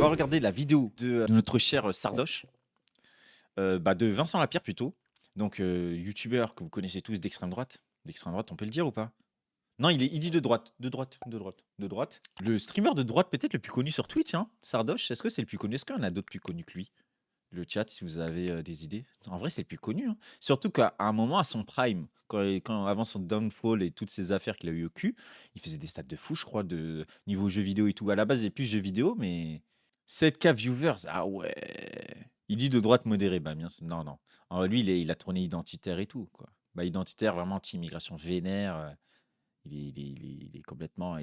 va regarder la vidéo de notre cher Sardoche, de Vincent Lapierre plutôt. Donc, youtubeur que vous connaissez tous d'extrême droite. D'extrême droite, on peut le dire ou pas? Non, il dit de droite, de droite, de droite, de droite. Le streamer de droite peut-être le plus connu sur Twitch, hein, Sardoche. Est-ce que c'est le plus connu? Est-ce qu'il y en a d'autres plus connus que lui? Le chat, si vous avez des idées. En vrai, c'est le plus connu, hein. Surtout qu'à un moment, à son prime, avant son downfall et toutes ces affaires qu'il a eu au cul, il faisait des stats de fou, je crois, de niveau jeux vidéo et tout. À la base, il n'y plus jeux vidéo, mais 7K viewers, ah ouais. Il dit de droite modérée, bah bien sûr. Non, non. Alors, lui, il a tourné identitaire et tout, quoi. Bah, identitaire, vraiment anti-immigration vénère. Il est complètement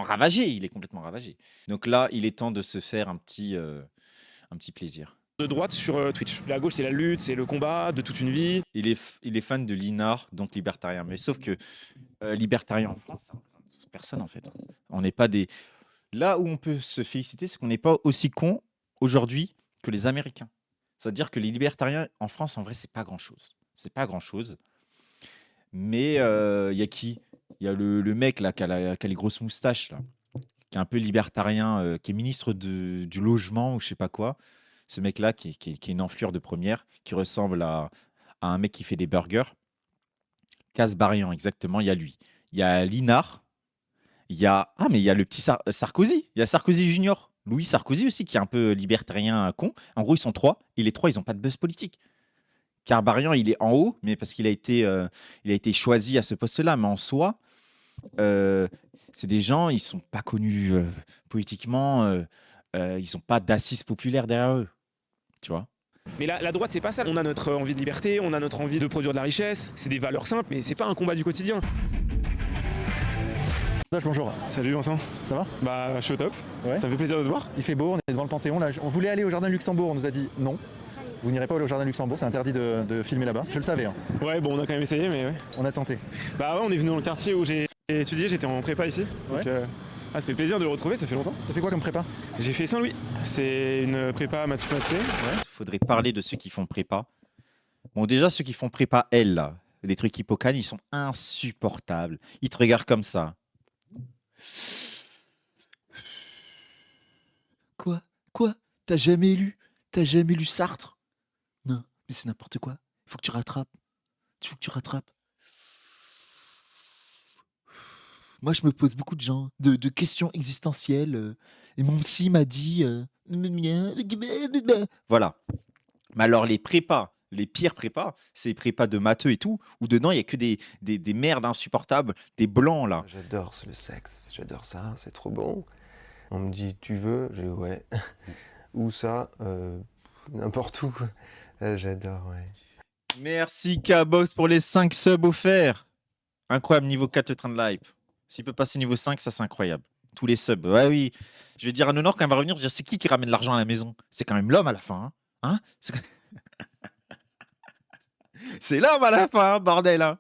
ravagé. Il est complètement ravagé. Donc là, il est temps de se faire un petit plaisir. De droite sur Twitch. La gauche, c'est la lutte, c'est le combat de toute une vie. Il est fan de l'INAR, donc libertarien. Mais sauf que libertarien en France, ça représente personne en fait. On n'est pas des. Là où on peut se féliciter, c'est qu'on n'est pas aussi con aujourd'hui que les Américains. C'est-à-dire que les libertariens en France, en vrai, c'est pas grand-chose. C'est pas grand-chose. Mais il y a qui? Il y a le mec là qui a les grosses moustaches là, qui est un peu libertarien, qui est ministre du logement ou je sais pas quoi. Ce mec-là qui est une enflure de première, qui ressemble à un mec qui fait des burgers. Casbarian, exactement, il y a lui. Il y a Linard. Mais il y a le petit Sarkozy. Il y a Sarkozy Junior. Louis Sarkozy aussi, qui est un peu libertarien con. En gros, ils sont trois. Et les trois, ils n'ont pas de buzz politique. Carbarian, il est en haut, mais parce qu'il a été choisi à ce poste-là. Mais en soi, c'est des gens, ils sont pas connus politiquement. Ils n'ont pas d'assises populaires derrière eux. Tu vois? Mais la droite, c'est pas ça. On a notre envie de liberté, on a notre envie de produire de la richesse. C'est des valeurs simples, mais c'est pas un combat du quotidien. Bonjour. Salut Vincent. Ça va? Bah, je suis au top. Ouais. Ça me fait plaisir de te voir. Il fait beau, on est devant le Panthéon. Là, on voulait aller au Jardin Luxembourg, on nous a dit non. Vous n'irez pas au Jardin Luxembourg, c'est interdit de filmer là-bas. Je le savais, hein. Ouais, bon, on a quand même essayé, mais ouais. On a tenté. Bah ouais, on est venu dans le quartier où j'ai étudié, j'étais en prépa ici. Ouais. Donc, ça fait plaisir de le retrouver, ça fait longtemps. T'as fait quoi comme prépa? J'ai fait Saint-Louis. C'est une prépa maths. Il faudrait parler de ceux qui font prépa. Bon, déjà, ceux qui font prépa L, là, les trucs hippocales, ils sont insupportables. Ils te regardent comme ça. Quoi? T'as jamais lu Sartre? Non, mais c'est n'importe quoi. Il faut que tu rattrapes. Moi, je me pose beaucoup de questions existentielles. Et mon psy m'a dit... Voilà. Mais alors, les prépas, les pires prépas, c'est les prépas de matheux et tout, où dedans, il n'y a que des merdes insupportables, des blancs, là. J'adore le sexe, j'adore ça, c'est trop bon. On me dit, tu veux? J'ai dit, ouais. Où ça? N'importe où, quoi. J'adore, ouais. Merci, K-Box, pour les 5 subs offerts. Incroyable, niveau 4, le train de l'hype. S'il peut passer niveau 5, ça, c'est incroyable. Tous les subs. Ouais, oui. Je vais dire à Nonor quand elle va revenir, je vais dire, c'est qui ramène l'argent à la maison? C'est quand même l'homme à la fin, hein? C'est l'homme à la fin, bordel, hein.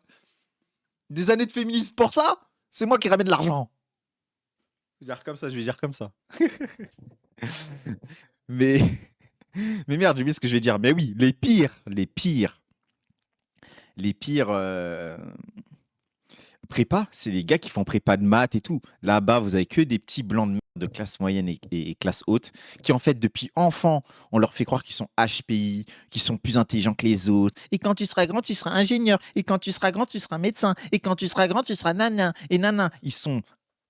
Des années de féminisme pour ça? C'est moi qui ramène l'argent. Je vais dire comme ça. mais merde, j'ai oublié ce que je vais dire. Mais oui, les pires prépa, c'est les gars qui font prépa de maths et tout. Là-bas, vous avez que des petits blancs de merde de classe moyenne et classe haute qui, en fait, depuis enfant, on leur fait croire qu'ils sont HPI, qu'ils sont plus intelligents que les autres. Et quand tu seras grand, tu seras ingénieur. Et quand tu seras grand, tu seras médecin. Et quand tu seras grand, tu seras nanan. Et nanan, ils sont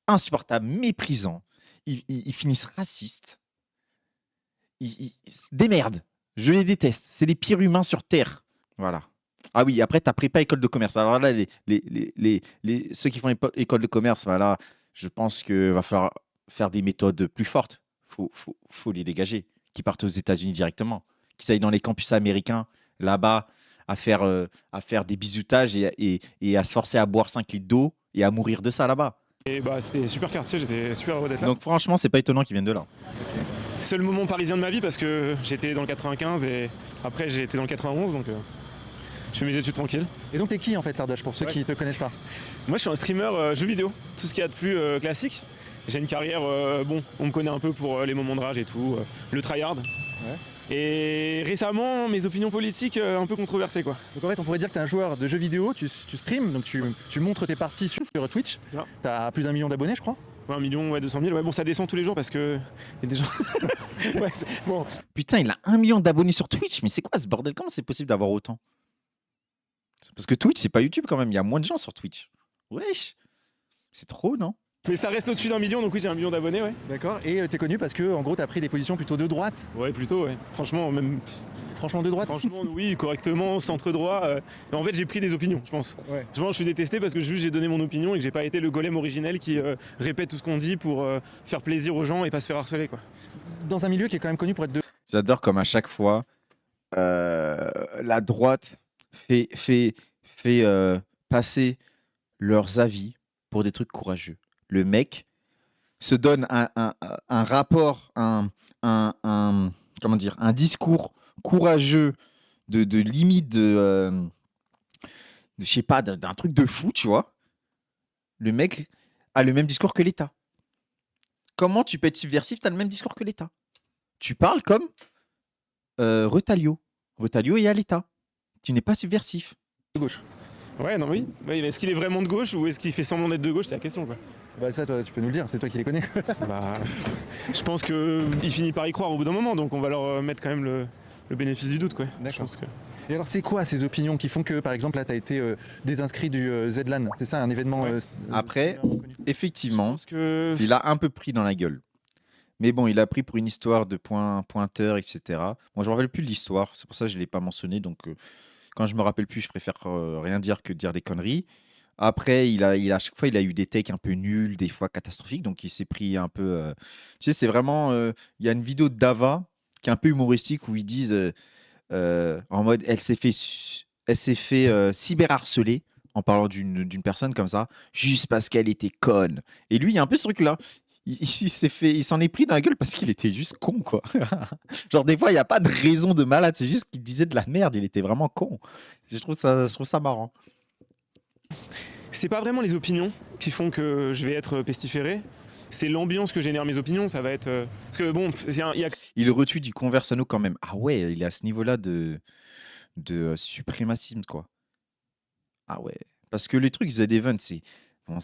insupportables, méprisants. Ils finissent racistes. Des merdes. Je les déteste. C'est les pires humains sur Terre. Voilà. Ah oui, après, tu as prépa école de commerce. Alors là, ceux qui font école de commerce, voilà, je pense qu'il va falloir faire des méthodes plus fortes. Faut les dégager. Qui partent aux États-Unis directement. Qui aillent dans les campus américains, là-bas, à faire des bisoutages et à se forcer à boire 5 litres d'eau et à mourir de ça là-bas. Et bah, c'était super quartier, j'étais super heureux d'être là. Donc franchement, c'est pas étonnant qu'ils viennent de là. Okay. Seul moment parisien de ma vie parce que j'étais dans le 95 et après j'ai été dans le 91, donc je fais mes études tranquilles. Et donc t'es qui en fait, Sardoche, pour ceux qui te connaissent pas? Moi je suis un streamer jeux vidéo, tout ce qu'il y a de plus classique. J'ai une carrière, on me connaît un peu pour les moments de rage et tout, le tryhard. Ouais. Et récemment, mes opinions politiques un peu controversées, quoi. Donc en fait, on pourrait dire que t'es un joueur de jeux vidéo, tu streams, donc tu montres tes parties sur Twitch. T'as plus d'1 million d'abonnés, je crois. Ouais, 1 million, ouais, 200 000. Ouais, bon, ça descend tous les jours parce que il y a des gens. Ouais, bon. Putain, il a 1 million d'abonnés sur Twitch. Mais c'est quoi ce bordel? Comment c'est possible d'avoir autant? Parce que Twitch, c'est pas YouTube quand même. Il y a moins de gens sur Twitch. Wesh. C'est trop, non? Mais ça reste au-dessus d'1 million, donc oui, j'ai 1 million d'abonnés, ouais. D'accord. Et t'es connu parce que, en gros, t'as pris des positions plutôt de droite. Ouais, plutôt, ouais. Franchement, même. Franchement, de droite. Franchement, oui, correctement, centre droit. Mais en fait, j'ai pris des opinions, je pense. Ouais. Je pense que je suis détesté parce que juste j'ai donné mon opinion et que j'ai pas été le golem originel qui répète tout ce qu'on dit pour faire plaisir aux gens et pas se faire harceler, quoi. Dans un milieu qui est quand même connu pour être de J'adore comme à chaque fois, la droite fait passer leurs avis pour des trucs courageux. Le mec se donne un rapport, comment dire, un discours courageux de limite je sais pas, d'un truc de fou, tu vois. Le mec a le même discours que l'État. Comment tu peux être subversif? Tu as le même discours que l'État. Tu parles comme Retalio. Retalio est à l'État. Tu n'es pas subversif. gauche. Ouais, non, oui. Oui, mais est-ce qu'il est vraiment de gauche ou est-ce qu'il fait semblant d'être de gauche? C'est la question, quoi. Bah ça, toi, tu peux nous le dire, c'est toi qui les connais. Bah, je pense qu'il finit par y croire au bout d'un moment, donc on va leur mettre quand même le bénéfice du doute, quoi. Je D'accord. pense que... Et alors, c'est quoi ces opinions qui font que, par exemple, là, t'as été désinscrit du ZLAN? C'est ça, un événement Ouais. Après, reconnu. effectivement, Je pense que... il a un peu pris dans la gueule. Mais bon, il a pris pour une histoire de pointeur, etc. Moi, je ne me rappelle plus de l'histoire. C'est pour ça que je ne l'ai pas mentionné. Donc, quand je me rappelle plus, je préfère rien dire que dire des conneries. Après, à chaque fois, il a eu des takes un peu nuls, des fois catastrophiques. Donc, il s'est pris un peu... Tu sais, c'est vraiment... Il y a une vidéo de Dava qui est un peu humoristique où ils disent... en mode, elle s'est fait cyberharceler en parlant d'une personne comme ça, juste parce qu'elle était conne. Et lui, il y a un peu ce truc-là. Il s'en est pris dans la gueule parce qu'il était juste con, quoi. Genre, des fois, il n'y a pas de raison de malade, c'est juste qu'il disait de la merde, il était vraiment con. Je trouve ça marrant. C'est pas vraiment les opinions qui font que je vais être pestiféré. C'est l'ambiance que génère mes opinions. Ça va être... Parce que bon, il y a... Il retweet du Conversano quand même. Ah ouais, il est à ce niveau-là de suprémacisme, quoi. Ah ouais. Parce que les trucs Z-Event, c'est... Bon,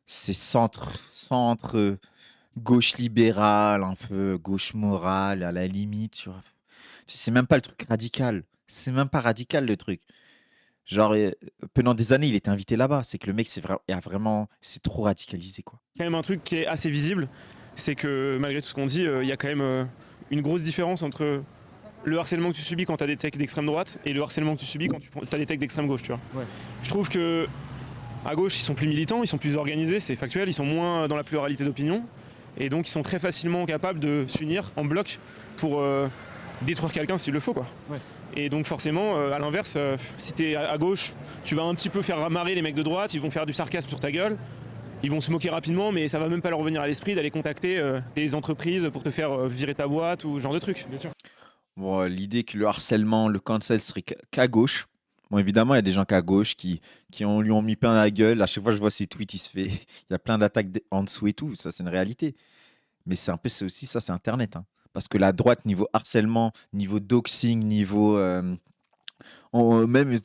c'est centre gauche libérale, un peu gauche morale, à la limite, tu vois. C'est même pas le truc radical. C'est même pas radical, le truc. Genre, pendant des années, il était invité là-bas. C'est que le mec, c'est trop radicalisé, quoi. quand même un truc qui est assez visible. C'est que malgré tout ce qu'on dit, il y a quand même une grosse différence entre le harcèlement que tu subis quand tu as des techs d'extrême droite et le harcèlement que tu subis quand tu as des techs d'extrême gauche, tu vois. Ouais. Je trouve que à gauche, ils sont plus militants, ils sont plus organisés, c'est factuel, ils sont moins dans la pluralité d'opinions et donc ils sont très facilement capables de s'unir en bloc pour détruire quelqu'un s'il le faut, quoi. Ouais. Et donc forcément, à l'inverse, si t'es à gauche, tu vas un petit peu faire marrer les mecs de droite, ils vont faire du sarcasme sur ta gueule, ils vont se moquer rapidement, mais ça va même pas leur venir à l'esprit d'aller contacter des entreprises pour te faire virer ta boîte ou ce genre de trucs. Bien sûr. Bon, l'idée que le harcèlement, le cancel serait qu'à gauche. Bon, évidemment, il y a des gens qu'à gauche qui lui ont mis plein la gueule. À chaque fois que je vois ses tweets, il y a plein d'attaques en dessous et tout. Ça, c'est une réalité. Mais c'est un peu ça aussi, ça, c'est Internet. Hein. Parce que la droite, niveau harcèlement, niveau doxing, niveau... même,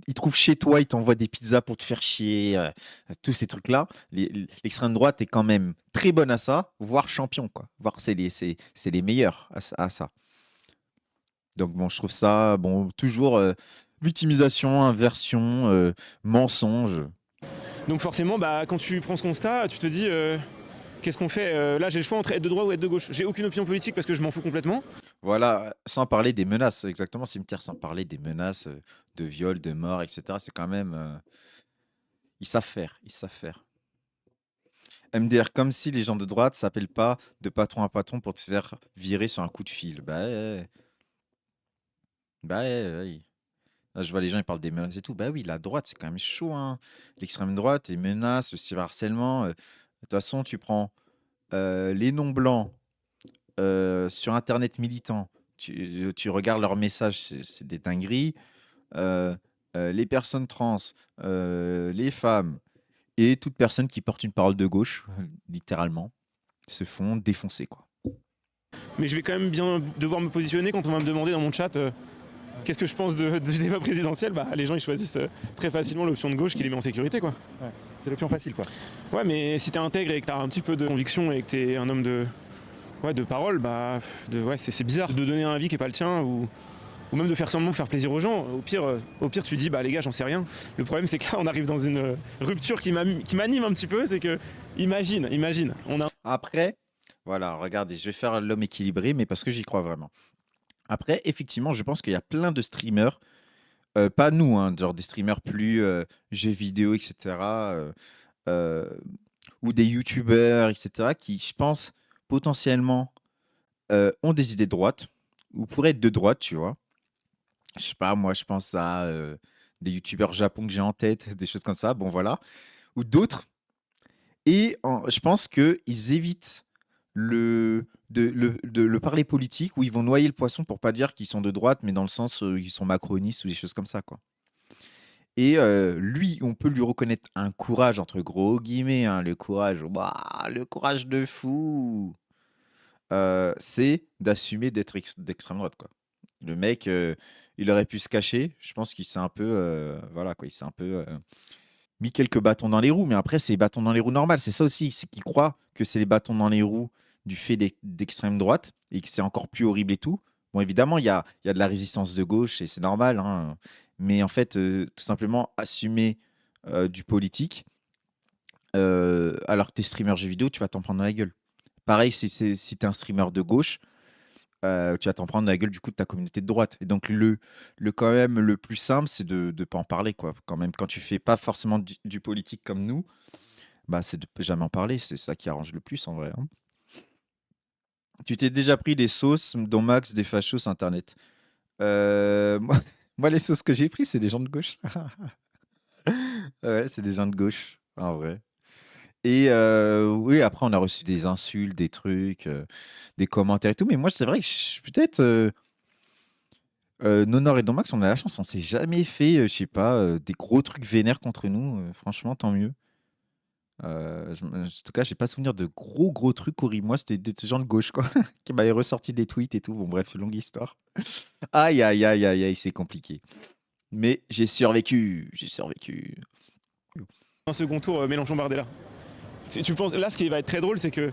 ils trouvent chez toi, ils t'envoient des pizzas pour te faire chier. Tous ces trucs-là. L'extrême droite est quand même très bonne à ça, voire champion, quoi. Voire c'est les meilleurs à ça. Donc bon, je trouve ça, bon, toujours victimisation, inversion, mensonge. Donc forcément, bah, quand tu prends ce constat, tu te dis qu'est-ce qu'on fait là, j'ai le choix entre être de droite ou être de gauche. J'ai aucune opinion politique parce que je m'en fous complètement. Voilà, sans parler des menaces, exactement, cimetière, sans parler des menaces de viol, de mort, etc. C'est quand même... ils savent faire. MDR, comme si les gens de droite s'appellent pas de patron à patron pour te faire virer sur un coup de fil. Bah ouais. Là, je vois les gens, ils parlent des menaces et tout. Bah oui, la droite, c'est quand même chaud. Hein. L'extrême droite, les menaces, le cyberharcèlement. De toute façon, tu prends les non-blancs sur Internet militants. Tu regardes leurs messages, c'est des dingueries. Les personnes trans, les femmes et toute personne qui porte une parole de gauche, littéralement, se font défoncer, quoi. Mais je vais quand même bien devoir me positionner quand on va me demander dans mon chat Qu'est-ce que je pense du débat présidentiel? Bah, les gens ils choisissent très facilement l'option de gauche qui les met en sécurité, quoi. Ouais. C'est l'option facile, quoi. Ouais, mais si t'es intègre et que t'as un petit peu de conviction et que t'es un homme de parole, bah, c'est bizarre de donner un avis qui est pas le tien ou même de faire semblant de faire plaisir aux gens. Au pire, tu dis, bah les gars, j'en sais rien. Le problème, c'est que là, on arrive dans une rupture qui m'anime un petit peu. C'est que, imagine, Après, voilà, regardez, je vais faire l'homme équilibré, mais parce que j'y crois vraiment. Après, effectivement, je pense qu'il y a plein de streamers, pas nous, hein, genre des streamers plus jeux vidéo, etc., euh, ou des youtubeurs, etc., qui, je pense, potentiellement ont des idées de droite, ou pourraient être de droite, tu vois. Je sais pas, moi, je pense à des youtubeurs japon que j'ai en tête, des choses comme ça, bon, voilà. Ou d'autres. Et je pense qu'ils évitent le parler politique, où ils vont noyer le poisson pour pas dire qu'ils sont de droite, mais dans le sens où ils sont macronistes ou des choses comme ça, quoi. Et lui, on peut lui reconnaître un courage, entre gros guillemets, hein, le courage, ouah, le courage de fou, c'est d'assumer d'être d'extrême droite, quoi. Le mec, il aurait pu se cacher. Je pense qu'il s'est un peu, voilà, quoi, il s'est un peu mis quelques bâtons dans les roues, mais après, c'est les bâtons dans les roues normales. C'est ça aussi, c'est qu'il croit que c'est les bâtons dans les roues du fait d'extrême droite et que c'est encore plus horrible et tout. Bon, évidemment, il y a de la résistance de gauche et c'est normal, hein, mais en fait, tout simplement assumer du politique, alors que tu es streamer jeux vidéo, tu vas t'en prendre dans la gueule. Pareil, si tu es un streamer de gauche, tu vas t'en prendre dans la gueule du coup de ta communauté de droite. Et donc quand même le plus simple, c'est de ne pas en parler, quoi. Quand même, quand tu fais pas forcément du politique comme nous, bah c'est de jamais en parler. C'est ça qui arrange le plus en vrai, hein. Tu t'es déjà pris des sauces, dont Max, des fachos internet. Moi, moi, les sauces que j'ai pris, c'est des gens de gauche. Ouais, c'est des gens de gauche, en vrai. Et oui, après, on a reçu des insultes, des trucs, des commentaires et tout. Mais moi, c'est vrai que peut-être Nonor et Don Max, on a la chance. On s'est jamais fait, je sais pas, des gros trucs vénères contre nous. Franchement, tant mieux. En tout cas, j'ai pas souvenir de gros trucs horribles. Moi, c'était des gens de gauche, quoi, qui m'avaient ressorti des tweets et tout. Bon, bref, longue histoire. Aïe, aïe, aïe, aïe, aïe, c'est compliqué. Mais j'ai survécu. J'ai survécu. un second tour Mélenchon-Bardella. Tu penses, là, ce qui va être très drôle, c'est que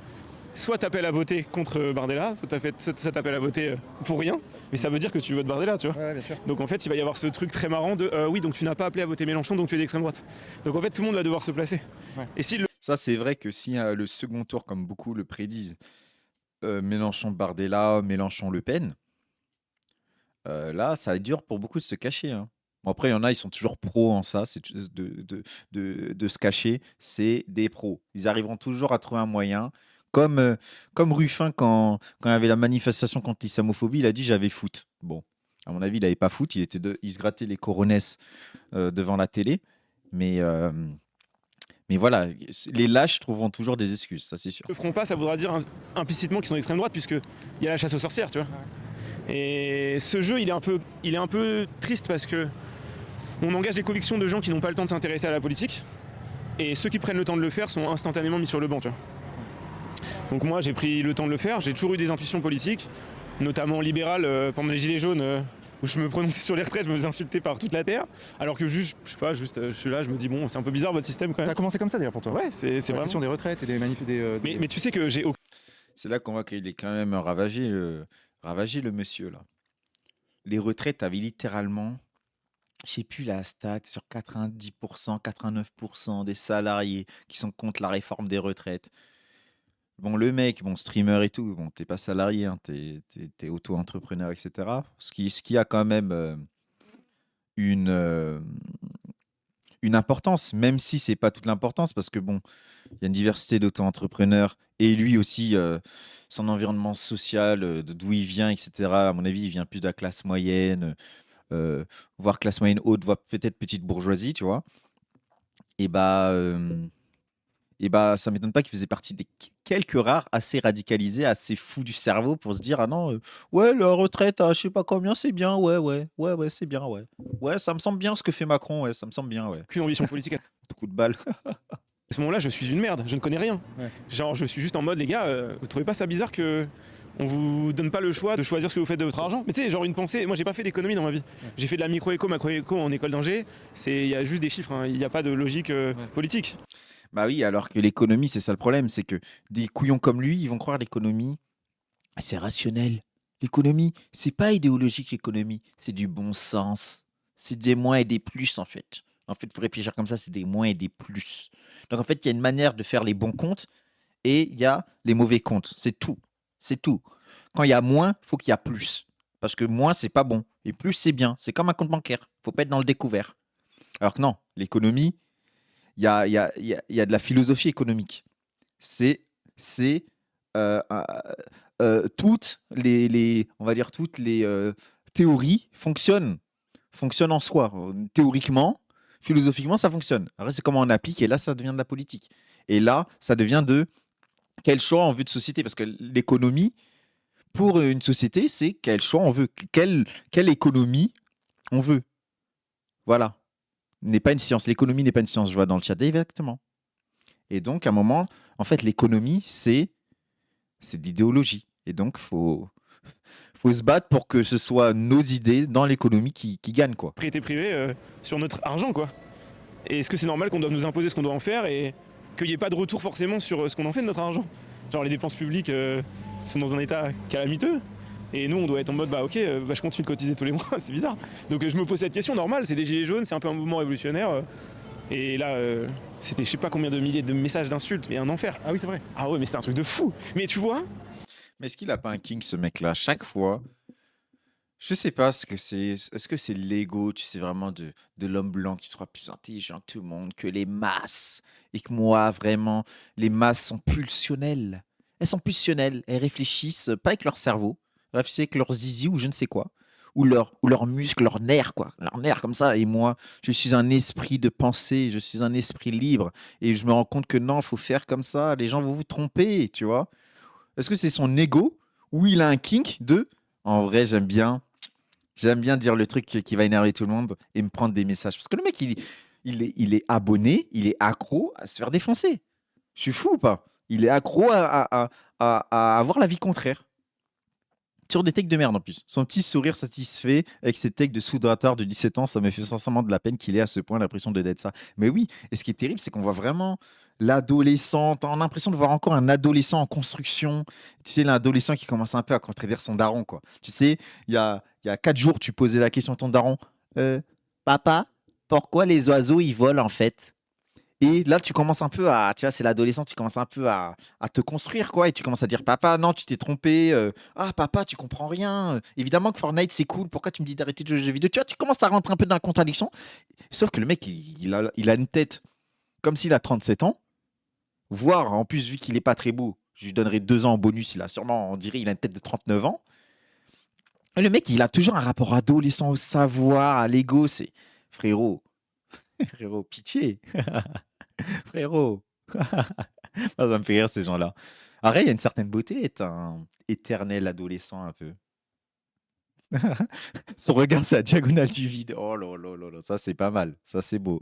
soit t'appelles à voter contre Bardella, soit t'appelles à voter pour rien, mais ça veut dire que tu votes Bardella, tu vois. Ouais, bien sûr. Donc en fait, il va y avoir ce truc très marrant de oui, donc tu n'as pas appelé à voter Mélenchon, donc tu es d'extrême droite. Donc en fait, tout le monde va devoir se placer. Ouais. Et si Ça, c'est vrai que si le second tour, comme beaucoup le prédisent, Mélenchon-Bardella, Mélenchon-Le Pen, là, ça va être dur pour beaucoup de se cacher, hein. Bon, après, il y en a, ils sont toujours pros en ça, c'est de se cacher, c'est des pros. Ils arriveront toujours à trouver un moyen. Comme Ruffin, quand il y avait la manifestation contre l'islamophobie, il a dit j'avais foot. Bon, à mon avis, il n'avait pas foot, il se grattait les coronesses devant la télé. Mais voilà, les lâches trouveront toujours des excuses, ça c'est sûr. ne le feront pas, ça voudra dire implicitement qu'ils sont d'extrême droite, puisqu'il y a la chasse aux sorcières, tu vois. Et ce jeu, il est un peu triste parce que on engage les convictions de gens qui n'ont pas le temps de s'intéresser à la politique, et ceux qui prennent le temps de le faire sont instantanément mis sur le banc, tu vois. Donc moi, j'ai pris le temps de le faire, j'ai toujours eu des intuitions politiques, notamment libérales pendant les Gilets jaunes, où je me prononçais sur les retraites, je me faisais insulter par toute la terre, alors que juste, je sais pas, je suis là, je me dis bon, c'est un peu bizarre votre système quand Ça même. a commencé comme ça d'ailleurs pour toi. Ouais, c'est La vraiment... question des retraites et des manifs. Mais tu sais que j'ai aucun... C'est là qu'on voit qu'il est quand même ravagé, le monsieur là. Les retraites avaient littéralement, je sais plus la stat, sur 90%, 89% des salariés qui sont contre la réforme des retraites. Bon, le mec, bon, streamer et tout, bon, t'es pas salarié, hein, t'es auto-entrepreneur, etc. Ce qui a quand même une importance, même si c'est pas toute l'importance, parce que bon, il y a une diversité d'auto-entrepreneurs et lui aussi, son environnement social, d'où il vient, etc. À mon avis, il vient plus de la classe moyenne, voire classe moyenne haute, voire peut-être petite bourgeoisie, tu vois. Et bah, ça m'étonne pas qu'il faisait partie des quelques rares assez radicalisés, assez fous du cerveau pour se dire ah non, ouais, la retraite à je sais pas combien, c'est bien, ouais, c'est bien, ouais. Ouais, ça me semble bien ce que fait Macron, ouais, ça me semble bien, ouais. aucune ambition politique. À Coup de balle. ce moment-là, je suis une merde, je ne connais rien. Ouais. Genre, je suis juste en mode, les gars, vous trouvez pas ça bizarre que On vous donne pas le choix de choisir ce que vous faites de votre argent. Mais tu sais, genre une pensée, moi j'ai pas fait d'économie dans ma vie. J'ai fait de la micro-éco, macro-éco en école d'ingé. Il y a juste des chiffres, il n'y a pas de logique politique. Bah oui, alors que l'économie, c'est ça le problème, c'est que des couillons comme lui, ils vont croire l'économie, c'est rationnel. L'économie, c'est pas idéologique, l'économie, c'est du bon sens. C'est des moins et des plus, en fait. En fait, pour réfléchir comme ça, c'est des moins et des plus. Donc, en fait, il y a une manière de faire les bons comptes et il y a les mauvais comptes. C'est tout. C'est tout. Quand il y a moins, il faut qu'il y a plus. Parce que moins, c'est pas bon. Et plus, c'est bien. C'est comme un compte bancaire. Faut pas être dans le découvert. Alors que non, l'économie, il y a de la philosophie économique. C'est toutes on va dire toutes les théories fonctionnent en soi. Théoriquement, philosophiquement, ça fonctionne. Après, c'est comment on applique et là, ça devient de la politique. Et là, ça devient de quel choix en vue de société. Parce que l'économie, pour une société, c'est quel choix on veut, quelle économie on veut. Voilà. N'est pas une science. L'économie n'est pas une science, je vois dans le chat. Exactement. Et donc, à un moment, en fait, l'économie, c'est d'idéologie. Et donc, faut se battre pour que ce soit nos idées dans l'économie qui gagnent, quoi. Propriété privée sur notre argent, quoi. Et est-ce que c'est normal qu'on doive nous imposer ce qu'on doit en faire et qu'il n'y ait pas de retour forcément sur ce qu'on en fait de notre argent? Genre les dépenses publiques sont dans un état calamiteux. Et nous, on doit être en mode, bah ok, je continue de cotiser tous les mois, c'est bizarre. Donc je me pose cette question, normal, c'est les gilets jaunes, c'est un peu un mouvement révolutionnaire. Et là, c'était je sais pas combien de milliers de messages d'insultes, mais un enfer. Ah oui, c'est vrai. Ah ouais, mais c'était un truc de fou. Mais tu vois, Mais est-ce qu'il a pas un king, ce mec-là? Chaque fois, je sais pas ce que c'est. Est-ce que c'est l'ego, tu sais, vraiment de l'homme blanc qui soit plus intelligent que tout le monde, que les masses, et que moi, vraiment, les masses sont pulsionnelles. Elles sont pulsionnelles. Elles réfléchissent pas avec leur cerveau, elles réfléchissent avec leur zizi ou je ne sais quoi. Ou leurs muscles, leurs nerfs, quoi. Leurs nerfs comme ça. Et moi, je suis un esprit de pensée, je suis un esprit libre. Et je me rends compte que non, il faut faire comme ça. Les gens vont vous tromper, tu vois. Est-ce que c'est son ego ou il a un kink de en vrai, j'aime bien dire le truc qui va énerver tout le monde et me prendre des messages. Parce que le mec, il est abonné, il est accro à se faire défoncer. Je suis fou ou pas? Il est accro à avoir la vie contraire. Sur des takes de merde en plus. Son petit sourire satisfait avec ses takes de soudrateur de 17 ans, ça me fait sincèrement de la peine qu'il ait à ce point l'impression d'être ça. Mais oui, et ce qui est terrible, c'est qu'on voit vraiment l'adolescent. On a l'impression de voir encore un adolescent en construction. Tu sais, l'adolescent qui commence un peu à contredire son daron, quoi. Tu sais, il y a 4 jours, tu posais la question à ton daron. Papa, pourquoi les oiseaux, ils volent en fait? Et là, tu commences un peu à, tu vois, c'est l'adolescent, tu commences un peu à te construire, quoi. Et tu commences à dire, papa, non, tu t'es trompé. Ah, papa, tu comprends rien. Évidemment que Fortnite, c'est cool. Pourquoi tu me dis d'arrêter de jouer aux jeux vidéo? Tu vois, tu commences à rentrer un peu dans la contradiction. Sauf que le mec, il a une tête comme s'il a 37 ans. Voire, en plus, vu qu'il n'est pas très beau, je lui donnerai 2 ans en bonus. Il a sûrement, on dirait, il a une tête de 39 ans. Et le mec, il a toujours un rapport adolescent au savoir, à l'ego. C'est frérot, frérot, pitié. Frérot. Ça me fait rire ces gens-là. Après, il y a une certaine beauté, est un éternel adolescent un peu. Son regard, c'est la diagonale du vide. Oh là là là là, ça c'est pas mal, ça c'est beau.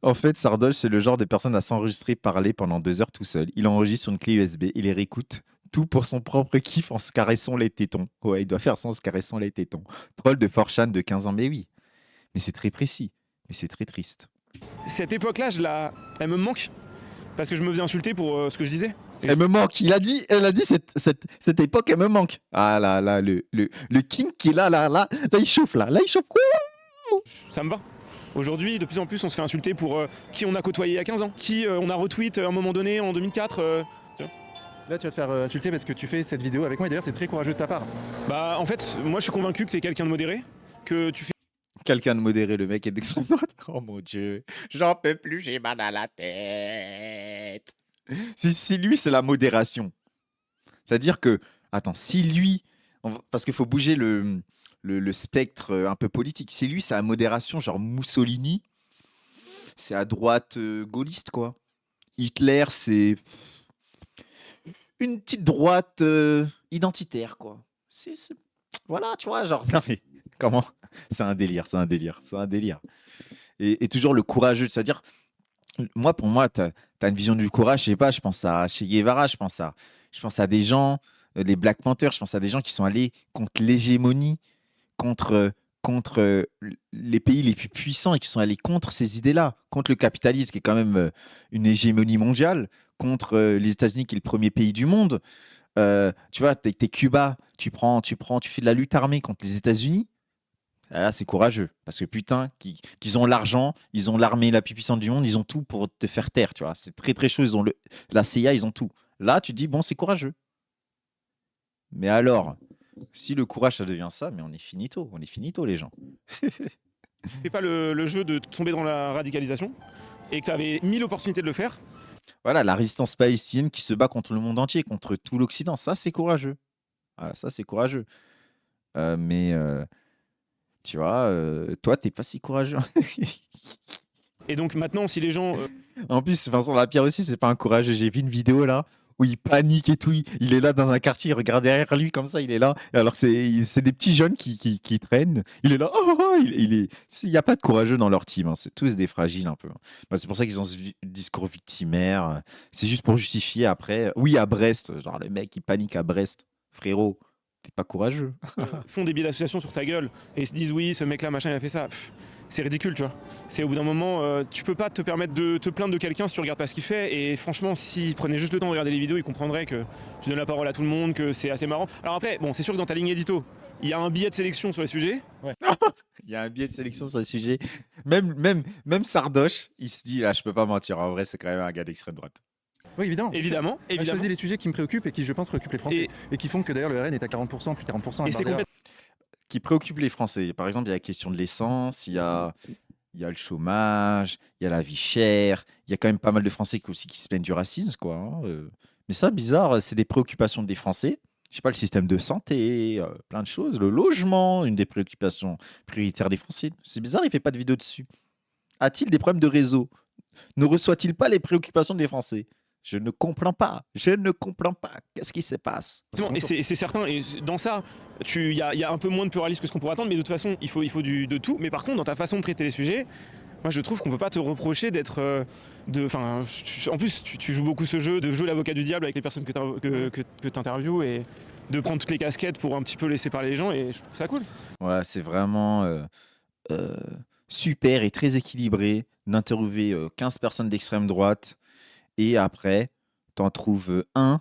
En fait, Sardoche, c'est le genre de personne à s'enregistrer parler pendant 2 heures tout seul. Il enregistre sur une clé USB, il les réécoute tout pour son propre kiff en se caressant les tétons. Ouais, il doit faire ça en se caressant les tétons. Troll de Forchan de 15 ans, mais oui. Mais c'est très précis, mais c'est très triste. cette époque-là, elle me manque. Parce que je me faisais insulter pour ce que je disais. Elle me manque. Elle a dit cette époque, elle me manque. Ah là là, le king qui est là, il chauffe là, il chauffe. Ça me va. Aujourd'hui, de plus en plus, on se fait insulter pour qui on a côtoyé il y a 15 ans, qui on a retweet à un moment donné en 2004. Là, tu vas te faire insulter parce que tu fais cette vidéo avec moi. Et d'ailleurs, c'est très courageux de ta part. Bah, en fait, moi, je suis convaincu que t'es quelqu'un de modéré, que tu fais. Quelqu'un de modéré, le mec est d'extrême droite. Oh mon dieu, j'en peux plus, j'ai mal à la tête. Si lui, c'est la modération. C'est-à-dire que, attends, si lui, parce qu'il faut bouger le spectre un peu politique, si lui, c'est la modération, genre Mussolini, c'est à droite gaulliste, quoi. Hitler, c'est une petite droite identitaire, quoi. Voilà, tu vois, genre, non mais, comment? C'est un délire. Et toujours le courageux, c'est-à-dire, pour moi, t'as une vision du courage, je sais pas, je pense à Che Guevara, je pense à des gens les Black Panthers, je pense à des gens qui sont allés contre l'hégémonie, contre les pays les plus puissants et qui sont allés contre ces idées-là, contre le capitalisme qui est quand même une hégémonie mondiale, contre les États-Unis qui est le premier pays du monde. Tu vois, t'es Cuba, tu fais de la lutte armée contre les États-Unis. Là, c'est courageux parce que putain, qu'ils ont l'argent, ils ont l'armée la plus puissante du monde, ils ont tout pour te faire taire. Tu vois, c'est très très chaud. Ils ont la CIA, ils ont tout. Là, tu te dis bon, c'est courageux. Mais alors, si le courage ça devient ça, mais on est finito les gens. Fais pas le jeu de tomber dans la radicalisation et que tu avais 1000 opportunités de le faire. Voilà, la résistance palestinienne qui se bat contre le monde entier, contre tout l'Occident, ça c'est courageux. Voilà, ça c'est courageux. Mais tu vois, toi t'es pas si courageux. Et donc maintenant, si les gens En plus, Vincent Lapierre aussi, c'est pas un courageux. J'ai vu une vidéo là où il panique et tout. Il est là dans un quartier, il regarde derrière lui comme ça, il est là. Alors que c'est des petits jeunes qui traînent. Il est là. Il n'y a pas de courageux dans leur team. Hein. C'est tous des fragiles un peu. Bah, c'est pour ça qu'ils ont ce discours victimaire. C'est juste pour justifier après. Oui, à Brest. Genre, le mec qui panique à Brest. Frérot, t'es pas courageux. font des billets d'association sur ta gueule et se disent oui, ce mec-là, machin, il a fait ça. C'est ridicule, tu vois. C'est au bout d'un moment, tu peux pas te permettre de te plaindre de quelqu'un si tu regardes pas ce qu'il fait. Et franchement, s'il prenait juste le temps de regarder les vidéos, il comprendrait que tu donnes la parole à tout le monde, que c'est assez marrant. Alors après, bon, c'est sûr que dans ta ligne édito, il y a un billet de sélection sur les sujets. Il y a un biais de sélection sur le sujet. Même Sardoche, il se dit là, je peux pas mentir. En vrai, c'est quand même un gars d'extrême droite. Oui, évidemment. Évidemment, Elle évidemment. choisit les sujets qui me préoccupent et qui, je pense, préoccupent les Français. Et qui font que d'ailleurs le RN est à 40%, plus 40%. Et c'est complètement. Qui préoccupe les Français. Par exemple, il y a la question de l'essence, il y a le chômage, il y a la vie chère, il y a quand même pas mal de Français aussi qui se plaignent du racisme, quoi. Hein. Mais ça, bizarre, c'est des préoccupations des Français. Je sais pas, le système de santé, plein de choses, le logement, une des préoccupations prioritaires des Français. C'est bizarre, il fait pas de vidéo dessus. A-t-il des problèmes de réseau? Ne reçoit-il pas les préoccupations des Français? Je ne comprends pas. Je ne comprends pas. Qu'est-ce qui se passe? Et c'est certain, et dans ça, il y a un peu moins de pluralisme que ce qu'on pourrait attendre, mais de toute façon, il faut de tout. Mais par contre, dans ta façon de traiter les sujets, moi je trouve qu'on peut pas te reprocher d'être. En plus, tu joues beaucoup ce jeu, de jouer l'avocat du diable avec les personnes que tu interviews et de prendre toutes les casquettes pour un petit peu laisser parler les gens, et je trouve ça cool. Ouais, c'est vraiment super et très équilibré d'interviewer 15 personnes d'extrême droite et après, t'en trouves un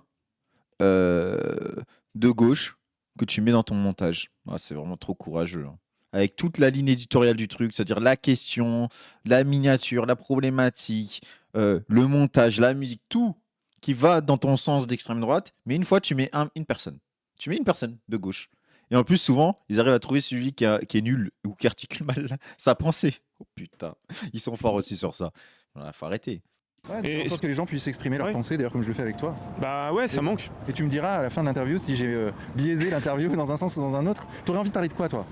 de gauche que tu mets dans ton montage. Ouais, c'est vraiment trop courageux. Hein. Avec toute la ligne éditoriale du truc, c'est-à-dire la question, la miniature, la problématique, le montage, la musique, tout qui va dans ton sens d'extrême droite, mais une fois, tu mets une personne. Tu mets une personne de gauche. Et en plus, souvent, ils arrivent à trouver celui qui est nul ou qui articule mal sa pensée. Oh putain, ils sont forts aussi sur ça. Voilà, faut arrêter. Ouais, de faire en sorte que les gens puissent exprimer leurs pensées, d'ailleurs comme je le fais avec toi. Bah ouais, ça manque. Et tu me diras à la fin de l'interview si j'ai biaisé l'interview dans un sens ou dans un autre. T'aurais envie de parler de quoi, toi?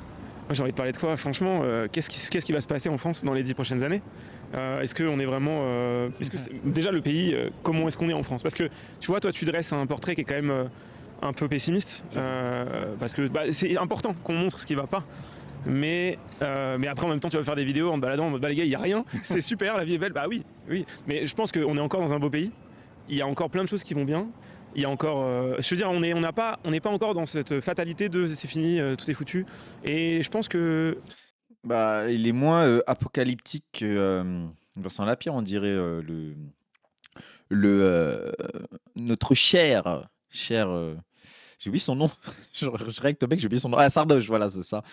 Moi j'ai envie de parler de quoi, franchement, qu'est-ce qui va se passer en France dans les 10 prochaines années? Est-ce qu'on est vraiment... déjà le pays, comment est-ce qu'on est en France? Parce que tu vois, toi tu dresses un portrait qui est quand même un peu pessimiste, parce que c'est important qu'on montre ce qui va pas. Mais après en même temps tu vas faire des vidéos en te baladant en mode les gars il n'y a rien, c'est super, la vie est belle, bah oui, mais je pense qu'on est encore dans un beau pays, il y a encore plein de choses qui vont bien, il y a encore, je veux dire on n'est pas encore dans cette fatalité de c'est fini, tout est foutu, et je pense que... Bah, il est moins apocalyptique que Vincent Lapierre, on dirait notre cher j'ai oublié son nom, je règle ton mec, j'ai oublié son nom, Sardoche, voilà c'est ça.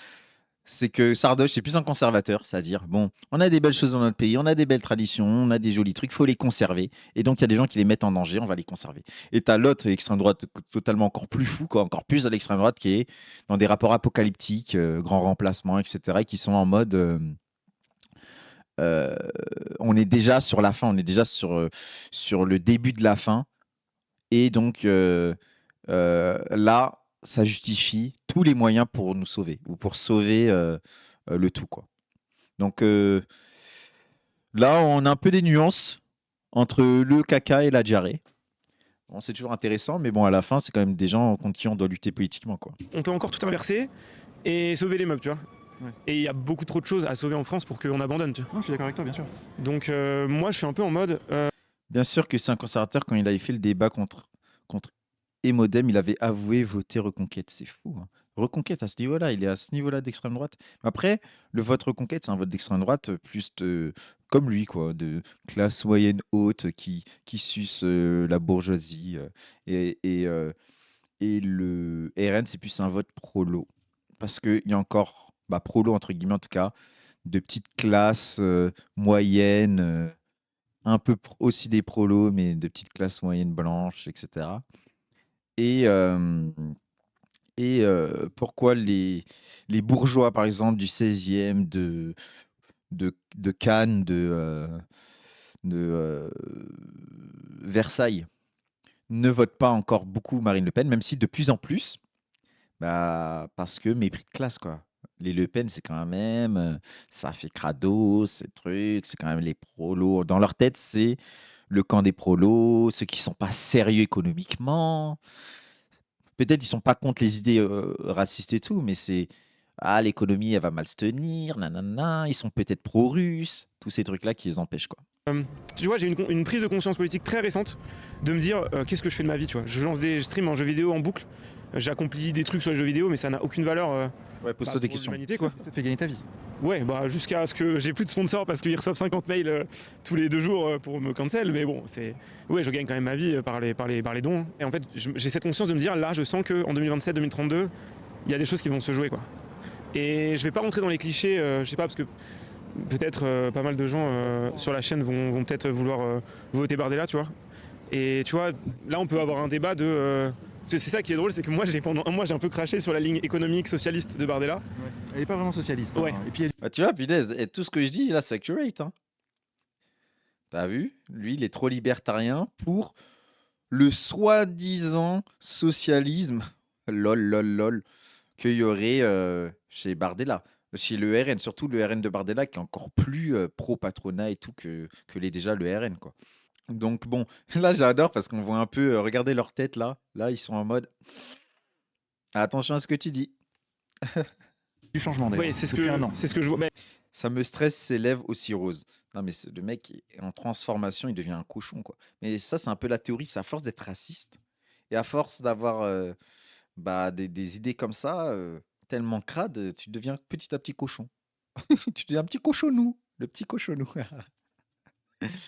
C'est que Sardoche, c'est plus un conservateur, c'est-à-dire, bon, on a des belles choses dans notre pays, on a des belles traditions, on a des jolis trucs, il faut les conserver. Et donc, il y a des gens qui les mettent en danger, on va les conserver. Et tu as l'autre extrême droite, totalement encore plus fou, quoi, encore plus à l'extrême droite, qui est dans des rapports apocalyptiques, grand remplacement, etc., et qui sont en mode... on est déjà sur la fin, on est déjà sur le début de la fin. Et donc, là... ça justifie tous les moyens pour nous sauver ou pour sauver le tout, quoi. Donc là, on a un peu des nuances entre le caca et la diarrhée. Bon, c'est toujours intéressant, mais bon, à la fin, c'est quand même des gens contre qui on doit lutter politiquement, quoi. On peut encore tout inverser et sauver les meubles, tu vois. Ouais. Et il y a beaucoup trop de choses à sauver en France pour qu'on abandonne, tu vois. Non, je suis d'accord avec toi, bien sûr. Donc moi, je suis un peu en mode... Bien sûr que c'est un conservateur quand il avait fait le débat contre et Modem, il avait avoué voter Reconquête. C'est fou, hein. Reconquête à ce niveau-là, il est à ce niveau-là d'extrême droite. Après, le vote Reconquête, c'est un vote d'extrême droite comme lui, quoi, de classe moyenne haute qui suce la bourgeoisie. Et le RN, c'est plus un vote prolo. Parce qu'il y a encore, bah, prolo entre guillemets en tout cas, de petites classes moyennes, un peu aussi des prolos, mais de petites classes moyennes blanches, etc. Et, euh, pourquoi les bourgeois, par exemple, du 16e, de Cannes, de Versailles, ne votent pas encore beaucoup Marine Le Pen, même si de plus en plus, bah, parce que mépris de classe, quoi. Les Le Pen, c'est quand même, ça fait crado, ces trucs, c'est quand même les prolos. Dans leur tête, c'est le camp des prolos, ceux qui sont pas sérieux économiquement. Peut-être ils sont pas contre les idées racistes et tout, mais c'est ah, l'économie, elle va mal se tenir, nanana, ils sont peut-être pro-russes, tous ces trucs-là qui les empêchent, quoi. Tu vois, j'ai une prise de conscience politique très récente de me dire qu'est-ce que je fais de ma vie, tu vois. Je lance des streams en jeux vidéo en boucle, j'accomplis des trucs sur les jeux vidéo, mais ça n'a aucune valeur Ouais, pose-toi des pour questions. l'humanité, quoi. Ça te fait gagner ta vie. Ouais, bah jusqu'à ce que j'ai plus de sponsors parce qu'ils reçoivent 50 mails tous les 2 jours pour me cancel, mais bon, c'est... Ouais, je gagne quand même ma vie par les dons. Et en fait, j'ai cette conscience de me dire, là, je sens qu'en 2027-2032, il y a des choses qui vont se jouer, quoi. Et je vais pas rentrer dans les clichés, je sais pas, parce que peut-être pas mal de gens sur la chaîne vont peut-être vouloir voter Bardella, tu vois. Et tu vois, là, on peut avoir un débat de... c'est ça qui est drôle, c'est que moi, pendant un mois, j'ai un peu craché sur la ligne économique socialiste de Bardella. Ouais. Elle est pas vraiment socialiste. Ouais. Hein. Et puis elle Bah, tu vois, punaise, et tout ce que je dis, là, c'est accurate, hein. T'as vu? Lui, il est trop libertarien pour le soi-disant socialisme, lol, lol, lol, qu'il y aurait chez Bardella, chez le RN, surtout le RN de Bardella qui est encore plus pro-patronat et tout que l'est déjà le RN, quoi. Donc bon, là j'adore parce qu'on voit un peu, regardez leur tête là ils sont en mode attention à ce que tu dis. du changement d'ailleurs. Oui, Depuis un an. c'est ce que je vois. Ça me stresse ses lèvres aussi roses. Non mais le mec est en transformation, il devient un cochon quoi. Mais ça c'est un peu la théorie, c'est à force d'être raciste et à force d'avoir bah, des idées comme ça, tellement crades, tu deviens petit à petit cochon. Tu deviens un petit cochonou, le petit cochonou.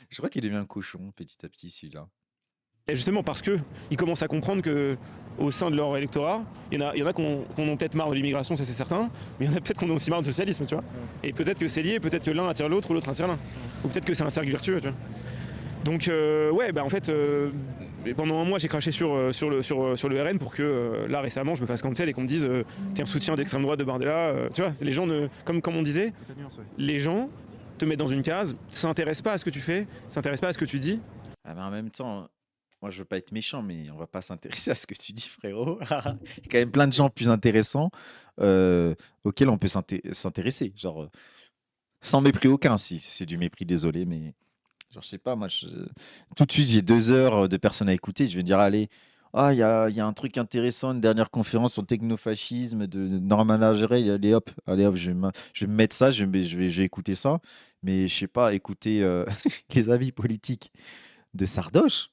Je crois qu'il devient un cochon petit à petit celui-là. Et justement parce que ils commencent à comprendre que au sein de leur électorat, il y en a qui ont peut-être marre de l'immigration, ça c'est certain, mais il y en a peut-être qui ont aussi marre du socialisme, tu vois. Et peut-être que c'est lié, peut-être que l'un attire l'autre ou l'autre attire l'un. Ou peut-être que c'est un cercle vertueux, tu vois. Donc ouais, bah en fait, pendant un mois j'ai craché sur le RN pour que là récemment je me fasse cancel et qu'on me dise t'es un soutien d'extrême droite de Bardella, tu vois, les gens comme on disait, les gens te mettent dans une case, s'intéressent pas à ce que tu fais, s'intéressent pas à ce que tu dis. Ah, mais en même temps, moi je veux pas être méchant, mais on va pas s'intéresser à ce que tu dis, frérot. Il y a quand même plein de gens plus intéressants auxquels on peut s'intéresser. Genre, sans mépris aucun, si c'est du mépris, désolé, mais genre, je sais pas, moi, tout de suite, j'ai 2 heures de personnes à écouter. Je vais dire, allez, ah, il y a un truc intéressant, une dernière conférence sur le technofascisme de Norman Lagerey. Allez, hop, je vais me mettre ça, je vais écouter ça. Mais je sais pas, écouter les avis politiques de Sardoche,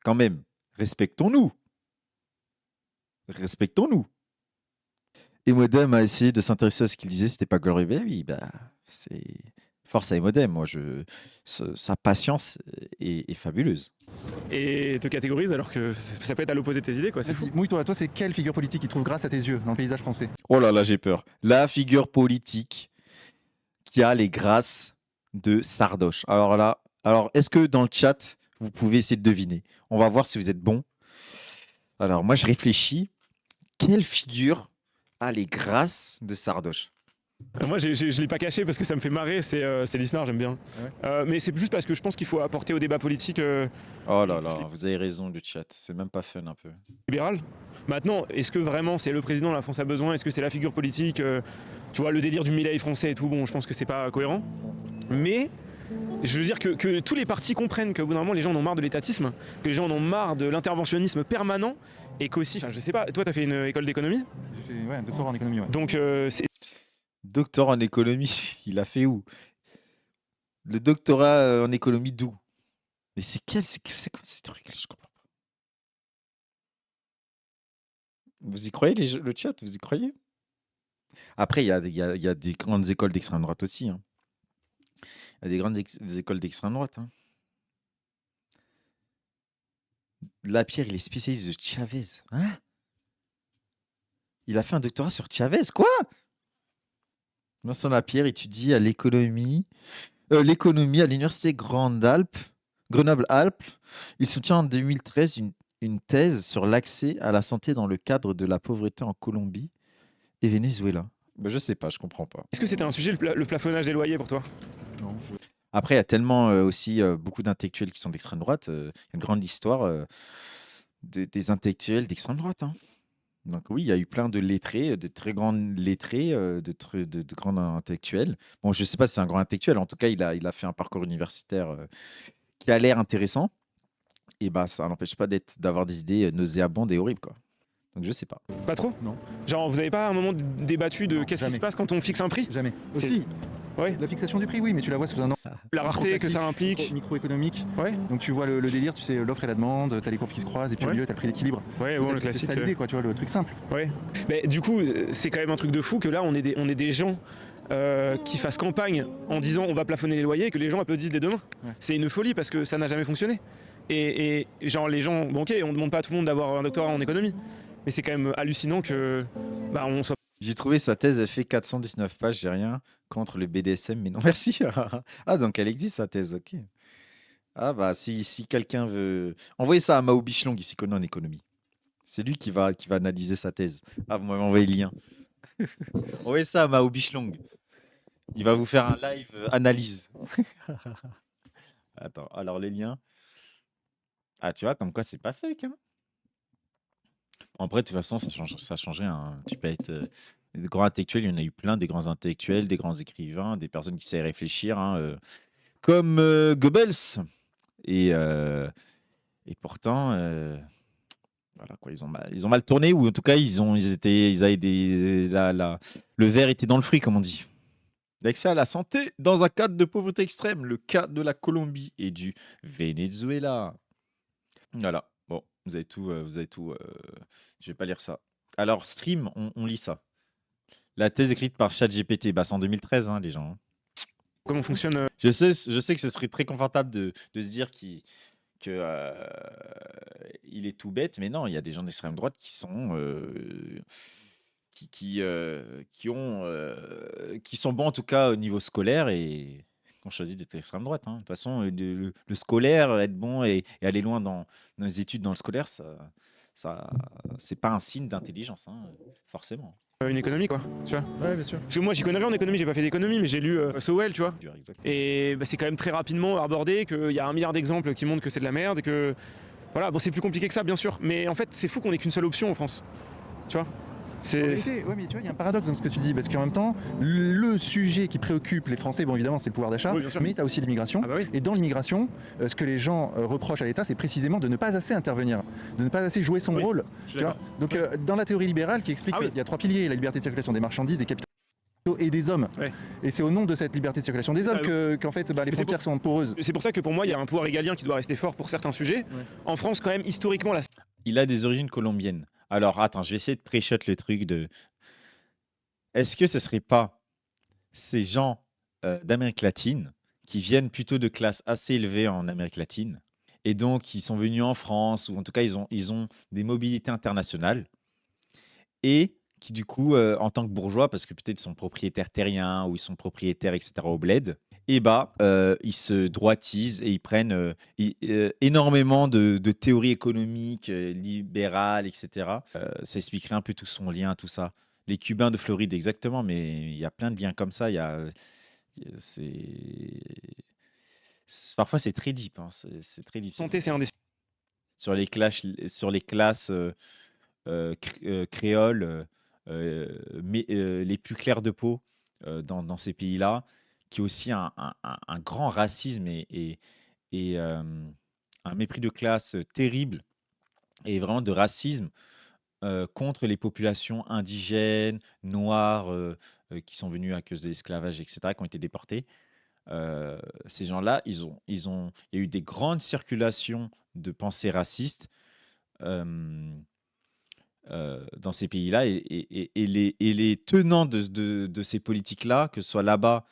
quand même, respectons-nous. Respectons-nous. Et Modem a essayé de s'intéresser à ce qu'il disait, c'était pas Glory Baby. Bah, c'est force à Emodem. Moi, sa patience est fabuleuse. Et te catégorise alors que ça peut être à l'opposé de tes idées, quoi. C'est fou. Vas-y, mouille-toi, toi c'est quelle figure politique qui trouve grâce à tes yeux dans le paysage français? Oh là là, j'ai peur. La figure politique qui a les grâces de Sardoche. Alors là, est-ce que dans le chat, vous pouvez essayer de deviner? On va voir si vous êtes bon. Alors, moi, je réfléchis. Quelle figure a les grâces de Sardoche? Moi je l'ai pas caché parce que ça me fait marrer, c'est Lisnard, j'aime bien. Mais c'est juste parce que je pense qu'il faut apporter au débat politique Oh là là, vous avez raison, le chat. C'est même pas fun un peu. libéral. Maintenant, est-ce que vraiment c'est le président la France a besoin? Est-ce que c'est la figure politique tu vois, le délire du Milei français et tout, bon, je pense que c'est pas cohérent. Mais je veux dire que tous les partis comprennent qu'au bout d'un moment, les gens en ont marre de l'étatisme, que les gens en ont marre de l'interventionnisme permanent, et qu'aussi, enfin je sais pas, toi t'as fait une école d'économie? J'ai fait un doctorat en économie. Ouais. Donc c'est Docteur en économie, il a fait où? Le doctorat en économie d'où? Mais c'est quoi ces trucs-là? Je comprends Vous y croyez, le chat? Vous y croyez? Après, il y a des grandes écoles d'extrême droite aussi, hein. Il y a des grandes des écoles d'extrême droite, hein. Lapierre, il est spécialiste de Chavez. Hein? Il a fait un doctorat sur Chavez, quoi? Vincent Lapierre étudie à l'économie à l'université Grenoble-Alpes. Il soutient en 2013 une thèse sur l'accès à la santé dans le cadre de la pauvreté en Colombie et Venezuela. Ben, je sais pas, je comprends pas. Est-ce que c'était un sujet, le plafonnage des loyers pour toi? Non. Après, il y a tellement aussi beaucoup d'intellectuels qui sont d'extrême droite. Il y a une grande histoire des intellectuels d'extrême droite, hein. Donc oui, il y a eu plein de lettrés, de très grands lettrés, de grands intellectuels. Bon, je ne sais pas si c'est un grand intellectuel. En tout cas, il a fait un parcours universitaire qui a l'air intéressant. Et bah, ça n'empêche pas d'avoir des idées nauséabondes et horribles, quoi. Donc je sais pas. Pas trop? Non. Genre, vous avez pas à un moment débattu de Non, qu'est-ce qui se jamais. passe quand on fixe un prix? Jamais. C'est- Aussi, Ouais. la fixation du prix, oui, mais tu la vois sous un angle La rareté que ça implique? microéconomique. Ouais. Donc tu vois le délire, tu sais, l'offre et la demande, tu as les courbes qui se croisent, et puis au Ouais. milieu, tu as le prix d'équilibre. Ouais, C'est bon, ça- le c'est classique. ça l'idée, quoi, tu vois, le truc simple. Ouais. Mais du coup, c'est quand même un truc de fou que là, on est des gens qui fassent campagne en disant on va plafonner les loyers et que les gens applaudissent dès demain. Ouais. C'est une folie parce que ça n'a jamais fonctionné. Et genre, les gens, bon, ok, on demande pas à tout le monde d'avoir un doctorat en économie, mais c'est quand même hallucinant que on soit. J'ai trouvé sa thèse, elle fait 419 pages, j'ai rien contre le BDSM, mais non merci. Ah, donc elle existe sa thèse, ok. Ah bah si quelqu'un veut... Envoyez ça à Mao Bichelong, ici connaît en économie. C'est lui qui va analyser sa thèse. Ah, vous m'avez envoyé le lien. Envoyez ça à Mao Bichelong. Il va vous faire un live analyse. Attends, alors les liens. Ah, tu vois, comme quoi c'est pas fake, hein. Après, de toute façon, ça changeait, hein. Tu peux être des grands intellectuels, il y en a eu plein, des grands intellectuels, des grands écrivains, des personnes qui savent réfléchir, hein, comme Goebbels. Et pourtant, voilà quoi, ils ont mal tourné, ou en tout cas, ils avaient le verre était dans le fruit, comme on dit. L'accès à la santé dans un cadre de pauvreté extrême, le cas de la Colombie et du Venezuela. Voilà. Bon, vous avez tout. Je vais pas lire ça. Alors, stream, on lit ça. La thèse écrite par ChatGPT, bah, c'est en 2013, hein, les gens. Comment fonctionne Je sais que ce serait très confortable de se dire qu'il est tout bête, mais non, il y a des gens d'extrême droite qui sont qui sont bons en tout cas au niveau scolaire et qui ont choisi d'être extrême droite, hein. De toute façon, le scolaire, être bon et aller loin dans nos études dans le scolaire, ça c'est pas un signe d'intelligence, hein, forcément. une économie, quoi, tu vois? Ouais, bien sûr. Parce que moi, j'y connais rien en économie, j'ai pas fait d'économie, mais j'ai lu Sowell, tu vois? Dur, exact. Et c'est quand même très rapidement abordé qu'il y a 1 milliard d'exemples qui montrent que c'est de la merde et que. Voilà, bon, c'est plus compliqué que ça, bien sûr, mais en fait, c'est fou qu'on ait qu'une seule option en France. Tu vois? Ouais, mais tu vois, il y a un paradoxe dans ce que tu dis, parce qu'en même temps, le sujet qui préoccupe les Français, bon, évidemment, c'est le pouvoir d'achat, Oui, bien sûr. mais tu as aussi l'immigration. Ah bah oui. Et dans l'immigration, ce que les gens reprochent à l'État, c'est précisément de ne pas assez intervenir, de ne pas assez jouer son Oui, rôle. je suis Tu vois. Donc, dans la théorie libérale qui explique Ah oui. qu'il y a 3 piliers, la liberté de circulation des marchandises, des capitaux et des hommes. Ouais. Et c'est au nom de cette liberté de circulation des hommes qu'en fait, les Mais c'est frontières sont poreuses. C'est pour ça que pour moi, il y a un pouvoir régalien qui doit rester fort pour certains sujets. Ouais. En France, quand même, historiquement, la. Il a des origines colombiennes. Alors, attends, je vais essayer de pré-shot le truc de... Est-ce que ce serait pas ces gens d'Amérique latine qui viennent plutôt de classes assez élevées en Amérique latine et donc ils sont venus en France ou en tout cas ils ont des mobilités internationales et qui du coup en tant que bourgeois parce que peut-être ils sont propriétaires terriens ou ils sont propriétaires etc au bled et bah ils se droitisent et ils prennent énormément de théories économiques libérales etc. Ça expliquerait un peu tout son lien tout ça. Les Cubains de Floride, exactement, mais il y a plein de liens comme ça. Parfois, c'est très deep, hein, c'est très deep. Santé, c'est un des. Sur les classes créoles, les plus clairs de peau dans ces pays-là, qui est aussi un grand racisme et un mépris de classe terrible et vraiment de racisme contre les populations indigènes, noires, qui sont venues à cause de l'esclavage, etc., qui ont été déportés. Ces gens-là, il y a eu des grandes circulations de pensées racistes dans ces pays-là. Et les tenants de ces politiques-là, que ce soit là-bas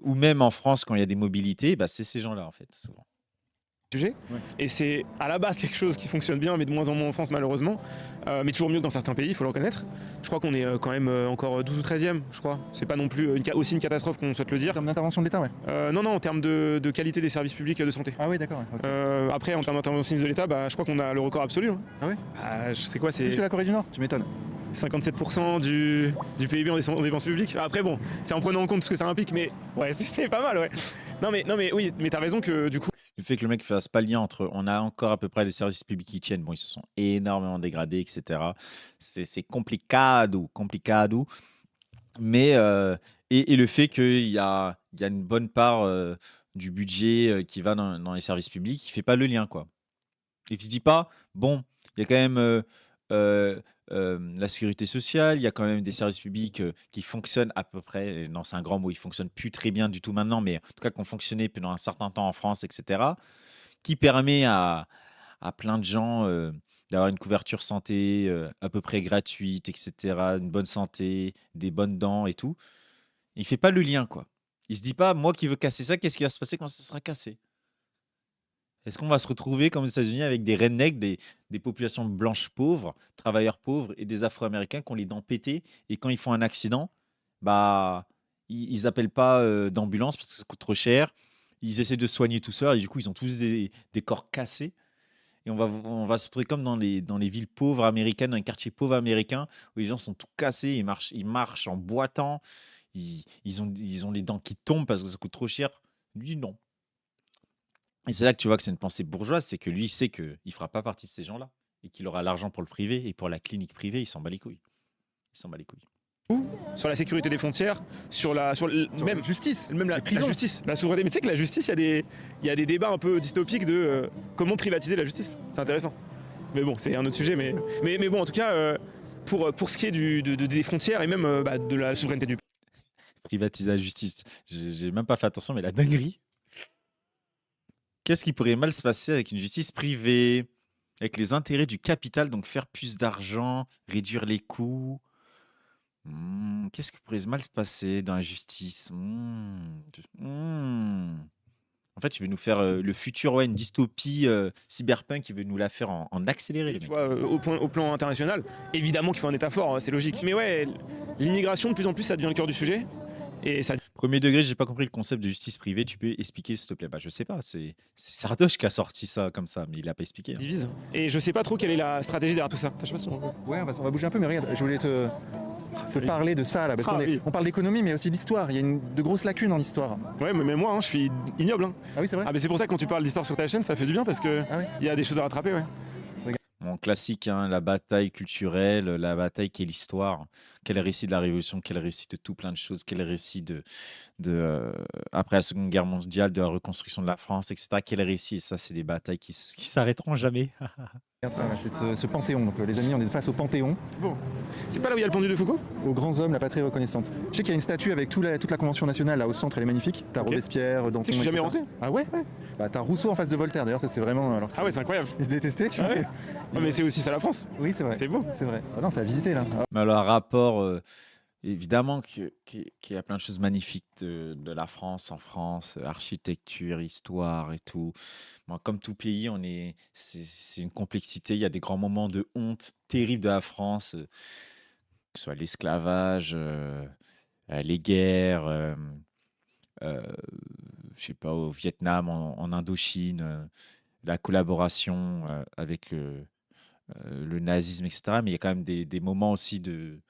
ou même en France quand il y a des mobilités, bah, c'est ces gens-là, en fait, souvent. Sujet. Ouais. Et c'est à la base quelque chose qui fonctionne bien, mais de moins en moins en France malheureusement. Mais toujours mieux que dans certains pays, il faut le reconnaître. Je crois qu'on est quand même encore 12 ou 13e, je crois. C'est pas non plus aussi une catastrophe qu'on souhaite le En dire. termes d'intervention de l'État, ouais. Non, en termes de qualité des services publics de santé. Ah oui, d'accord. Ouais, ok. Après, en termes d'intervention de l'État, bah, je crois qu'on a le record absolu. Hein. Ah oui. Je sais quoi, Plus c'est que la Corée du Nord, tu m'étonnes. 57% du PIB en dépenses publiques. Après, bon, c'est en prenant en compte ce que ça implique, mais ouais, c'est pas mal, ouais. Non, mais oui, mais t'as raison que du coup, Le fait que le mec fasse pas le lien entre on a encore à peu près les services publics qui tiennent, bon, ils se sont énormément dégradés, etc. C'est complicado. Mais et le fait qu'il y a une bonne part du budget qui va dans les services publics, il fait pas le lien, quoi. Il se dit pas, bon, il y a quand même la sécurité sociale, il y a quand même des services publics qui fonctionnent à peu près, non, c'est un grand mot, ils fonctionnent plus très bien du tout maintenant, mais en tout cas qui ont fonctionné pendant un certain temps en France, etc., qui permet à plein de gens d'avoir une couverture santé à peu près gratuite, etc., une bonne santé, des bonnes dents et tout. Il fait pas le lien, quoi. Il se dit pas, moi qui veux casser ça, qu'est-ce qui va se passer quand ça sera cassé? Est-ce qu'on va se retrouver comme aux États-Unis avec des rednecks, des populations blanches pauvres, travailleurs pauvres et des Afro-Américains qui ont les dents pétées et quand ils font un accident, bah ils appellent pas d'ambulance parce que ça coûte trop cher. Ils essaient de se soigner tout seuls et du coup ils ont tous des corps cassés. Et on va se retrouver comme dans les villes pauvres américaines, dans les quartiers pauvres américains, où les gens sont tout cassés, ils marchent en boitant, ils ont les dents qui tombent parce que ça coûte trop cher. Lui, non. Et c'est là que tu vois que c'est une pensée bourgeoise, c'est que lui, il sait qu'il ne fera pas partie de ces gens-là et qu'il aura l'argent pour le privé et pour la clinique privée, il s'en bat les couilles. Il s'en bat les couilles. sur la sécurité des frontières, même Justice. même la prisons. justice, la souveraineté. Mais tu sais que la justice, il y a des débats un peu dystopiques de comment privatiser la justice. C'est intéressant. Mais bon, c'est un autre sujet. Mais bon, en tout cas, pour ce qui est des frontières et même de la souveraineté du Privatiser la justice. J'ai même pas fait attention, mais la dinguerie. Qu'est-ce qui pourrait mal se passer avec une justice privée, avec les intérêts du capital, donc faire plus d'argent, réduire les coûts. Qu'est-ce qui pourrait mal se passer dans la justice? En fait, il veut nous faire le futur, ouais, une dystopie cyberpunk, il veut nous la faire en accéléré, le tu mec. vois, au plan international. Évidemment qu'il faut un État fort, c'est logique. Mais ouais, l'immigration, de plus en plus, ça devient le cœur du sujet. Et ça Premier degré, j'ai pas compris le concept de justice privée. Tu peux expliquer, s'il te plaît? Bah, je sais pas. C'est Sardoche qui a sorti ça comme ça, mais il a pas expliqué, hein. divise. Et je sais pas trop quelle est la stratégie derrière tout ça. Je sais pas si on peut. Ouais, on va bouger un peu, mais regarde, je voulais te parler de ça là, parce Ah, qu'on oui. on parle d'économie, mais aussi d'histoire. Il y a de grosses lacunes en histoire. Ouais, mais moi, hein, je suis ignoble. Hein. Ah oui, c'est vrai. Ah, mais c'est pour ça que quand tu parles d'histoire sur ta chaîne, ça fait du bien parce que Ah oui. il y a des choses à rattraper, ouais. Bon, classique, hein, la bataille culturelle, la bataille qui est l'histoire. Quel récit de la Révolution, quel récit de tout plein de choses, quel récit après la Seconde Guerre mondiale, de la reconstruction de la France, etc. Quel récit? Et ça, c'est des batailles qui s'arrêteront jamais. Regarde ça, là, c'est ce panthéon. Donc les amis, on est face au panthéon, Bon. C'est pas là où il y a le pendule de Foucault? aux grands hommes, la patrie reconnaissante. Je sais qu'il y a une statue avec toute la Convention nationale là au centre, elle est magnifique. T'as Ok. Robespierre, Tu Danton, sais que je suis jamais etc. rentré? Ah ouais, Bah t'as Rousseau en face de Voltaire. D'ailleurs, ça c'est vraiment. Alors, Ah ouais, c'est incroyable. ils se détestaient, tu Ah vois. ouais. Ah, mais c'est aussi ça la France. Oui, c'est vrai. C'est beau. C'est vrai. Ah non, c'est à visiter là. Ah, Mais alors, rapport, évidemment qu'il y a plein de choses magnifiques de la France, en France, architecture, histoire et tout. Moi, comme tout pays, c'est une complexité. Il y a des grands moments de honte terribles de la France, que ce soit l'esclavage, les guerres, je sais pas, au Vietnam, en Indochine, la collaboration avec le nazisme, etc. Mais il y a quand même des moments aussi de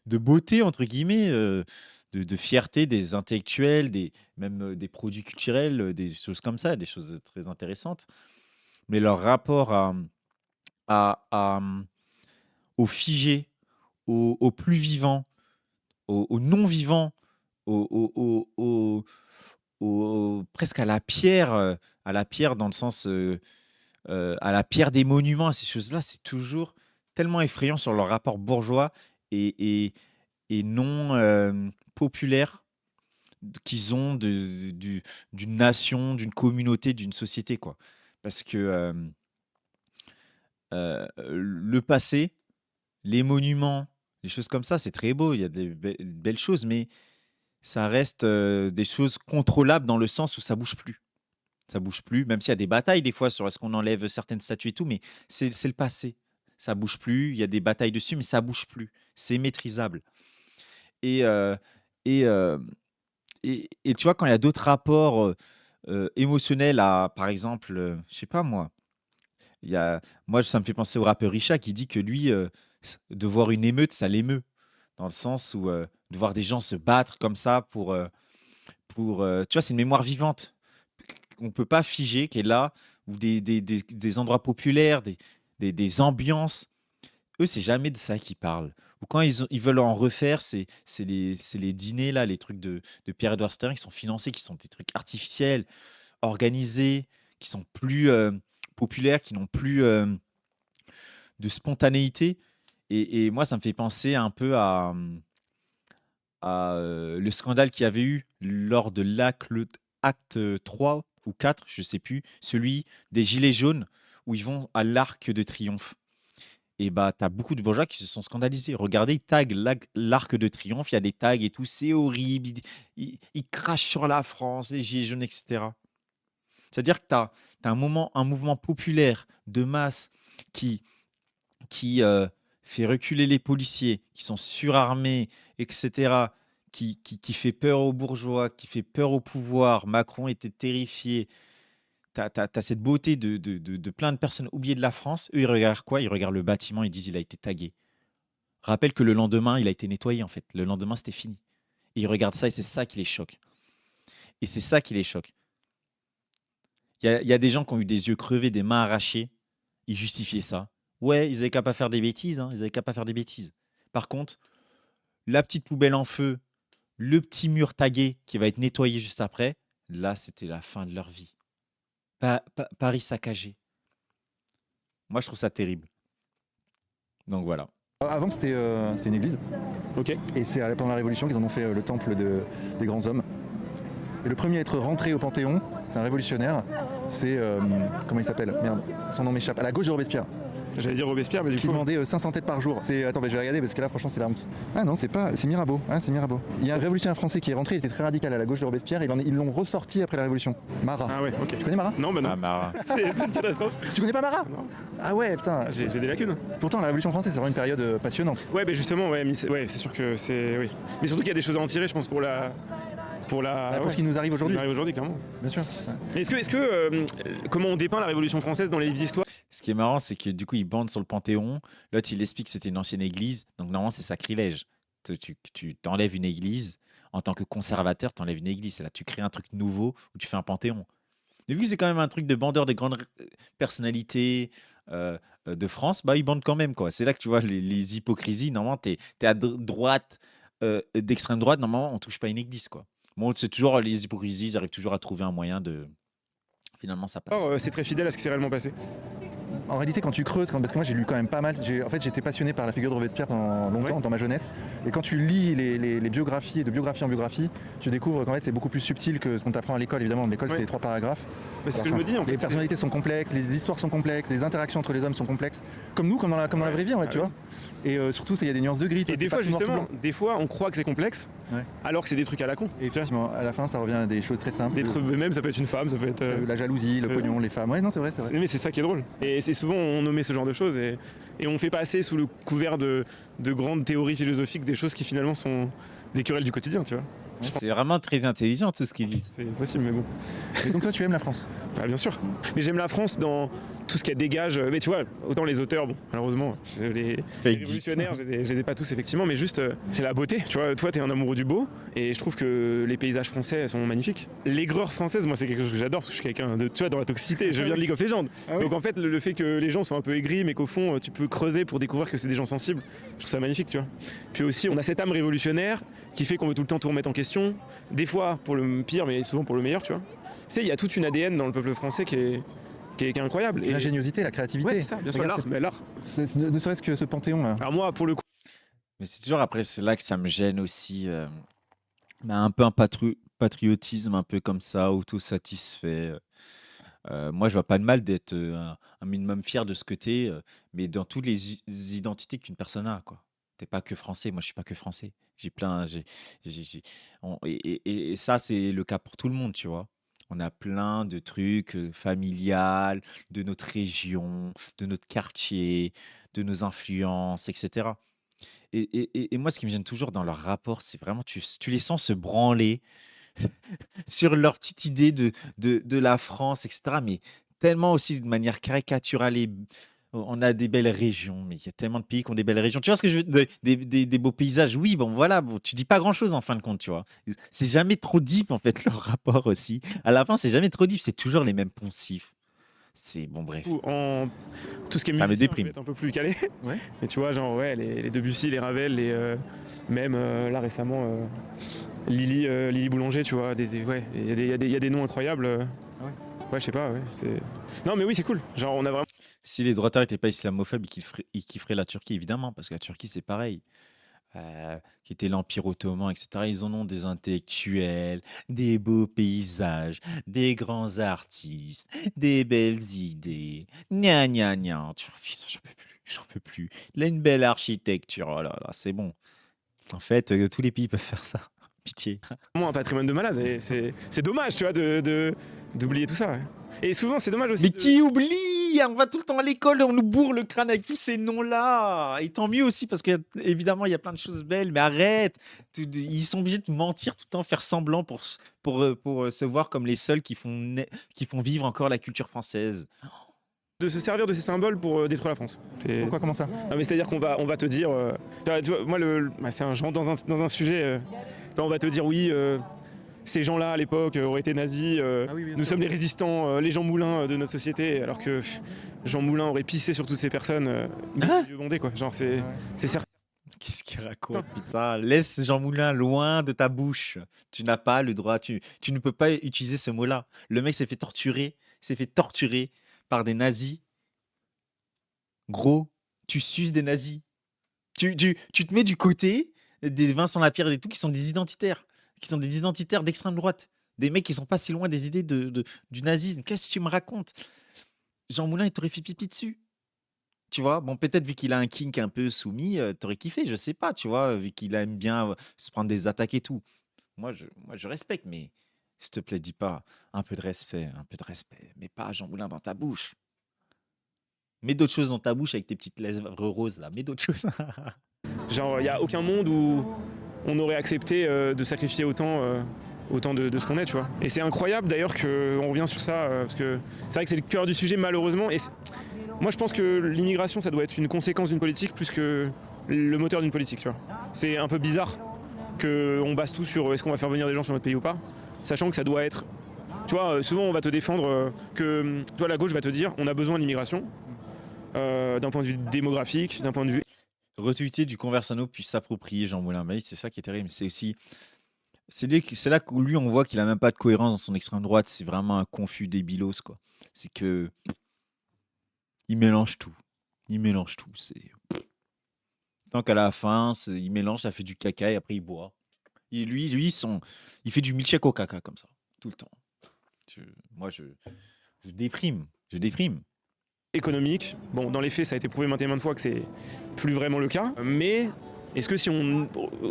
beauté, entre guillemets, de fierté des intellectuels, même des produits culturels, des choses comme ça, des choses très intéressantes. Mais leur rapport à, au figé, au plus vivant, au non vivant, presque à la pierre dans le sens, à la pierre des monuments, à ces choses-là, c'est toujours tellement effrayant sur leur rapport bourgeois et non populaire qu'ils ont d'une nation, d'une communauté, d'une société, quoi. Parce que le passé, les monuments, les choses comme ça, c'est très beau. Il y a des belles choses, mais ça reste des choses contrôlables dans le sens où ça bouge plus. Ça bouge plus, même s'il y a des batailles des fois sur est-ce qu'on enlève certaines statues et tout, mais c'est le passé. Ça bouge plus, il y a des batailles dessus, mais ça bouge plus. C'est maîtrisable. Et, euh, et, euh, et tu vois, quand il y a d'autres rapports émotionnels à, par exemple, je sais pas moi, il y a, moi ça me fait penser au rappeur Risha qui dit que lui, de voir une émeute, ça l'émeut. Dans le sens où de voir des gens se battre comme ça tu vois, c'est une mémoire vivante qu'on ne peut pas figer, qui est là, ou des endroits populaires, des ambiances. Eux, c'est jamais de ça qu'ils parlent. Ou quand ils veulent en refaire, c'est les dîners, là, les trucs de Pierre-Edouard Stern qui sont financés, qui sont des trucs artificiels, organisés, qui sont plus populaires, qui n'ont plus de spontanéité. Et moi, ça me fait penser un peu à le scandale qu'il y avait eu lors de l'acte 3 ou 4, je sais plus, celui des Gilets jaunes, où ils vont à l'Arc de Triomphe. Et bah, tu as beaucoup de bourgeois qui se sont scandalisés. Regardez, ils taguent l'Arc de Triomphe, il y a des tags et tout, c'est horrible. Ils crachent sur la France, les Gilets jaunes, etc. C'est-à-dire que tu as un mouvement populaire de masse qui, qui fait reculer les policiers, qui sont surarmés, etc., qui fait peur aux bourgeois, qui fait peur au pouvoir. Macron était terrifié. Tu as cette beauté de plein de personnes oubliées de la France. Eux, ils regardent quoi? Ils regardent le bâtiment, ils disent il a été tagué. Rappelle que le lendemain, il a été nettoyé, en fait. Le lendemain, c'était fini. Et ils regardent ça et c'est ça qui les choque. Et c'est ça qui les choque. Il y a des gens qui ont eu des yeux crevés, des mains arrachées. Ils justifiaient ça. Ouais, ils avaient qu'à pas faire des bêtises. Hein, ils avaient qu'à pas faire des bêtises. Par contre, la petite poubelle en feu, le petit mur tagué qui va être nettoyé juste après, là, c'était la fin de leur vie. Paris saccagé. Moi, je trouve ça terrible. Donc voilà. Avant, c'est une église. Ok. Et c'est pendant la Révolution qu'ils en ont fait le temple des grands hommes. Et le premier à être rentré au Panthéon, c'est un révolutionnaire. C'est. Comment il s'appelle? Merde, son nom m'échappe. À la gauche de Robespierre. J'allais dire Robespierre, mais du Qui coup. demandait 500 têtes par jour. Attends, je vais regarder parce que là, franchement, c'est la honte. Ah non, c'est Mirabeau. Ah, c'est Mirabeau. Il y a un révolutionnaire français qui est rentré, il était très radical à la gauche de Robespierre. Ils l'ont ressorti après la Révolution. Marat. Ah ouais, ok. Tu connais Marat? Non, bah non. Ah, Marat. C'est une catastrophe. Tu connais pas Marat? Non. Ah ouais, putain. J'ai des lacunes. Pourtant, la Révolution française, c'est vraiment une période passionnante. Ouais, mais justement, ouais, c'est sûr que c'est. Oui. Mais surtout qu'il y a des choses à en tirer, je pense, pour la. Pour ce qui nous arrive aujourd'hui. Clairement. Bien sûr. Ouais. Mais est-ce que comment on dépeint la Révolution française dans les livres d'histoire? Ce qui est marrant, c'est que du coup, ils bandent sur le Panthéon. L'autre, il explique que c'était une ancienne église. Donc, normalement, c'est sacrilège. Tu t'enlèves une église. En tant que conservateur, tu enlèves une église. Là, tu crées un truc nouveau où tu fais un Panthéon. Mais vu que c'est quand même un truc de bandeur des grandes personnalités de France, bah, ils bandent quand même, quoi. C'est là que tu vois les hypocrisies. Normalement, tu es à droite, d'extrême droite. Normalement, on touche pas une église, quoi. Bon, c'est toujours les hypocrisies. Ils arrivent toujours à trouver un moyen de. Finalement, ça passe. C'est très fidèle à ce qui s'est réellement passé. En réalité, quand tu creuses, parce que moi j'ai lu quand même pas mal, en fait j'étais passionné par la figure de Robespierre pendant longtemps, dans ma jeunesse, et quand tu lis les biographies, et de biographie en biographie, tu découvres qu'en fait c'est beaucoup plus subtil que ce qu'on t'apprend à l'école, évidemment. L'école, c'est 3 paragraphes. Mais c'est ce que je me dis, en fait. Les personnalités sont complexes, les histoires sont complexes, les interactions entre les hommes sont complexes, comme nous, comme dans la vraie vie, en fait, tu vois. Et surtout, il y a des nuances de gris. Et des fois, justement, on croit que c'est complexe, alors que c'est des trucs à la con. Et effectivement, à la fin, ça revient à des choses très simples. Des trucs, même ça peut être une femme, ça peut être. La jalousie, le pognon, les femmes. Ouais, non, c'est vrai. Mais c'est ça qui est drôle. Et c'est souvent, on nommait ce genre de choses et on fait passer sous le couvert de grandes théories philosophiques des choses qui finalement sont des querelles du quotidien, tu vois. C'est vraiment très intelligent tout ce qu'ils disent. C'est possible, mais bon. Et donc toi, tu aimes la France? Bah, bien sûr. Mais j'aime la France dans tout ce qu'elle dégage. Mais tu vois, autant les auteurs, bon, malheureusement, les révolutionnaires, je les ai pas tous effectivement, mais juste, j'ai la beauté. Tu vois, toi, t'es un amoureux du beau, et je trouve que les paysages français sont magnifiques. L'aigreur française, moi, c'est quelque chose que j'adore, parce que je suis quelqu'un de, tu vois, dans la toxicité. Je viens de League of Legends. Ah oui. Donc en fait, le fait que les gens soient un peu aigris, mais qu'au fond, tu peux creuser pour découvrir que c'est des gens sensibles, je trouve ça magnifique, tu vois. Puis aussi, on a cette âme révolutionnaire qui fait qu'on veut tout le temps tout remettre en question. Des fois pour le pire, mais souvent pour le meilleur, tu vois. Tu sais, il y a toute une ADN dans le peuple français qui est incroyable. L'ingéniosité, la créativité. Ouais, c'est ça, bien sûr, l'art. Ne serait-ce que ce panthéon-là. Alors moi, pour le coup... Mais c'est toujours après, c'est là que ça me gêne aussi. Un peu un patriotisme un peu comme ça, autosatisfait. Moi, je vois pas de mal d'être un minimum fier de ce que t'es, mais dans toutes les identités qu'une personne a, quoi. T'es pas que français, moi je suis pas que français. J'ai plein, et ça, c'est le cas pour tout le monde, tu vois. On a plein de trucs familiales, de notre région, de notre quartier, de nos influences, etc. Et moi, ce qui me gêne toujours dans leur rapport, c'est vraiment, tu les sens se branler sur leur petite idée de la France, etc. Mais tellement aussi de manière caricaturale. On a des belles régions, mais il y a tellement de pays qui ont des belles régions. Tu vois ce que je veux dire? Des beaux paysages, oui, bon voilà, bon, tu dis pas grand-chose en fin de compte, tu vois. C'est jamais trop deep en fait leur rapport aussi. À la fin, c'est jamais trop deep, c'est toujours les mêmes poncifs. C'est bon, bref. Ou en tout ce qui est Ça me musicien, je vais déprime. être un peu plus calé. Ouais. Mais tu vois, genre, ouais, les Debussy, les Ravel, même là récemment, Lily Boulanger, tu vois, ouais, il y a des noms incroyables. Ah ouais. Ouais, je sais pas, ouais. Non, mais oui, c'est cool. Genre, on a vraiment. Si les droitards n'étaient pas islamophobes, ils kifferaient la Turquie, évidemment, parce que la Turquie, c'est pareil. Qui était l'Empire ottoman, etc. Ils en ont des intellectuels, des beaux paysages, des grands artistes, des belles idées. Gna gna gna. Putain, j'en peux plus, j'en peux plus. Il a une belle architecture, oh là là, c'est bon. En fait, tous les pays peuvent faire ça. Pitié. Un patrimoine de malade et c'est dommage, tu vois, d'oublier tout ça. Ouais. Et souvent, c'est dommage aussi. Mais qui oublie? On va tout le temps à l'école et on nous bourre le crâne avec tous ces noms-là. Et tant mieux aussi parce que évidemment il y a plein de choses belles. Mais arrête, ils sont obligés de mentir tout le temps, faire semblant pour se voir comme les seuls qui font vivre encore la culture française. De se servir de ces symboles pour détruire la France. Pourquoi, comment ça? Ah, mais c'est-à-dire on va te dire, tu vois, moi je rentre dans un sujet, on va te dire oui, ces gens-là à l'époque auraient été nazis, Ah oui, bien nous sûr. sommes les résistants, les Jean Moulin de notre société, alors que Jean Moulin aurait pissé sur toutes ces personnes, les yeux bondés quoi. Genre Ouais. c'est certain. Qu'est-ce qu'il raconte, putain? Laisse Jean Moulin loin de ta bouche. Tu n'as pas le droit, tu ne peux pas utiliser ce mot-là. Le mec s'est fait torturer par des nazis. Gros, tu suces des nazis. Tu te mets du côté des Vincent Lapierre et tout qui sont des identitaires d'extrême droite. Des mecs qui sont pas si loin des idées du nazisme. Qu'est-ce que tu me racontes? Jean Moulin, il t'aurait fait pipi dessus. Tu vois? Bon, peut-être vu qu'il a un kink un peu soumis, tu kiffé, je sais pas, tu vois? Vu qu'il aime bien se prendre des attaques et tout. Moi, je respecte, mais s'il te plaît, dis pas un peu de respect, un peu de respect. Mais pas Jean Moulin dans ta bouche. Mets d'autres choses dans ta bouche avec tes petites lèvres roses là. Mets d'autres choses. Genre il y a aucun monde où on aurait accepté de sacrifier autant de ce qu'on est, tu vois. Et c'est incroyable d'ailleurs qu'on revient sur ça, parce que c'est vrai que c'est le cœur du sujet malheureusement. Moi je pense que l'immigration ça doit être une conséquence d'une politique plus que le moteur d'une politique, tu vois. C'est un peu bizarre qu'on base tout sur est-ce qu'on va faire venir des gens sur notre pays ou pas, sachant que ça doit être. Tu vois, souvent on va te défendre que. Tu vois, la gauche va te dire on a besoin d'immigration, d'un point de vue démographique, d'un point de vue. Retweeter du Conversano puis s'approprier Jean Moulin. Bah oui, c'est ça qui est terrible. C'est aussi. C'est là que lui, on voit qu'il a même pas de cohérence dans son extrême droite. C'est vraiment un confus débilos, quoi. C'est que. Il mélange tout. Il mélange tout. C'est. Tant qu'à la fin, il mélange, ça fait du caca et après il boit. Et lui, il fait du milkshake au caca comme ça, tout le temps. Moi, je déprime. Je déprime. Économique. Bon, dans les faits, ça a été prouvé maintes et maintes fois que c'est plus vraiment le cas. Mais est-ce que si on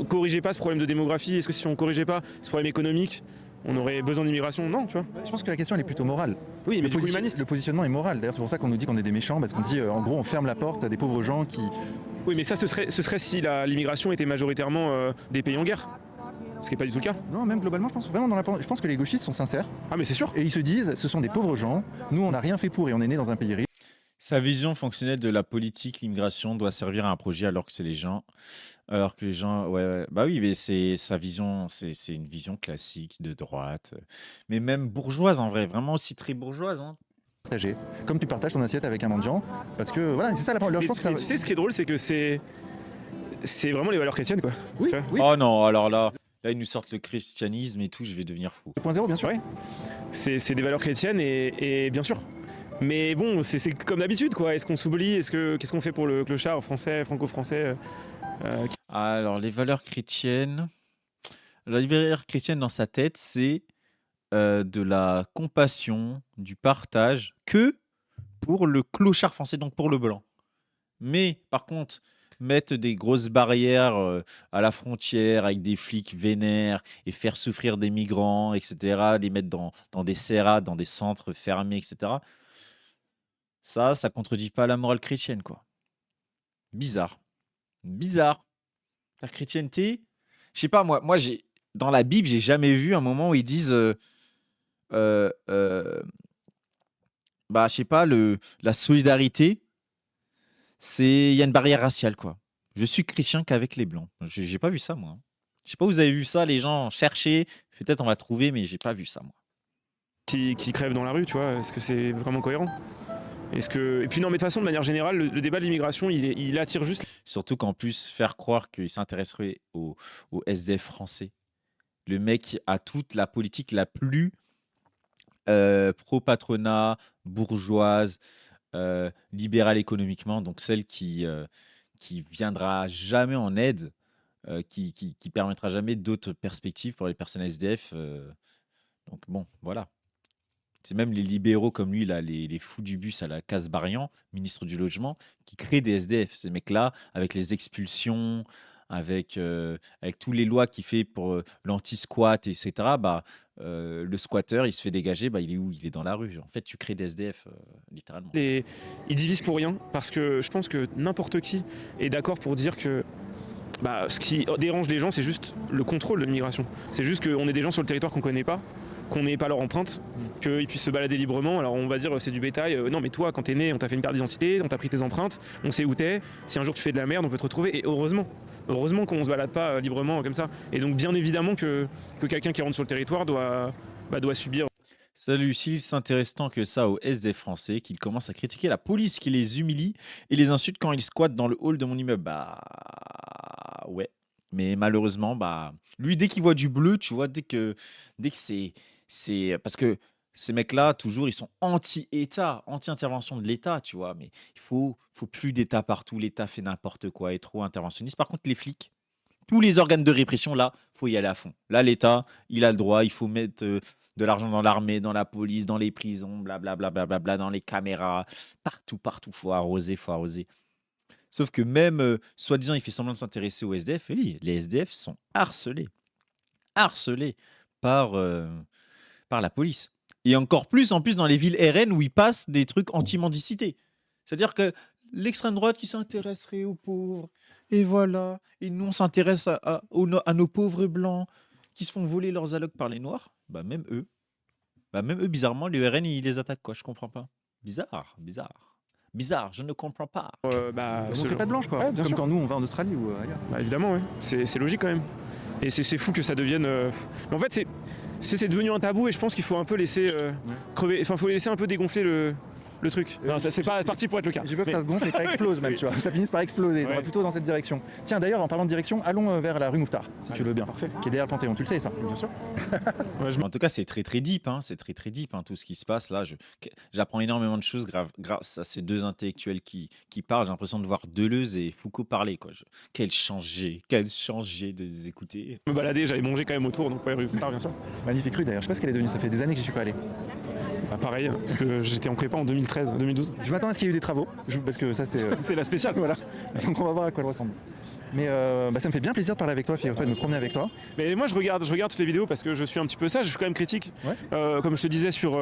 corrigeait pas ce problème de démographie, est-ce que si on corrigeait pas ce problème économique, on aurait besoin d'immigration? Non, tu vois. Je pense que la question elle est plutôt morale. Oui, mais Le, du coup posi- humaniste. le positionnement est moral. D'ailleurs, c'est pour ça qu'on nous dit qu'on est des méchants, parce qu'on dit en gros on ferme la porte à des pauvres gens qui. Oui, mais ça, ce serait si l'immigration était majoritairement des pays en guerre. Ce qui n'est pas du tout le cas. Non, même globalement, je pense vraiment je pense que les gauchistes sont sincères Ah, mais c'est sûr. et ils se disent ce sont des pauvres gens. Nous, on n'a rien fait pour et on est né dans un pays riche. Sa vision fonctionnelle de la politique, l'immigration doit servir à un projet alors que les gens, ouais, bah oui, mais c'est sa vision, c'est une vision classique de droite, mais même bourgeoise en vrai, vraiment aussi très bourgeoise, hein. Partagés. Comme tu partages ton assiette avec un mendiant, parce que voilà, c'est ça la. Je Mais, pense que ça. mais tu sais, ce qui est drôle, c'est que c'est vraiment les valeurs chrétiennes, quoi. Oui, Tu vois. oui. Oh non, alors là, ils nous sortent le christianisme et tout, je vais devenir fou. 2.0 bien sûr. Ouais. C'est des valeurs chrétiennes et bien sûr. Mais bon, c'est comme d'habitude, quoi. Est-ce qu'on s'oublie? Qu'est-ce qu'on fait pour le clochard français, franco-français Alors les valeurs chrétiennes dans sa tête, c'est de la compassion, du partage que pour le clochard français, donc pour le blanc. Mais par contre, mettre des grosses barrières à la frontière avec des flics vénères et faire souffrir des migrants, etc., les mettre dans des serrades, dans des centres fermés, etc., ça contredit pas la morale chrétienne, quoi. Bizarre. Bizarre. La chrétienté, je sais pas, moi dans la Bible, j'ai jamais vu un moment où ils disent, euh, euh, bah, je sais pas, la solidarité, il y a une barrière raciale, quoi. Je suis chrétien qu'avec les blancs. J'ai pas vu ça, moi. Je sais pas, vous avez vu ça, les gens chercher, peut-être on va trouver, mais j'ai pas vu ça, moi. qui crèvent dans la rue, tu vois. Est-ce que c'est vraiment cohérent? Et puis non, mais de toute façon, de manière générale, le débat de l'immigration, il attire juste. Surtout qu'en plus, faire croire qu'il s'intéresserait au SDF français. Le mec a toute la politique la plus pro-patronat, bourgeoise, libérale économiquement, donc celle qui viendra jamais en aide, qui permettra jamais d'autres perspectives pour les personnes SDF. Donc bon, voilà. C'est même les libéraux comme lui, là, les fous du bus à la Casbarian, ministre du Logement, qui créent des SDF. Ces mecs-là, avec les expulsions, avec toutes les lois qu'il fait pour l'anti-squat, etc., bah, le squatteur, il se fait dégager, bah, il est où? Il est dans la rue. En fait, tu crées des SDF, littéralement. Ils divisent pour rien, parce que je pense que n'importe qui est d'accord pour dire que ce qui dérange les gens, c'est juste le contrôle de l'immigration. C'est juste qu'on est des gens sur le territoire qu'on connaît pas, qu'on n'ait pas leur empreinte, qu'ils puissent se balader librement. Alors on va dire c'est du bétail. Non mais toi, quand t'es né, on t'a fait une carte d'identité, on t'a pris tes empreintes, on sait où t'es. Si un jour tu fais de la merde, on peut te retrouver. Et heureusement qu'on se balade pas librement comme ça. Et donc bien évidemment que quelqu'un qui rentre sur le territoire doit subir. Salut, s'il s'intéresse tant que ça aux SDF français, qu'il commence à critiquer la police qui les humilie et les insulte quand ils squattent dans le hall de mon immeuble. Bah ouais. Mais malheureusement, bah lui, dès qu'il voit du bleu, tu vois, dès que c'est parce que ces mecs-là, toujours, ils sont anti-État, anti-intervention de l'État, tu vois. Mais il faut plus d'État partout. L'État fait n'importe quoi, est trop interventionniste. Par contre, les flics, tous les organes de répression, là, faut y aller à fond. Là, l'État, il a le droit, il faut mettre de l'argent dans l'armée, dans la police, dans les prisons, blablabla, dans les caméras, partout, faut arroser, faut arroser. Sauf que même, soi-disant, il fait semblant de s'intéresser aux SDF, et oui, les SDF sont harcelés par, par la police. Et encore plus, en plus, dans les villes RN où ils passent des trucs anti-mendicité. C'est-à-dire que l'extrême droite qui s'intéresserait aux pauvres, et voilà, et nous on s'intéresse à nos pauvres blancs qui se font voler leurs allocs par les noirs, bah même eux, bizarrement, le RN il les attaque, quoi, je comprends pas. Bizarre, je ne comprends pas. Montrer pas de blanche, quoi. Ouais, bien Comme sûr. quand nous on va en Australie ou ailleurs. Bah, évidemment, ouais. C'est logique quand même. Et c'est fou que ça devienne. Mais en fait, c'est devenu un tabou et je pense qu'il faut un peu laisser crever. Enfin, faut laisser un peu dégonfler le truc. Non, ça, c'est pas parti pour être le cas. J'ai peur que ça se gonfle et que ça explose même, Oui. tu vois. Ça finisse par exploser, ça Ouais. va plutôt dans cette direction. Tiens, d'ailleurs, en parlant de direction, allons vers la rue Mouffetard, si tu Allez, veux bien. parfait. Qui est derrière le Panthéon, tu le sais ça. Bien sûr. En tout cas, c'est très deep, hein, c'est très deep, hein, tout ce qui se passe là. J'apprends énormément de choses grâce à ces deux intellectuels qui parlent. J'ai l'impression de voir Deleuze et Foucault parler, quoi. Quel changer de les écouter. Je me baladais, j'allais manger quand même autour, donc ouais, rue Foucault, bien sûr. Magnifique rue d'ailleurs, je sais pas ce qu'elle est devenue, ça fait des années que j'y suis pas allé. Bah, pareil, parce que j'étais en prépa en 2013, 2012. Je m'attends à ce qu'il y ait eu des travaux, parce que ça c'est. C'est la spéciale. Voilà, donc on va voir à quoi elle ressemble. Mais ça me fait bien plaisir de parler avec toi, figure-toi, de me promener avec toi. Mais moi je regarde toutes les vidéos parce que je suis un petit peu ça, je suis quand même critique. Ouais. Comme je te disais sur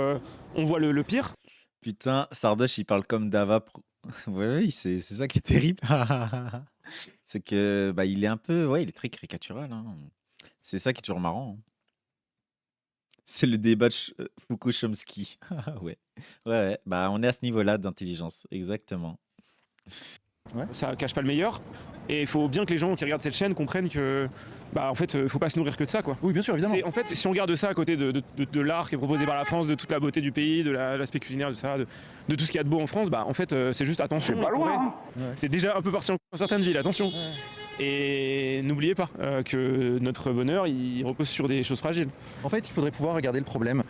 on voit le pire. Putain, Sardoche, il parle comme Dava. Oui, c'est ça qui est terrible. C'est que bah, il est un peu, ouais, il est très caricatural, hein. C'est ça qui est toujours marrant, hein. C'est le débat de Foucault-Chomsky. Ouais, bah on est à ce niveau-là d'intelligence, exactement. Ça cache pas le meilleur. Et il faut bien que les gens qui regardent cette chaîne comprennent que en fait faut pas se nourrir que de ça, quoi. Oui, bien sûr, évidemment. En fait, si on regarde ça à côté de l'art qui est proposé par la France, de toute la beauté du pays, de l'aspect culinaire, de tout ce qu'il y a de beau en France, en fait, c'est juste attention. C'est pas loin, ouais. Ouais. C'est déjà un peu parti dans certaines villes, attention. Ouais. Et n'oubliez pas que notre bonheur, il repose sur des choses fragiles. En fait, il faudrait pouvoir regarder le problème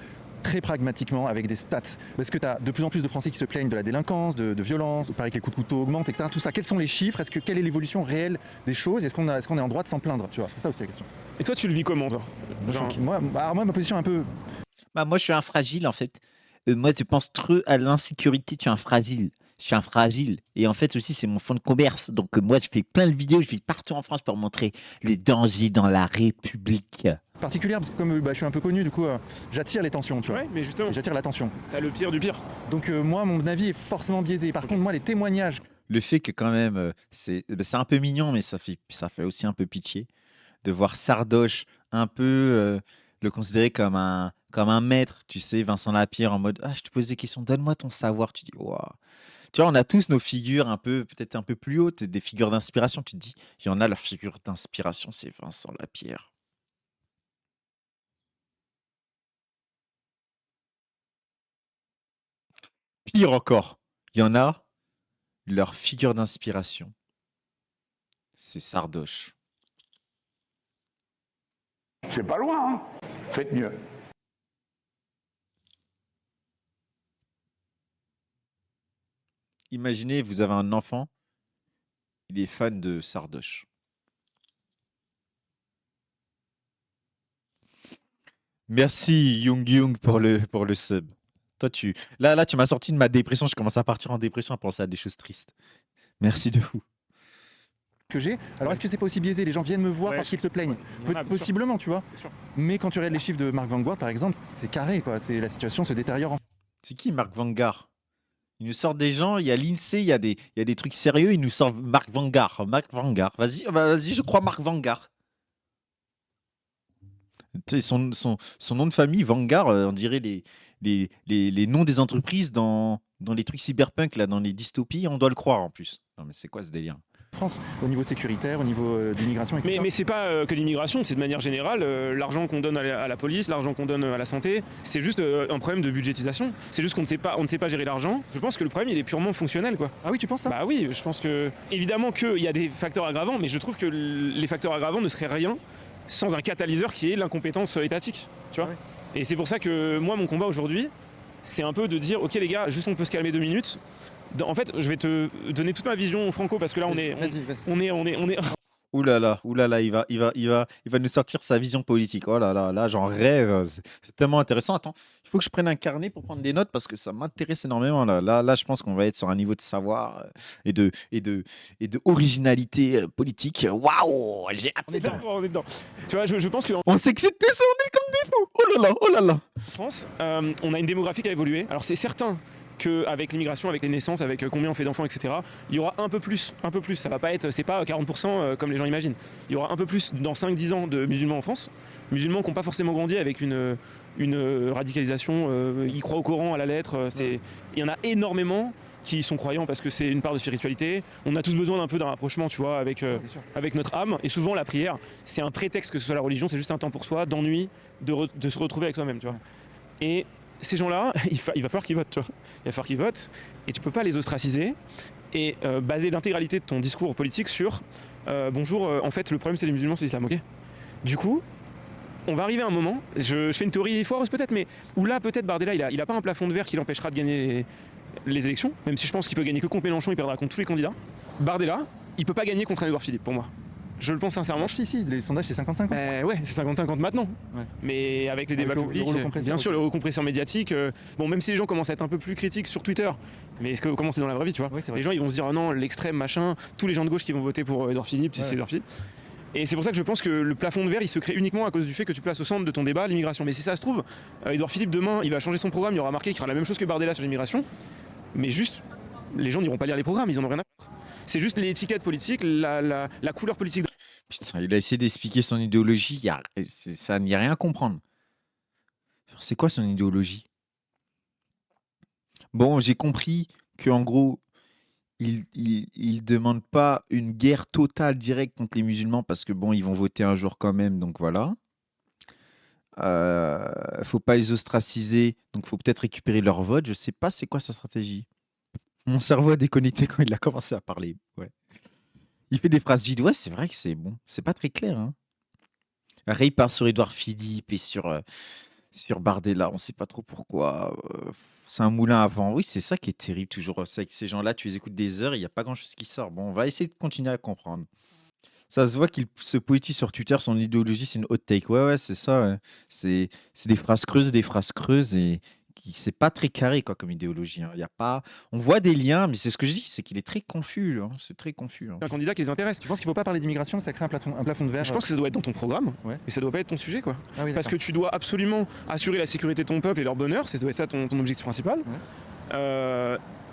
très pragmatiquement avec des stats. Parce que tu as de plus en plus de Français qui se plaignent de la délinquance, de violence, il paraît que les coups de couteau augmentent, etc. Tout ça, quels sont les chiffres? Quelle est l'évolution réelle des choses? Est-ce qu'on est en droit de s'en plaindre? Tu vois, c'est ça aussi la question. Et toi, tu le vis comment, toi? Genre- Moi, ma position est un peu. Bah, moi, je suis un fragile, en fait. Moi, je pense trop à l'insécurité. Tu es un fragile. Je suis un fragile. Et en fait, aussi, c'est mon fond de commerce. Donc, moi, je fais plein de vidéos. Je vais partout en France pour montrer les dangers dans la République. Particulière parce que comme je suis un peu connu, du coup, j'attire les tensions, tu vois. Ouais, mais justement, J'attire l'attention. t'as le pire du pire. Donc moi, mon avis est forcément biaisé. Par contre, moi, les témoignages Le fait que, quand même, c'est un peu mignon, mais ça fait aussi un peu pitié de voir Sardoche un peu le considérer comme un maître, tu sais, Vincent Lapierre en mode ah, je te pose des questions, donne-moi ton savoir. Tu dis, waouh. Tu vois, on a tous nos figures un peu, peut-être un peu plus hautes, des figures d'inspiration. Tu te dis, il y en a, leur figure d'inspiration, c'est Vincent Lapierre. Pire encore, il y en a, leur figure d'inspiration, c'est Sardoche. C'est pas loin, hein. Faites mieux. Imaginez, vous avez un enfant, il est fan de Sardoche. Merci Young Young pour le sub. Toi, là, tu m'as sorti de ma dépression. Je commence à partir en dépression à penser à des choses tristes. Merci de fou. que j'ai. Alors, est-ce que c'est pas aussi biaisé? Les gens viennent me voir Ouais, parce qu'ils se plaignent. il y en a, bien sûr. Possiblement, tu vois. Bien sûr. Mais quand tu regardes les chiffres de Mark Vanguard, par exemple, c'est carré, quoi. La situation se détériore. C'est qui Marc Vanguard? Il nous sort des gens, il y a l'INSEE, il y a des trucs sérieux, il nous sort Marc Vanguard. Marc Vanguard. Vas-y, vas-y, je crois Marc Vanguard. Tu sais, son nom de famille, Vanguard, on dirait les noms des entreprises dans les trucs cyberpunk, là, dans les dystopies, on doit le croire en plus. Non, mais c'est quoi ce délire? France, au niveau sécuritaire, au niveau de l'immigration, etc. Mais c'est pas que l'immigration, c'est de manière générale, l'argent qu'on donne à la police, l'argent qu'on donne à la santé, c'est juste un problème de budgétisation. C'est juste qu'on ne sait pas gérer l'argent. Je pense que le problème, il est purement fonctionnel, quoi. Ah oui, tu penses ça? Bah oui, je pense que évidemment qu'il y a des facteurs aggravants, mais je trouve que les facteurs aggravants ne seraient rien sans un catalyseur qui est l'incompétence étatique, tu vois. Ah Et c'est pour ça que moi, mon combat aujourd'hui, c'est un peu de dire, ok les gars, juste on peut se calmer 2 minutes. En fait, je vais te donner toute ma vision franco parce que là, Vas-y. on est. Ouh là là, il va nous sortir sa vision politique. Oh là, j'en rêve. C'est tellement intéressant. Attends, il faut que je prenne un carnet pour prendre des notes parce que ça m'intéresse énormément. Là, je pense qu'on va être sur un niveau de savoir et de originalité politique. Waouh, j'ai hâte. On est dedans. Tu vois, je pense qu'en On s'excite tous, on est comme des fous. Oh là là. France, on a une démographie qui a évolué. Alors c'est certain qu'avec l'immigration, avec les naissances, avec combien on fait d'enfants, etc., il y aura un peu plus. Ça va pas être, c'est pas 40% comme les gens imaginent. Il y aura un peu plus dans 5-10 ans de musulmans en France. Musulmans qui n'ont pas forcément grandi avec une radicalisation, ils croient au Coran à la lettre. Il y en a énormément qui sont croyants parce que c'est une part de spiritualité. On a tous besoin d'un peu d'un rapprochement, tu vois, avec notre âme. Et souvent, la prière, c'est un prétexte que ce soit la religion, c'est juste un temps pour soi, d'ennui, de se retrouver avec soi-même, tu vois. Et ces gens-là, il va falloir qu'ils votent, tu vois. Il va falloir qu'ils votent, et tu peux pas les ostraciser et baser l'intégralité de ton discours politique sur bonjour, en fait, le problème c'est les musulmans, c'est l'islam, ok? Du coup, on va arriver à un moment, je fais une théorie foireuse peut-être, mais où là, peut-être Bardella, il a pas un plafond de verre qui l'empêchera de gagner les élections, même si je pense qu'il peut gagner que contre Mélenchon, il perdra contre tous les candidats. Bardella, il peut pas gagner contre un Édouard Philippe, pour moi. Je le pense sincèrement. Si, les sondages, c'est 50-50. Ouais, c'est 50-50 maintenant. Ouais. Mais avec les débats publics, bien sûr, le recompresseur médiatique, bon, même si les gens commencent à être un peu plus critiques sur Twitter, mais comment c'est dans la vraie vie, tu vois. Oui, c'est vrai. Les gens, ils vont se dire, oh non, l'extrême, machin, tous les gens de gauche qui vont voter pour Édouard Philippe, si Ouais. c'est Édouard Philippe. Et c'est pour ça que je pense que le plafond de verre, il se crée uniquement à cause du fait que tu places au centre de ton débat l'immigration. Mais si ça se trouve, Édouard Philippe, demain, il va changer son programme, il y aura marqué qu'il fera la même chose que Bardella sur l'immigration, mais juste, les gens n'iront pas lire les programmes, ils en ont rien à foutre. C'est juste l'étiquette politique, la couleur politique. Putain, il a essayé d'expliquer son idéologie. Ça n'y a rien à comprendre. C'est quoi son idéologie? Bon, j'ai compris qu'en gros, il demande pas une guerre totale directe contre les musulmans parce que bon, ils vont voter un jour quand même, donc voilà. Faut pas les ostraciser, donc faut peut-être récupérer leur vote. Je sais pas c'est quoi sa stratégie. Mon cerveau a déconnecté quand il a commencé à parler. Ouais. Il fait des phrases vides. Ouais, c'est vrai que c'est bon. C'est pas très clair. Hein. Ray part sur Édouard Philippe et sur Bardella. On sait pas trop pourquoi. C'est un moulin à vent. Oui, c'est ça qui est terrible toujours. C'est avec ces gens-là, tu les écoutes des heures, il n'y a pas grand-chose qui sort. Bon, on va essayer de continuer à comprendre. Ça se voit qu'il se poétise sur Twitter, son idéologie, c'est une hot take. Ouais, ouais, c'est ça. Ouais. C'est des phrases creuses et c'est pas très carré quoi, comme idéologie. Hein. Y a pas... On voit des liens, mais c'est ce que je dis, c'est qu'il est très confus. Hein. C'est très confus. Hein. Un candidat qui les intéresse. Tu penses qu'il faut pas parler d'immigration, que ça crée un plafond de verre? Je pense que ça doit être dans ton programme, Ouais. mais ça doit pas être ton sujet, quoi. Ah oui, Parce que d'accord. tu dois absolument assurer la sécurité de ton peuple et leur bonheur, ça doit être ça ton objectif principal.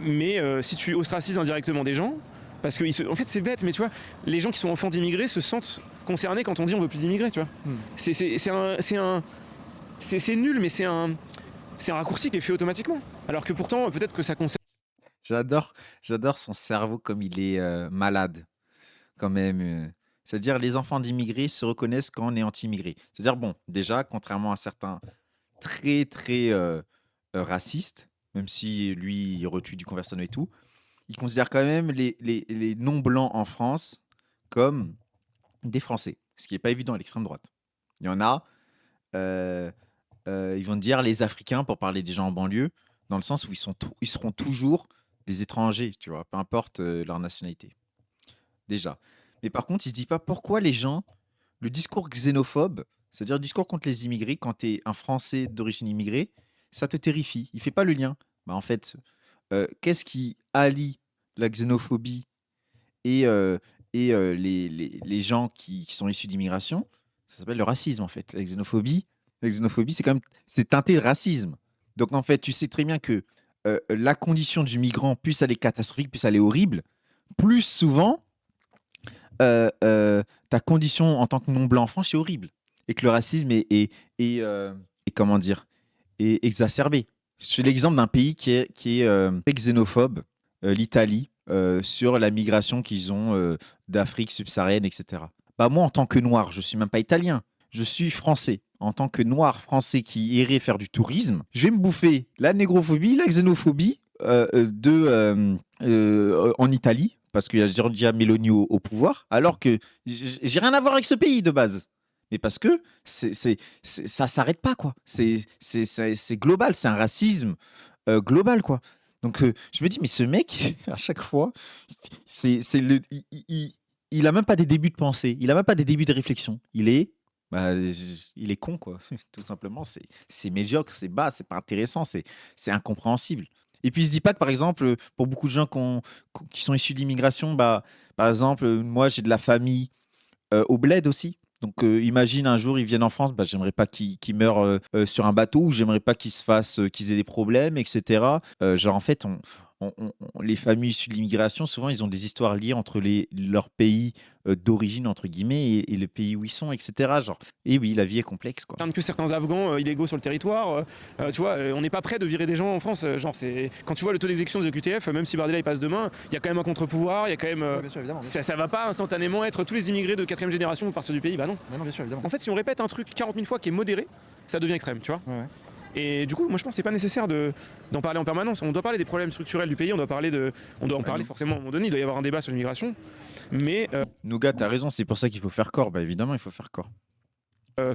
Mais si tu ostracises indirectement des gens, parce que en fait c'est bête, mais tu vois, les gens qui sont enfants d'immigrés se sentent concernés quand on dit on veut plus d'immigrés, tu vois. C'est nul, mais c'est un raccourci qui est fait automatiquement. Alors que pourtant, peut-être que ça concerne. J'adore son cerveau comme il est malade, quand même. C'est-à-dire, les enfants d'immigrés se reconnaissent quand on est anti-immigré. C'est-à-dire, bon, déjà, contrairement à certains très, très racistes, même si lui, il retue du conversano et tout, il considère quand même les non-blancs en France comme des Français, ce qui n'est pas évident à l'extrême droite. Il y en a, euh, ils vont dire les Africains, pour parler des gens en banlieue, dans le sens où ils seront toujours des étrangers, tu vois, peu importe leur nationalité. Déjà. Mais par contre, il ne se dit pas pourquoi les gens, le discours xénophobe, c'est-à-dire le discours contre les immigrés, quand tu es un Français d'origine immigrée, ça te terrifie. Il ne fait pas le lien. Bah, en fait, qu'est-ce qui allie la xénophobie et les gens qui sont issus d'immigration? Ça s'appelle le racisme, en fait. La xénophobie, c'est teinté de racisme. Donc, en fait, tu sais très bien que la condition du migrant, plus elle est catastrophique, plus elle est horrible, plus souvent, ta condition en tant que non-blanc en France est horrible. Et que le racisme est comment dire, est exacerbé. Je fais l'exemple d'un pays qui est très xénophobe, l'Italie, sur la migration qu'ils ont d'Afrique subsaharienne, etc. Bah, moi, en tant que noir, je ne suis même pas italien, je suis français. En tant que noir français qui irait faire du tourisme, je vais me bouffer la négrophobie, la xénophobie en Italie, parce qu'il y a Giorgia Meloni au pouvoir, alors que j'ai rien à voir avec ce pays de base. Mais parce que ça s'arrête pas, quoi. C'est global, c'est un racisme global, quoi. Donc je me dis, mais ce mec, à chaque fois, il a même pas des débuts de pensée, il a même pas des débuts de réflexion. Il est con, quoi. Tout simplement, c'est médiocre, c'est bas, c'est pas intéressant, c'est incompréhensible. Et puis, il se dit pas que, par exemple, pour beaucoup de gens qui sont issus de l'immigration, bah, par exemple, moi, j'ai de la famille au bled aussi. Donc, imagine un jour, ils viennent en France, bah, j'aimerais pas qu'ils meurent sur un bateau, ou j'aimerais pas qu'ils aient des problèmes, etc. Genre, en fait, les familles issues de l'immigration, souvent, ils ont des histoires liées entre leur pays d'origine, entre guillemets, et le pays où ils sont, etc. Genre, et oui, la vie est complexe, quoi. Que certains Afghans illégaux sur le territoire, tu vois, on n'est pas prêt de virer des gens en France. Genre, quand tu vois le taux d'exécution des OQTF, même si Bardella il passe demain, il y a quand même un contre-pouvoir, il y a quand même. Bien sûr, évidemment. Ça va pas instantanément être tous les immigrés de 4e génération vont partir du pays, bah non. Non, bien sûr, évidemment. En fait, si on répète un truc 40 000 fois qui est modéré, ça devient extrême, tu vois. Ouais, ouais. Et du coup, moi je pense que c'est pas nécessaire d'en parler en permanence. On doit parler des problèmes structurels du pays, on doit en parler forcément à un moment donné, il doit y avoir un débat sur l'immigration. Mais Nougat, t'as raison, c'est pour ça qu'il faut faire corps. Bah, évidemment, il faut faire corps.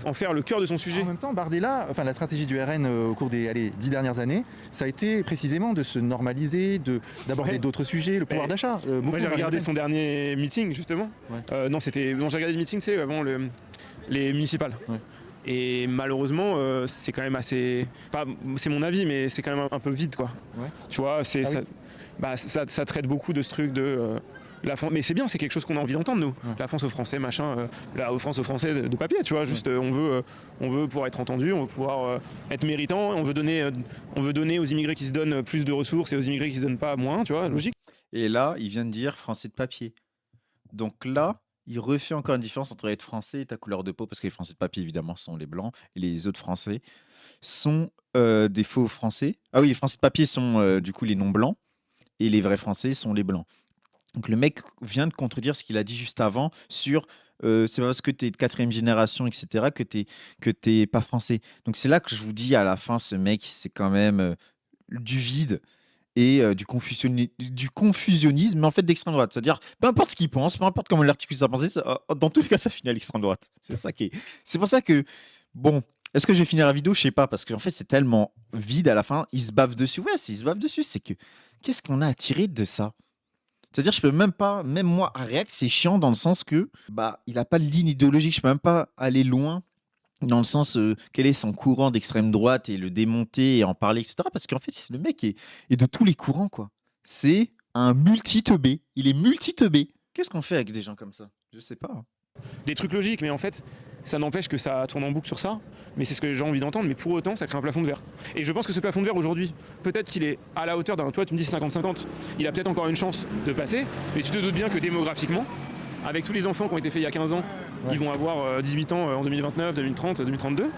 en faire le cœur de son En sujet. même temps, Bardella, enfin la stratégie du RN au cours des 10 dernières années, ça a été précisément de se normaliser, d'aborder Ouais. d'autres sujets, le pouvoir d'achat. Moi j'ai regardé son dernier meeting justement. Ouais. Non, j'ai regardé le meeting, c'est avant les municipales. Ouais. Et malheureusement, c'est quand même assez. C'est mon avis, mais c'est quand même un peu vide, quoi. Ouais. Tu vois, Ah ça traite beaucoup de ce truc de. La France, mais c'est bien, c'est quelque chose qu'on a envie d'entendre, nous. Ouais. La France aux Français, machin. La France aux Français de papier, tu vois. Juste, on veut pouvoir être entendu, on veut pouvoir être méritant, on veut donner aux immigrés qui se donnent plus de ressources et aux immigrés qui se donnent pas moins, tu vois, logique. Et là, il vient de dire français de papier. Donc là, il refait encore une différence entre être français et ta couleur de peau, parce que les français de papier, évidemment, sont les blancs, et les autres français sont des faux français. Ah oui, les français de papier sont du coup les non-blancs, et les vrais français sont les blancs. Donc le mec vient de contredire ce qu'il a dit juste avant sur c'est pas parce que tu es de 4e génération, etc., que t'es pas français. Donc c'est là que je vous dis à la fin, ce mec, c'est quand même du vide et du confusionnisme, mais en fait d'extrême droite. C'est-à-dire, peu importe ce qu'il pense, peu importe comment il articule sa pensée, dans tous les cas, ça finit à l'extrême droite. C'est ça qui est. C'est pour ça que, bon, est-ce que je vais finir la vidéo? Je sais pas, parce qu'en fait, c'est tellement vide à la fin, il se bave dessus. Ouais, il se bave dessus. C'est que, qu'est-ce qu'on a à tirer de ça? C'est-à-dire, je peux même pas, même moi, à React, c'est chiant dans le sens que il a pas de ligne idéologique. Je peux même pas aller loin dans le sens quel est son courant d'extrême droite et le démonter et en parler, etc. Parce qu'en fait, le mec est de tous les courants, quoi. C'est un multi-teubé. Il est multi-teubé. Qu'est-ce qu'on fait avec des gens comme ça? Je sais pas, hein. Des trucs logiques, mais en fait, ça n'empêche que ça tourne en boucle sur ça. Mais c'est ce que les gens ont envie d'entendre. Mais pour autant, ça crée un plafond de verre. Et je pense que ce plafond de verre aujourd'hui, peut-être qu'il est à la hauteur d'un. Toi, tu me dis 50-50. Il a peut-être encore une chance de passer. Mais tu te doutes bien que démographiquement, avec tous les enfants qui ont été faits il y a 15 ans, ils vont avoir 18 ans en 2029, 2030, 2032.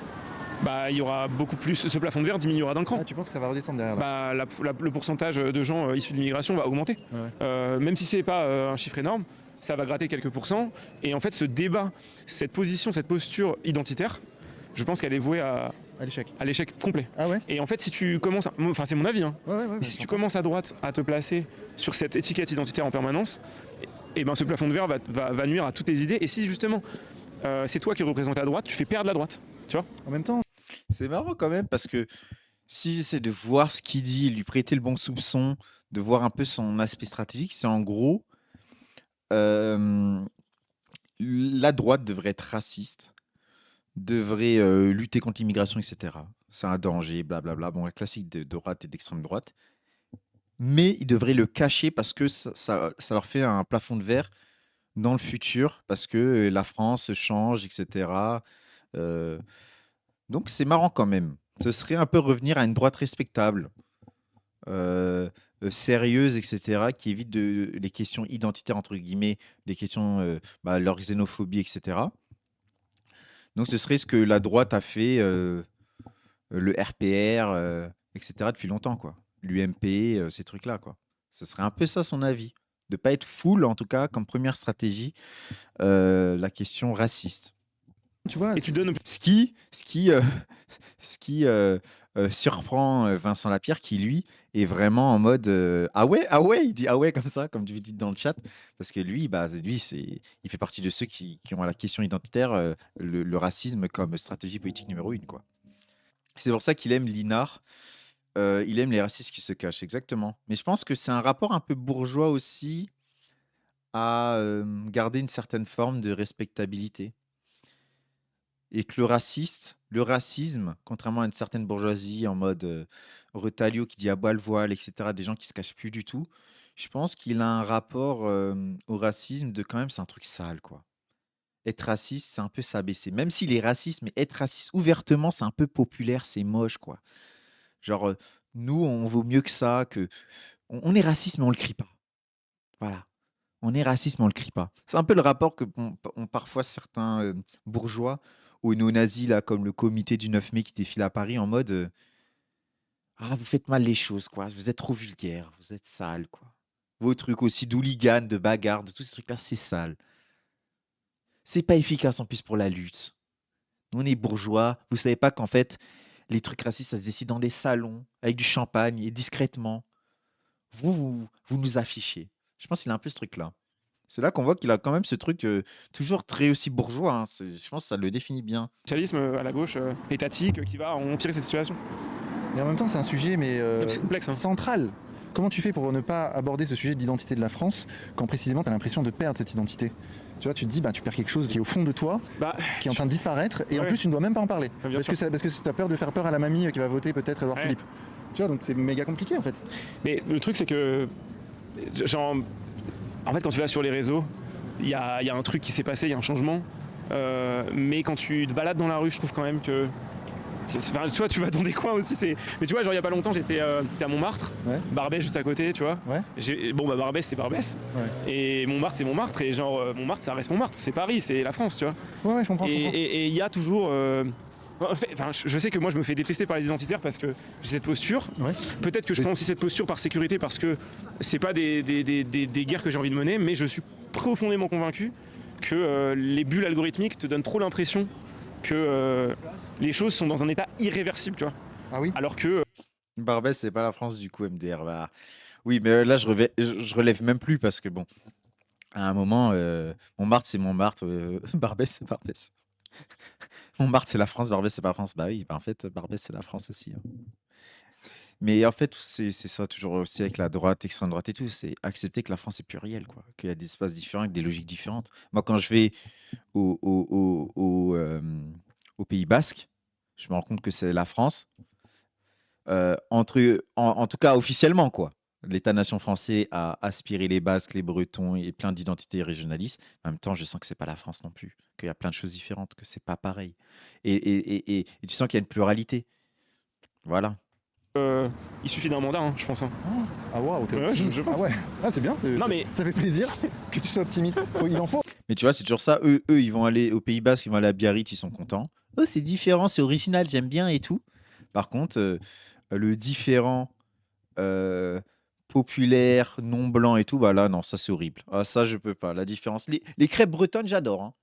Il y aura beaucoup plus. Ce plafond de verre diminuera d'un cran. Ah, tu penses que ça va redescendre derrière là? Le pourcentage de gens issus de l'immigration va augmenter. Même si c'est pas un chiffre énorme, ça va gratter quelques pourcents. Et en fait, ce débat, cette position, cette posture identitaire, je pense qu'elle est vouée à l'échec complet. Ah ouais? Et en fait, si tu commences, enfin c'est mon avis, hein. Ouais, Mais si tu commences à droite à te placer sur cette étiquette identitaire en permanence, et ben ce plafond de verre va nuire à toutes tes idées. Et si justement c'est toi qui représentes la droite, tu fais perdre la droite. Tu vois? En même temps, C'est marrant quand même parce que si j'essaie de voir ce qu'il dit, lui prêter le bon soupçon, de voir un peu son aspect stratégique, c'est en gros, euh, la droite devrait être raciste, devrait lutter contre l'immigration, etc. C'est un danger, blablabla. Bon, un classique de droite et d'extrême droite. Mais ils devraient le cacher parce que ça leur fait un plafond de verre dans le futur, parce que la France change, etc. Euh, donc c'est marrant quand même. Ce serait un peu revenir à une droite respectable, euh, sérieuse, etc., qui évite les questions identitaires, entre guillemets, les questions, leur xénophobie, etc. Donc ce serait ce que la droite a fait, le RPR, etc., depuis longtemps, quoi. L'UMP, ces trucs-là, quoi. Ce serait un peu ça son avis. De pas être full, en tout cas, comme première stratégie, la question raciste. tu vois, Et tu donnes. Ce qui surprend Vincent Lapierre, qui lui est vraiment en mode ah ouais, il dit ah ouais comme ça, comme tu dis dans le chat, parce que lui, il fait partie de ceux qui ont à la question identitaire le racisme comme stratégie politique numéro 1, quoi. C'est pour ça qu'il aime Linard. Il aime les racistes qui se cachent, exactement. Mais je pense que c'est un rapport un peu bourgeois aussi à garder une certaine forme de respectabilité. Et que le racisme, contrairement à une certaine bourgeoisie en mode Retailleau qui dit à bas le voile, etc., des gens qui se cachent plus du tout, je pense qu'il a un rapport au racisme de quand même, c'est un truc sale, quoi. Être raciste, c'est un peu s'abaisser. Même s'il est raciste, mais être raciste ouvertement, c'est un peu populaire, c'est moche, quoi. Genre, nous, on vaut mieux que ça, que... On est raciste, mais on le crie pas. Voilà. On est raciste, mais on le crie pas. C'est un peu le rapport que ont parfois certains bourgeois aux néo-nazis, là, comme le comité du 9 mai qui défile à Paris en mode ah, vous faites mal les choses, quoi. Vous êtes trop vulgaire, vous êtes sale, quoi. Vos trucs aussi d'hooligans, de bagarres, de tous ces trucs-là, c'est sale. C'est pas efficace en plus pour la lutte. Nous, on est bourgeois. Vous savez pas qu'en fait, les trucs racistes, ça se décide dans des salons, avec du champagne et discrètement. Vous nous affichez. Je pense qu'il a un peu ce truc-là. C'est là qu'on voit qu'il a quand même ce truc toujours très aussi bourgeois, hein. Je pense que ça le définit bien. Socialisme à la gauche étatique qui va empirer cette situation. et en même temps, c'est un sujet C'est complexe, hein. central. Comment tu fais pour ne pas aborder ce sujet de l'identité de la France quand précisément tu as l'impression de perdre cette identité? Tu vois, tu te dis, tu perds quelque chose qui est au fond de toi, qui est en train de disparaître, et en Ouais. plus tu ne dois même pas en parler. Bien Parce que tu as peur de faire peur à la mamie qui va voter peut-être Édouard Ouais. Philippe. Tu vois, donc c'est méga compliqué en fait. Mais le truc, c'est que, genre, en fait, quand tu vas sur les réseaux, il y a un truc qui s'est passé, il y a un changement. Mais quand tu te balades dans la rue, je trouve quand même que. Enfin, tu vois, tu vas dans des coins aussi. Mais tu vois, genre, il y a pas longtemps, j'étais à Montmartre, Ouais. Barbès juste à côté, tu vois. Ouais. Barbès, c'est Barbès. Ouais. Et Montmartre, c'est Montmartre. Et genre, Montmartre, ça reste Montmartre. C'est Paris, c'est la France, tu vois. Ouais, je comprends. Et il y a toujours. Enfin, je sais que moi je me fais détester par les identitaires parce que j'ai cette posture. Ouais. Peut-être que je prends aussi cette posture par sécurité parce que c'est pas des guerres que j'ai envie de mener, mais je suis profondément convaincu que les bulles algorithmiques te donnent trop l'impression que les choses sont dans un état irréversible, tu vois. Ah oui. Alors que Barbès, c'est pas la France du coup, MDR. Oui, mais là, je relève même plus parce que bon, à un moment, Montmartre, c'est Montmartre, Barbès, c'est Barbès. Montmartre, c'est la France, Barbès, c'est pas la France. Bah oui, en fait, Barbès, c'est la France aussi, hein. Mais en fait, c'est ça toujours aussi avec la droite, extrême droite et tout, c'est accepter que la France est plurielle, quoi, qu'il y a des espaces différents avec des logiques différentes. Moi, quand je vais au Pays Basque, je me rends compte que c'est la France, en tout cas officiellement, quoi. L'État-nation français a aspiré les Basques, les Bretons et plein d'identités régionalistes. En même temps, je sens que c'est pas la France non plus, qu'il y a plein de choses différentes, que c'est pas pareil. Et tu sens qu'il y a une pluralité. Voilà. Il suffit d'un mandat, je pense. Ah waouh, t'es Ouais, optimiste. je pense. Ah ouais, ah, c'est bien, Non, mais- ça fait plaisir que tu sois optimiste. Il en faut. Mais tu vois, c'est toujours ça. Eux, ils vont aller au Pays Basque, ils vont aller à Biarritz, ils sont contents. Oh, c'est différent, c'est original, j'aime bien et tout. Par contre, le différent populaire, non blanc et tout, bah là, non, ça c'est horrible. Ah, ça, je peux pas. La différence. Les crêpes bretonnes, j'adore, hein.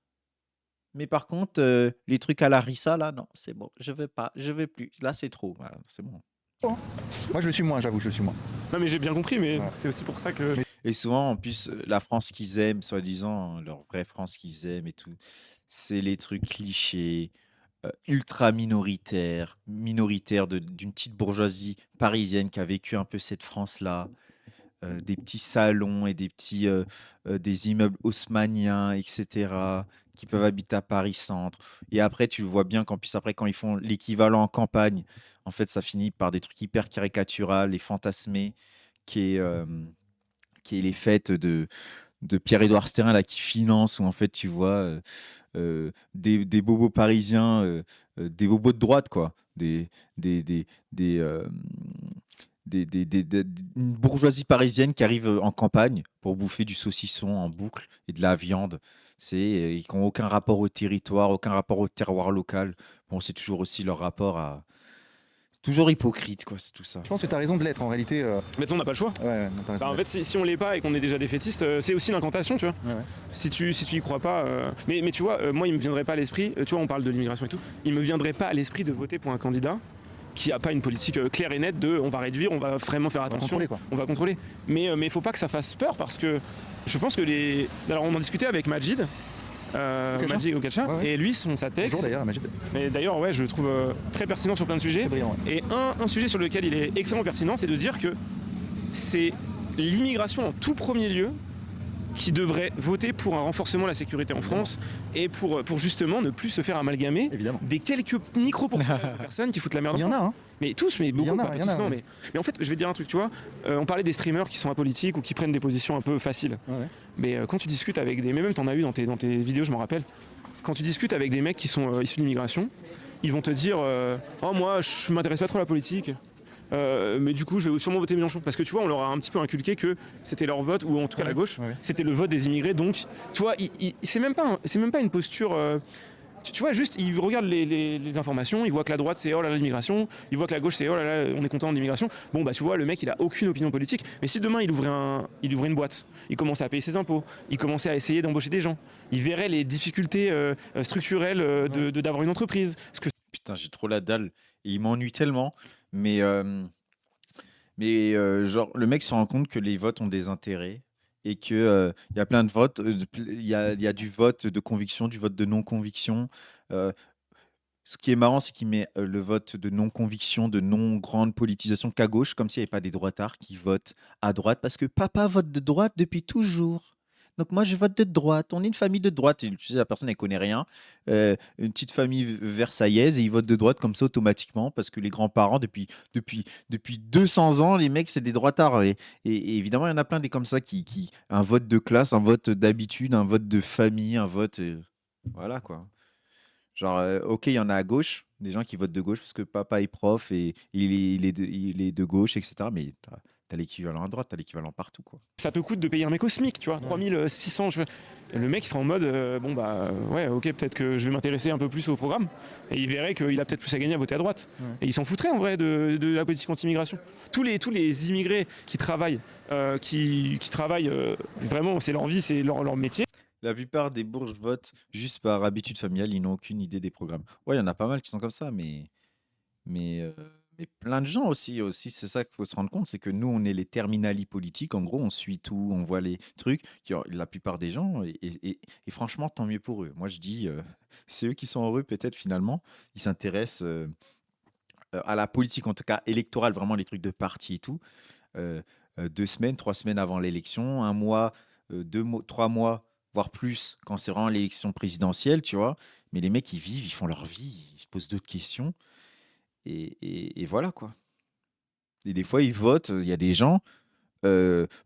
Mais par contre, les trucs à la rissa, là, non, c'est bon. Je veux pas, je veux plus. Là, c'est trop. Voilà, c'est bon. Moi, je le suis moins, j'avoue, je le suis moins. Non, mais j'ai bien compris, mais Ouais. c'est aussi pour ça que. Et souvent, en plus, la France qu'ils aiment, soi-disant, leur vraie France qu'ils aiment et tout, c'est les trucs clichés, ultra minoritaires d'une petite bourgeoisie parisienne qui a vécu un peu cette France-là, des petits salons et des immeubles haussmanniens, etc., qui peuvent habiter à Paris Centre. Et après, tu vois bien qu'en plus, après, quand ils font l'équivalent en campagne, en fait, ça finit par des trucs hyper caricatural et fantasmés, qui est, euh, qui est les fêtes de Pierre-Édouard Sterin là, qui finance, où en fait tu vois des bobos parisiens, des bobos de droite, quoi. Des, des, des, euh, une bourgeoisie parisienne qui arrive en campagne pour bouffer du saucisson en boucle et de la viande. Ils n'ont aucun rapport au territoire, aucun rapport au terroir local. Bon, c'est toujours aussi leur rapport à. Toujours hypocrite, quoi, c'est tout ça. Je pense que tu as raison de l'être en réalité. Mais on n'a pas le choix. Ouais, non, t'as raison Bah, en de l'être. fait, si on l'est pas et qu'on est déjà défaitiste, c'est aussi une incantation, tu vois. Ouais, ouais. Si tu y crois pas. Mais tu vois, moi, il me viendrait pas à l'esprit. Tu vois, on parle de l'immigration et tout. Il me viendrait pas à l'esprit de voter pour un candidat qui a pas une politique claire et nette de on va réduire, on va vraiment faire On va attention, contrôler, quoi. on va contrôler. Mais il faut pas que ça fasse peur parce que je pense que les. Alors, on en discutait avec Majid. Okacha. Majid Okacha, Ouais, ouais. et lui, sa texte. Bonjour d'ailleurs, Majid. Mais d'ailleurs, ouais, je le trouve très pertinent sur plein de sujets. Très brillant, ouais. Et un sujet sur lequel il est extrêmement pertinent, c'est de dire que c'est l'immigration en tout premier lieu qui devrait voter pour un renforcement de la sécurité en France et pour justement ne plus se faire amalgamer Évidemment. des quelques micro-pourcentages de personnes qui foutent la merde Il y en en a, France. hein. Mais tous, mais Il y beaucoup, en a, pas il y en tous, a, non, ouais. mais en fait, je vais te dire un truc, tu vois, on parlait des streamers qui sont apolitiques ou qui prennent des positions un peu faciles. Ouais. Mais quand tu discutes avec des... Mais même t'en as eu dans tes vidéos, je me rappelle. Quand tu discutes avec des mecs qui sont issus de l'immigration, ils vont te dire oh moi je m'intéresse pas trop à la politique, mais du coup je vais sûrement voter Mélenchon. Parce que tu vois, on leur a un petit peu inculqué que c'était leur vote, ou en tout cas la gauche, Ouais. c'était le vote des immigrés. Donc tu vois, c'est même pas une posture... tu vois, juste, ils regardent les informations, ils voient que la droite c'est oh là là l'immigration, ils voient que la gauche c'est oh là là on est content d'immigration. Bon bah tu vois, le mec il a aucune opinion politique, mais si demain il ouvrait une boîte, il commençait à payer ses impôts, il commençait à essayer d'embaucher des gens, il verrait les difficultés structurelles d'avoir une entreprise. Putain, j'ai trop la dalle. Et il m'ennuie tellement. Mais, genre, le mec se rend compte que les votes ont des intérêts et qu'il y a plein de votes. Il y a du vote de conviction, du vote de non-conviction. Euh, Ce qui est marrant, c'est qu'il met le vote de non-conviction, de non-grande politisation qu'à gauche, comme s'il n'y avait pas des droitards qui votent à droite, parce que papa vote de droite depuis toujours. Donc moi, je vote de droite. On est une famille de droite. Et tu sais, la personne, elle connaît rien. Une petite famille versaillaise, et ils votent de droite comme ça automatiquement, parce que les grands-parents, depuis 200 ans, les mecs, c'est des droitards. Et évidemment, il y en a plein des comme ça un vote de classe, un vote d'habitude, un vote de famille, un vote... voilà, quoi. Genre, ok, il y en a à gauche, des gens qui votent de gauche parce que papa est prof et il est de gauche, etc. Mais t'as l'équivalent à droite, t'as l'équivalent partout, quoi. Ça te coûte de payer un mec au SMIC, tu vois, 3600. Le mec il sera en mode bon bah ouais, ok, peut-être que je vais m'intéresser un peu plus au programme, et il verrait qu'il a peut-être plus à gagner à voter à droite. Ouais. Et il s'en foutrait en vrai de la politique anti-immigration. Tous les immigrés qui travaillent, vraiment, c'est leur vie, c'est leur métier. La plupart des bourges votent juste par habitude familiale, ils n'ont aucune idée des programmes. Ouais, il y en a pas mal qui sont comme ça, mais plein de gens aussi, c'est ça qu'il faut se rendre compte, c'est que nous, on est les terminali politiques, en gros, on suit tout, on voit les trucs, la plupart des gens, et franchement, tant mieux pour eux. Moi, je dis, c'est eux qui sont heureux peut-être finalement, ils s'intéressent à la politique, en tout cas électorale, vraiment les trucs de parti et tout, 2 semaines, 3 semaines avant l'élection, un mois, 3 mois, voire plus, quand c'est vraiment l'élection présidentielle, tu vois. Mais les mecs, ils vivent, ils font leur vie, ils se posent d'autres questions. Et voilà, quoi. Et des fois, ils votent, il y a des gens,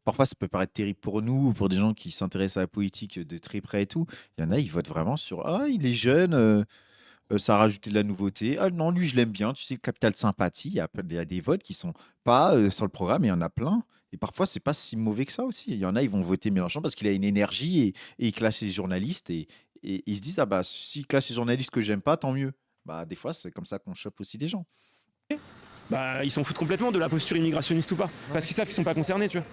parfois ça peut paraître terrible pour nous, ou pour des gens qui s'intéressent à la politique de très près et tout. Il y en a, ils votent vraiment sur ah, il est jeune, ça a rajouté de la nouveauté. Ah non, lui, je l'aime bien, tu sais, capital sympathie. Il y a des votes qui sont pas sur le programme, il y en a plein. Et parfois, c'est pas si mauvais que ça aussi. Il y en a, ils vont voter Mélenchon parce qu'il a une énergie et il classe les journalistes et ils se disent ah bah, s'il classe les journalistes que j'aime pas, tant mieux. Bah, des fois, c'est comme ça qu'on chope aussi des gens. Bah, ils s'en foutent complètement de la posture immigrationniste ou pas, parce qu'ils savent qu'ils sont pas concernés, tu vois.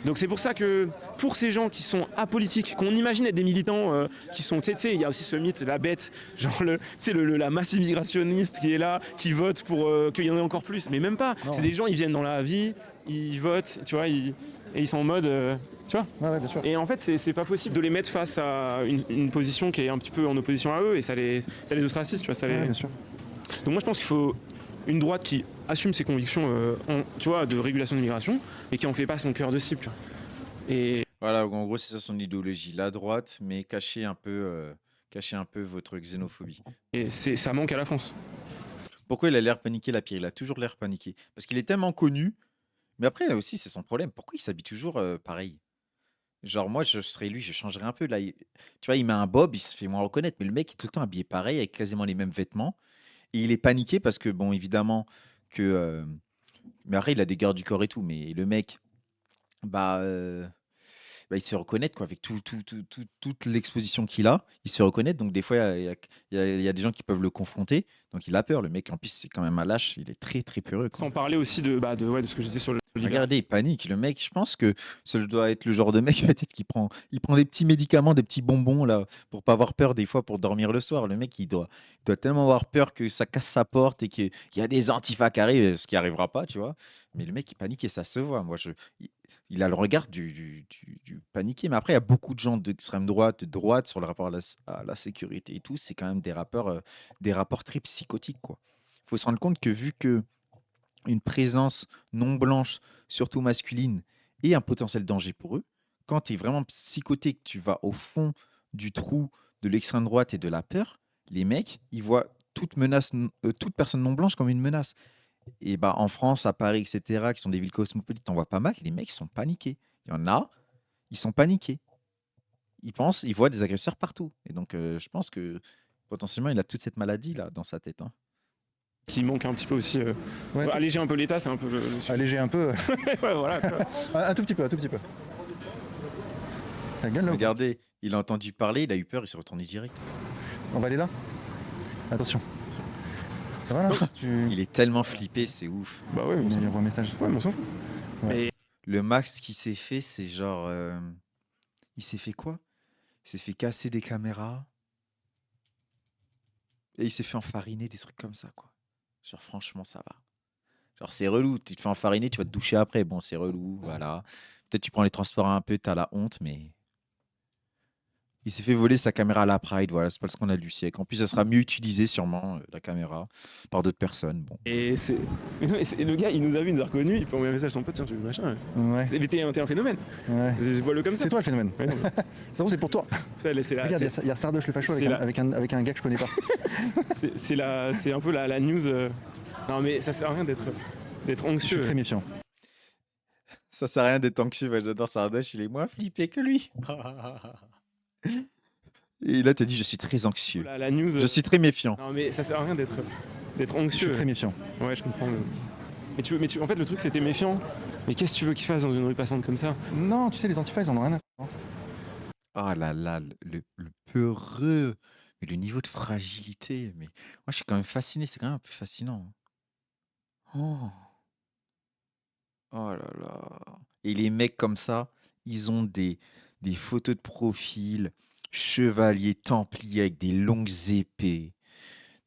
Donc c'est pour ça que pour ces gens qui sont apolitiques, qu'on imagine être des militants qui sont, tu sais, il y a aussi ce mythe, la bête, genre la masse immigrationniste qui est là, qui vote pour qu'il y en ait encore plus, mais même pas. Non. C'est des gens, ils viennent dans la vie, ils votent, tu vois, et ils sont en mode, tu vois. Ouais, bien sûr. Et en fait, c'est pas possible de les mettre face à une position qui est un petit peu en opposition à eux, et ça les ostracise, tu vois. Ouais, bien sûr. Donc moi je pense qu'il faut une droite qui assume ses convictions tu vois, de régulation de l'immigration et qui en fait pas son cœur de cible. Tu vois. Et Voilà, en gros, c'est ça son idéologie. La droite, mais cacher un peu votre xénophobie. ça manque à la France. Pourquoi il a l'air paniqué, la Pierre? Il a toujours l'air paniqué. Parce qu'il est tellement connu. Mais après, aussi, c'est son problème. Pourquoi il s'habille toujours pareil? Genre, moi, je serais lui, je changerais un peu. Là, tu vois, il met un bob, il se fait moins reconnaître. Mais le mec est tout le temps habillé pareil, avec quasiment les mêmes vêtements. Et il est paniqué parce que, bon, évidemment, que. Mais après, il a des gardes du corps et tout. Mais le mec, bah, il se fait reconnaître, quoi, avec toute l'exposition qu'il a. Il se fait reconnaître. Donc, des fois, il y a des gens qui peuvent le confronter. Donc, il a peur. Le mec, en plus, c'est quand même un lâche. Il est très, très peureux, quoi. Sans parler aussi de ce que je disais sur le Regardez, il panique. Le mec, je pense que ça doit être le genre de mec peut-être il prend des petits médicaments, des petits bonbons là, pour pas avoir peur des fois pour dormir le soir. Le mec, il doit tellement avoir peur que ça casse sa porte et qu'il y a des antifas qui arrivent, ce qui arrivera pas, tu vois. Mais le mec, il panique et ça se voit. Il a le regard du paniqué. Mais après, il y a beaucoup de gens d'extrême droite, de droite sur le rapport à la sécurité et tout. C'est quand même des rapports très psychotiques, quoi. Il faut se rendre compte que vu que une présence non blanche, surtout masculine, et un potentiel danger pour eux. Quand tu es vraiment psychoté, que tu vas au fond du trou de l'extrême droite et de la peur, les mecs, ils voient toute personne non blanche comme une menace. Et bah en France, à Paris, etc., qui sont des villes cosmopolites, t'en vois pas mal, les mecs sont paniqués. Il y en a, ils sont paniqués. Ils voient des agresseurs partout. Et donc, je pense que potentiellement, il a toute cette maladie-là dans sa tête, hein. qui manque un petit peu aussi. Ouais, Alléger un peu l'État, c'est un peu. alléger un peu. Ouais, voilà. Un tout petit peu, un tout petit peu. Ça gueule là. Regardez, il a entendu parler, il a eu peur, il s'est retourné direct. On va aller là. Attention. Ça va là Il est tellement flippé, c'est ouf. Bah ouais, mais on s'en Il fout. envoie un message. Ouais, mais on s'en fout. Ouais. Mais Le max qu'il s'est fait, c'est genre. Il s'est fait quoi? Il s'est fait casser des caméras. Et il s'est fait enfariner, des trucs comme ça, quoi. Genre, franchement, ça va. Genre, c'est relou. Tu te fais enfariner, tu vas te doucher après. Bon, c'est relou, voilà. Peut-être tu prends les transports un peu, t'as la honte, mais. Il s'est fait voler sa caméra à la Pride, voilà, c'est pas ce qu'on a du siècle. En plus, ça sera mieux utilisé, sûrement, la caméra, par d'autres personnes. Bon. et c'est le gars, il nous a vu, il nous a reconnu, il peut envoyer un message à son pote, tiens, tu veux machin. Ouais. Mais t'es un phénomène. Ouais. Je vois le comme ça. C'est toi le phénomène. Ouais, non, mais Ça c'est pour toi. c'est la- Regarde, c'est- il y a Sardoche le facho c'est avec un gars que je connais pas. c'est un peu la news. Non mais ça sert à rien d'être Je suis anxieux. très méfiant. Ça sert à rien d'être anxieux, moi, j'adore Sardoche, il est moins flippé que lui. Et là, t'as dit, je suis très anxieux. La news. Je suis très méfiant. Non mais ça sert à rien d'être Je suis anxieux. très méfiant. Ouais, je comprends. Mais en fait, le truc, c'était méfiant. Mais qu'est-ce que tu veux qu'il fasse dans une rue passante comme ça? Non, tu sais, les antifas, ils en ont rien à faire. Ah là là, le peureux. Mais le niveau de fragilité. Mais moi, je suis quand même fasciné. C'est quand même un peu fascinant. Oh, oh là là. Et les mecs comme ça, ils ont des photos de profil, chevaliers templiers avec des longues épées.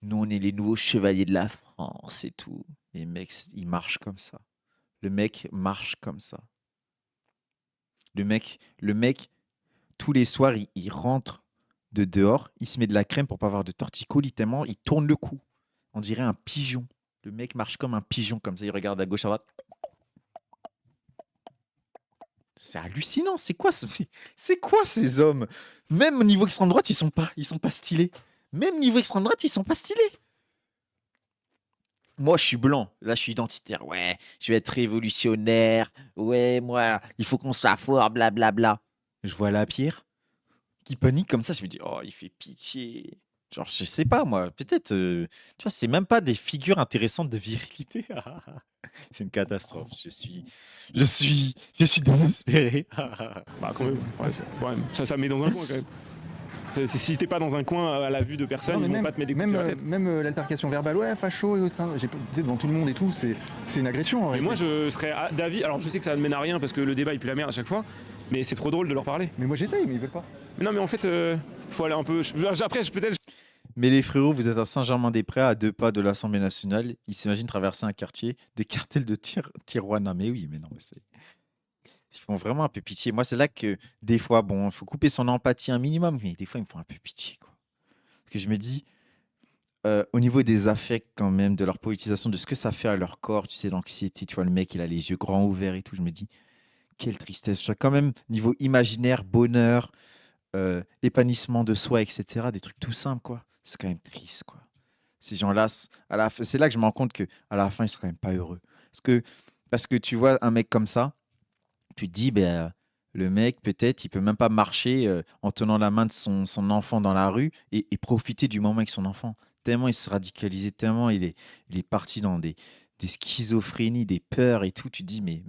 Nous, on est les nouveaux chevaliers de la France et tout. Les mecs, ils marchent comme ça. Le mec marche comme ça. Le mec, tous les soirs, il rentre de dehors, il se met de la crème pour pas avoir de torticolis, tellement il tourne le cou. On dirait un pigeon. Le mec marche comme un pigeon, comme ça, il regarde à gauche, à droite. C'est hallucinant, c'est quoi ces hommes? Même au niveau extrême droite, ils sont pas stylés. Même niveau extrême droite, ils sont pas stylés. Moi, je suis blanc. Là, je suis identitaire. Ouais, je vais être révolutionnaire. Ouais, moi, il faut qu'on soit fort, blablabla. Je vois la pierre qui panique comme ça. Je me dis, oh, il fait pitié. Genre, je sais pas, moi. Peut-être, tu vois, c'est même pas des figures intéressantes de virilité. C'est une catastrophe. Je suis désespéré. Bah, quand même, ouais, ça met dans un coin quand même. Si t'es pas dans un coin à la vue de personne, Non, mais ils vont même, pas te mettre des coups sur la tête. même l'altercation verbale, ouais, facho et autres, hein, tu sais, devant tout le monde et tout, c'est une agression en Mais réalité. moi je serais d'avis, alors je sais que ça ne mène à rien parce que le débat il pue la merde à chaque fois, mais c'est trop drôle de leur parler. Mais moi j'essaye, mais ils veulent pas. Mais non mais en fait, faut aller un peu... Après peut-être... Mais les frérots, vous êtes à Saint-Germain-des-Prés, à 2 pas de l'Assemblée nationale. Ils s'imaginent traverser un quartier, des cartels de Tijuana. Mais oui, mais non, mais c'est... Ils font vraiment un peu pitié. Moi, c'est là que des fois, bon, il faut couper son empathie un minimum, mais des fois, ils me font un peu pitié, quoi. Parce que je me dis, au niveau des affects, quand même, de leur politisation, de ce que ça fait à leur corps, tu sais, l'anxiété, tu vois, le mec, il a les yeux grands ouverts et tout. Je me dis, quelle tristesse. Je vois quand même, niveau imaginaire, bonheur, épanouissement de soi, etc., des trucs tout simples, quoi. C'est quand même triste, quoi. Ces gens-là, c'est là que je me rends compte qu'à la fin, ils sont quand même pas heureux. Parce que tu vois un mec comme ça, tu te dis, ben, le mec, peut-être, il peut même pas marcher en tenant la main de son enfant dans la rue et profiter du moment avec son enfant. Tellement il s'est radicalisé, tellement il est parti dans des schizophrénies, des peurs et tout. Tu te dis, mais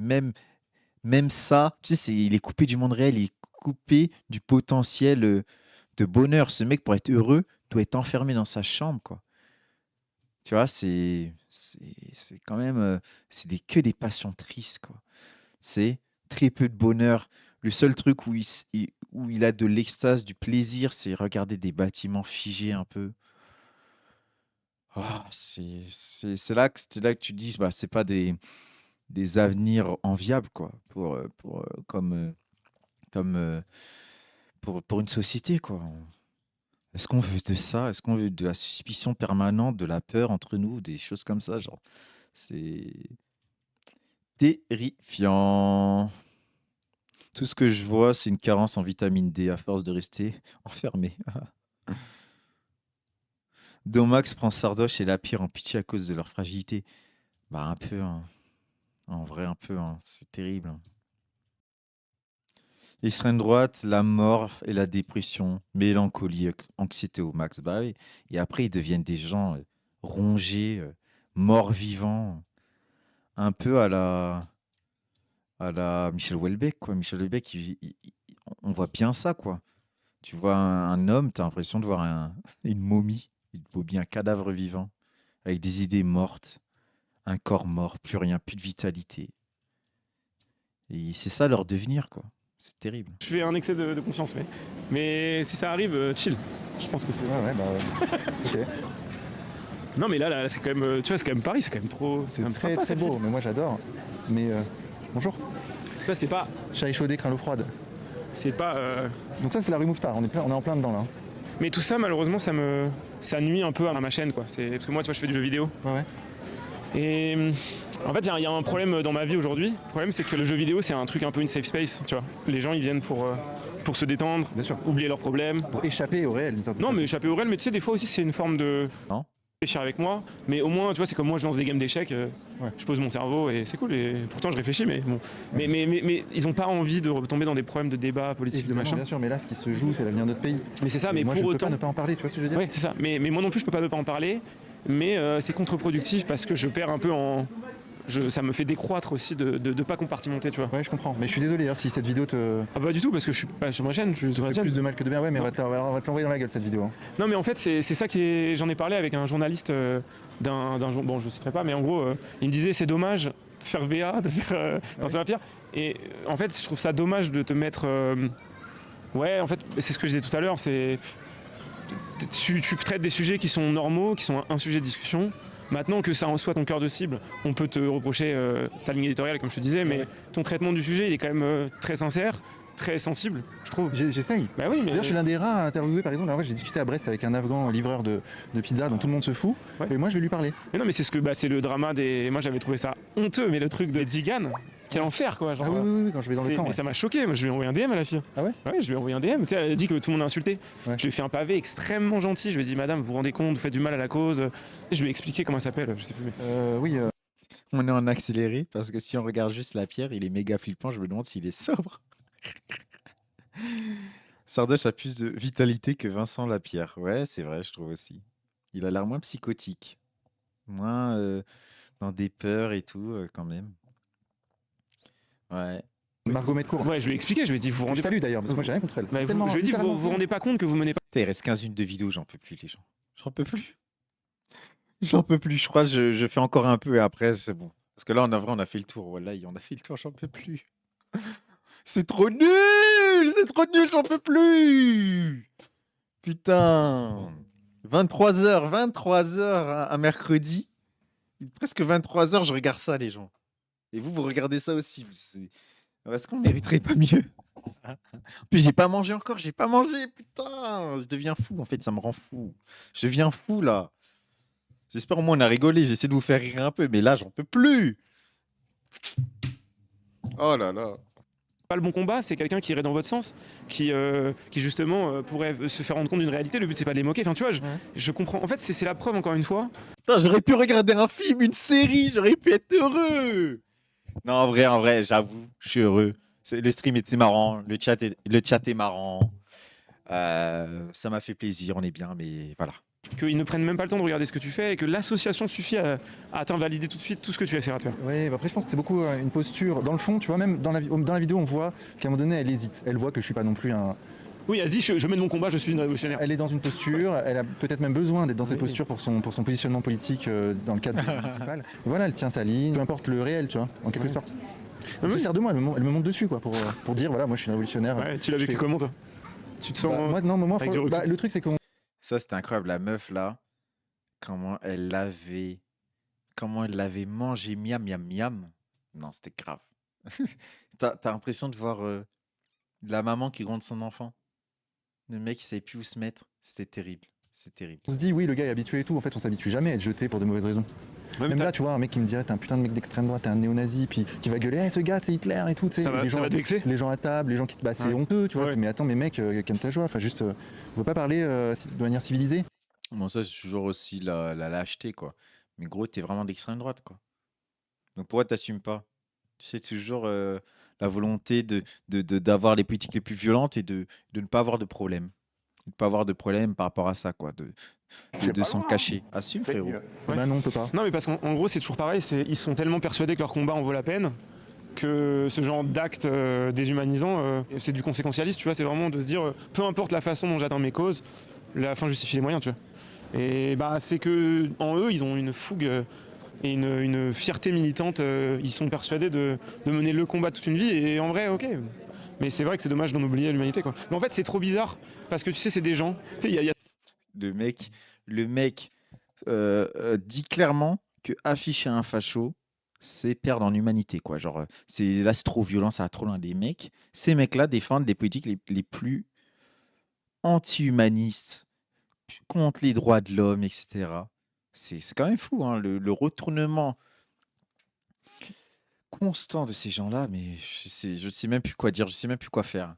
même ça, tu sais, il est coupé du monde réel, il est coupé du potentiel de bonheur. Ce mec, pour être heureux, doit être enfermé dans sa chambre, quoi. Tu vois, c'est quand même, que des passions tristes, quoi. C'est très peu de bonheur. Le seul truc où il a de l'extase, du plaisir, c'est regarder des bâtiments figés un peu. Ah, c'est là que tu te dis, bah, c'est pas des avenirs enviables, quoi, pour une société, quoi. Est-ce qu'on veut de ça? Est-ce qu'on veut de la suspicion permanente, de la peur entre nous, des choses comme ça, genre, c'est terrifiant. Tout ce que je vois, c'est une carence en vitamine D à force de rester enfermé. Domax prend Sardoche et la pire en pitié à cause de leur fragilité. Bah un peu, hein. En vrai, un peu, hein. C'est terrible, hein. L'extrême droite, la mort et la dépression, mélancolie, anxiété au max. Bah oui. Et après, ils deviennent des gens rongés, morts vivants, un peu à la Michel Houellebecq, quoi. Michel Houellebecq, on voit bien ça, quoi. Tu vois un homme, tu as l'impression de voir une momie, un cadavre vivant, avec des idées mortes, un corps mort, plus rien, plus de vitalité. Et c'est ça leur devenir, quoi. C'est terrible. Je fais un excès de confiance, mais si ça arrive, chill. Je pense que c'est... Ouais, bah ok. Non mais là c'est quand même, tu vois, c'est quand même Paris, c'est quand même trop... C'est quand même très sympa, très cette beau, ville. mais moi j'adore. Mais bonjour. Tu vois, c'est pas... Chat échaudé, craint l'eau froide. C'est pas... Donc ça c'est la rue Mouffetard, on est en plein dedans là. Mais tout ça, malheureusement, ça nuit un peu à ma chaîne, quoi. Parce que moi, tu vois, je fais du jeu vidéo. Ouais. Et en fait, il y a un problème dans ma vie aujourd'hui. Le problème, c'est que le jeu vidéo, c'est un truc un peu une safe space, tu vois. Les gens, ils viennent pour se détendre, Bien sûr. oublier leurs problèmes. Pour échapper au réel d'une certaine Non, façon. mais échapper au réel, mais tu sais, des fois aussi, c'est une forme de... Non. réfléchir avec moi. Mais au moins, tu vois, c'est comme moi, je lance des games d'échecs, je pose mon cerveau et c'est cool. Et pourtant, je réfléchis, mais bon. Mais ils ont pas envie de retomber dans des problèmes de débat politique, de Évidemment, machin. bien sûr, mais là ce qui se joue c'est l'avenir de notre pays. Mais c'est ça, mais moi pour je peux autant... pas ne pas en parler, tu vois ce que je veux dire? Ouais, c'est ça. Mais moi non plus, je peux pas ne pas en parler. Mais c'est contre-productif parce que je perds un peu en... ça me fait décroître aussi de pas compartimenter, tu vois. Ouais, je comprends. Mais je suis désolé si cette vidéo te Ah bah du tout, parce que je suis pas sur ma chaîne, je suis sur la fait tienne. plus de mal que de bien. Ouais, mais Non. on va te l'envoyer dans la gueule cette vidéo. Hein. Non mais en fait, c'est ça qui est... J'en ai parlé avec un journaliste bon, je citerai pas, mais en gros, il me disait c'est dommage de faire VA, de faire dans la pierre. Et en fait, je trouve ça dommage de te mettre... Ouais, en fait, c'est ce que je disais tout à l'heure, c'est... Tu traites des sujets qui sont normaux, qui sont un sujet de discussion. Maintenant que ça en soit ton cœur de cible, on peut te reprocher ta ligne éditoriale, comme je te disais, mais ton traitement du sujet, il est quand même très sincère. très sensible, je trouve. J'essaye. Bah oui, mais. D'ailleurs, je suis l'un des rares à interviewer, par exemple. La dernière fois, j'ai discuté à Brest avec un Afghan livreur de pizza dont tout le monde se fout. Ouais. Et moi, je vais lui parler. Mais non, mais c'est c'est le drama des. Moi, j'avais trouvé ça honteux, mais le truc de Zigan, quel enfer, quoi. Genre, Ah oui, quand je vais dans le camp. Mais Ouais. ça m'a choqué. Moi, je lui ai envoyé un DM à la fille. Ah ouais? Ouais, je lui ai envoyé un DM. Tu sais, elle a dit que tout le monde a insulté. Ouais. Je lui ai fait un pavé extrêmement gentil. Je lui ai dit, madame, vous vous rendez compte, vous faites du mal à la cause. Et je lui ai expliqué comment elle s'appelle. Je sais plus. Oui. On est en accéléré parce que si on regarde juste Lapierre, il est méga flippant. Je me demande s'il est sobre. Sardoche a plus de vitalité que Vincent Lapierre. Ouais, c'est vrai, je trouve aussi. Il a l'air moins psychotique. Moins dans des peurs et tout, quand même. Ouais. Margot Metcourt. Ouais, je lui ai expliqué. Je lui ai dit, vous vous Je rendez salue d'ailleurs, parce que moi, j'ai rien contre elle. Bah, Tellement, je lui ai dit, vous littéralement. vous rendez pas compte que vous menez pas. Putain, il reste 15 minutes de vidéo, j'en peux plus, les gens. J'en peux plus. J'en peux plus. Je crois que je fais encore un peu et après, c'est bon. Parce que là, en vrai, on a fait le tour. Voilà, on a fait le tour, j'en peux plus. C'est trop nul! C'est trop nul, j'en peux plus! Putain! 23h, un mercredi. Presque 23h, je regarde ça, les gens. Et vous regardez ça aussi. Est-ce qu'on mériterait pas mieux? En plus, j'ai pas mangé encore, j'ai pas mangé, putain! Je deviens fou, en fait, ça me rend fou. Je deviens fou, là. J'espère au moins on a rigolé, j'essaie de vous faire rire un peu, mais là, j'en peux plus! Oh là là! Pas le bon combat, c'est quelqu'un qui irait dans votre sens, qui justement pourrait se faire rendre compte d'une réalité. Le but, c'est pas de les moquer. Enfin, tu vois, je comprends. En fait, c'est la preuve, encore une fois. Putain, j'aurais pu regarder un film, une série, j'aurais pu être heureux! Non, en vrai, j'avoue, je suis heureux. Le stream était marrant, le chat est marrant. Ça m'a fait plaisir, on est bien, mais voilà. Qu'ils ne prennent même pas le temps de regarder ce que tu fais et que l'association suffit à t'invalider tout de suite tout ce que tu essaieras de faire. Ouais, bah après je pense que c'est beaucoup une posture. Dans le fond, tu vois, même dans la vidéo, on voit qu'à un moment donné, elle hésite. Elle voit que je suis pas non plus un. Oui, elle se dit, je mène mon combat, je suis une révolutionnaire. Elle est dans une posture, elle a peut-être même besoin d'être dans cette posture pour son positionnement politique dans le cadre municipal. Et voilà, elle tient sa ligne, peu importe le réel, tu vois, en quelque sorte. Elle se sert de moi, elle me monte dessus, quoi, pour dire, voilà, moi je suis une révolutionnaire. Ouais, tu l'as vécu comment, toi? Tu te sens. Moi, non, moi, le truc, c'est qu'on. Ça, c'était incroyable, la meuf là. Comment elle l'avait mangé, miam, miam, miam. Non, c'était grave. T'as l'impression de voir la maman qui gronde son enfant. Le mec, il savait plus où se mettre. C'était terrible. C'est terrible. On se dit, oui, le gars est habitué et tout. En fait, on s'habitue jamais à être jeté pour de mauvaises raisons. Même là, tu vois, un mec qui me dirait, t'es un putain de mec d'extrême droite, t'es un néo-nazi, puis qui va gueuler, hey, ce gars, c'est Hitler et tout. Ça va te vexer. Les gens à table, les gens qui. Bah, c'est honteux, tu vois. Ouais. Mais attends, mais mec, calme ta joie. Enfin, juste, on veut pas parler de manière civilisée. Bon, ça, c'est toujours aussi la lâcheté, quoi. Mais gros, t'es vraiment d'extrême droite, quoi. Donc pourquoi t'assumes pas? C'est toujours la volonté d'avoir les politiques les plus violentes et de ne pas avoir de problème. De ne pas avoir de problème par rapport à ça, quoi. De s'en cacher. Assume, Faites frérot. mieux. Ouais. Bah non, on peut pas. Non, mais parce qu'en gros, c'est toujours pareil. Ils sont tellement persuadés que leur combat en vaut la peine que ce genre d'acte déshumanisant, c'est du conséquentialisme, tu vois. C'est vraiment de se dire, peu importe la façon dont j'atteins mes causes, la fin justifie les moyens, tu vois. Et bah, c'est que en eux, ils ont une fougue et une fierté militante. Ils sont persuadés de mener le combat toute une vie. Et en vrai, ok. Mais c'est vrai que c'est dommage d'en oublier l'humanité, quoi. Mais en fait, c'est trop bizarre parce que tu sais, c'est des gens. Tu sais, il y a Le mec dit clairement que afficher un facho, c'est perdre en humanité, quoi. Genre, là, c'est trop violent, ça va trop loin. Ces mecs-là défendent les politiques les plus anti-humanistes, contre les droits de l'homme, etc. C'est quand même fou, hein, le retournement constant de ces gens-là, mais je sais même plus quoi dire, je sais même plus quoi faire.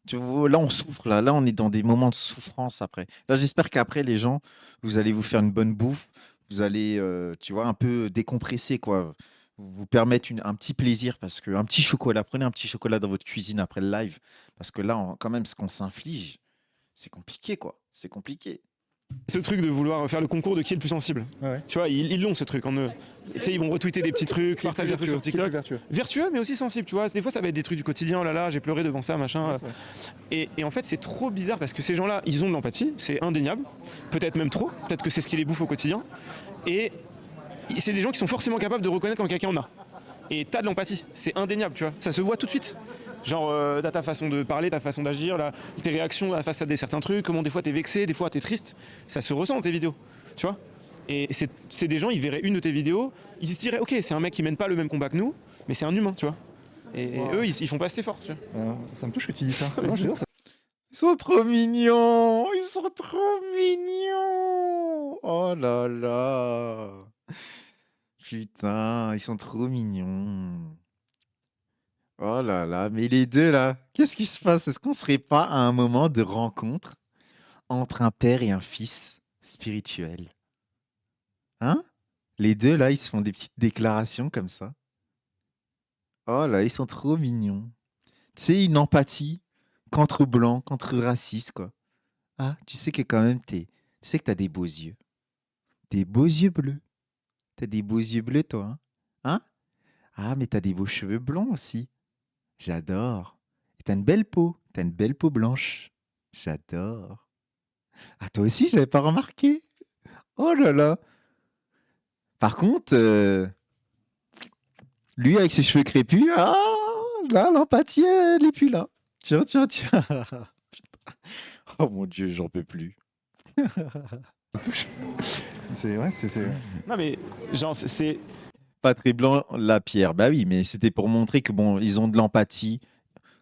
Tu vois, là, on souffre, là, on est dans des moments de souffrance après. Là, j'espère qu'après, les gens, vous allez vous faire une bonne bouffe, vous allez, tu vois, un peu décompresser, quoi. Vous permettre un petit plaisir, parce que un petit chocolat, prenez un petit chocolat dans votre cuisine après le live, parce que là, quand même, ce qu'on s'inflige, c'est compliqué, quoi. C'est compliqué. ce truc de vouloir faire le concours de qui est le plus sensible. Ouais. Tu vois, ils l'ont ce truc en eux. Tu sais, ils vont retweeter des petits trucs, partager des trucs sur TikTok. Vertueux, mais aussi sensible, tu vois. Des fois, ça va être des trucs du quotidien, oh là là, j'ai pleuré devant ça, machin. Et en fait, c'est trop bizarre parce que ces gens-là, ils ont de l'empathie, c'est indéniable. Peut-être même trop, peut-être que c'est ce qui les bouffe au quotidien. Et c'est des gens qui sont forcément capables de reconnaître quand quelqu'un en a. Et t'as de l'empathie, c'est indéniable, tu vois. Ça se voit tout de suite. Genre, t'as ta façon de parler, ta façon d'agir, tes réactions face à certains trucs, comment des fois t'es vexé, des fois t'es triste. Ça se ressent dans tes vidéos, tu vois. Et c'est des gens, ils verraient une de tes vidéos, ils se diraient, ok, c'est un mec qui mène pas le même combat que nous, mais c'est un humain, tu vois. Et Wow. eux, ils font pas cet effort, tu vois. Ça me touche que tu dis ça. Non, je te jure, ça- Ils sont trop mignons. Ils sont trop mignons. Oh là là. Putain, ils sont trop mignons. Oh là là, mais les deux là, qu'est-ce qui se passe? Est-ce qu'on serait pas à un moment de rencontre entre un père et un fils spirituel? Hein? Les deux là, ils se font des petites déclarations comme ça. Oh là, ils sont trop mignons. Tu sais, une empathie contre blanc, contre raciste, quoi. Ah, tu sais que quand même, tu sais que t'as des beaux yeux. Des beaux yeux bleus. T'as des beaux yeux bleus, toi, hein? Hein? Ah, mais t'as des beaux cheveux blonds aussi. J'adore. Et t'as une belle peau. T'as une belle peau blanche. J'adore. Ah, toi aussi, j'avais pas remarqué. Oh là là. Par contre, lui avec ses cheveux crépus, ah, là, l'empathie, elle est plus là. Tiens, tiens, tiens. Putain. Oh mon Dieu, j'en peux plus. C'est ouais, c'est- Non, mais genre, c'est. Pas très blanc, la pierre. Bah oui, mais c'était pour montrer que bon, ils ont de l'empathie.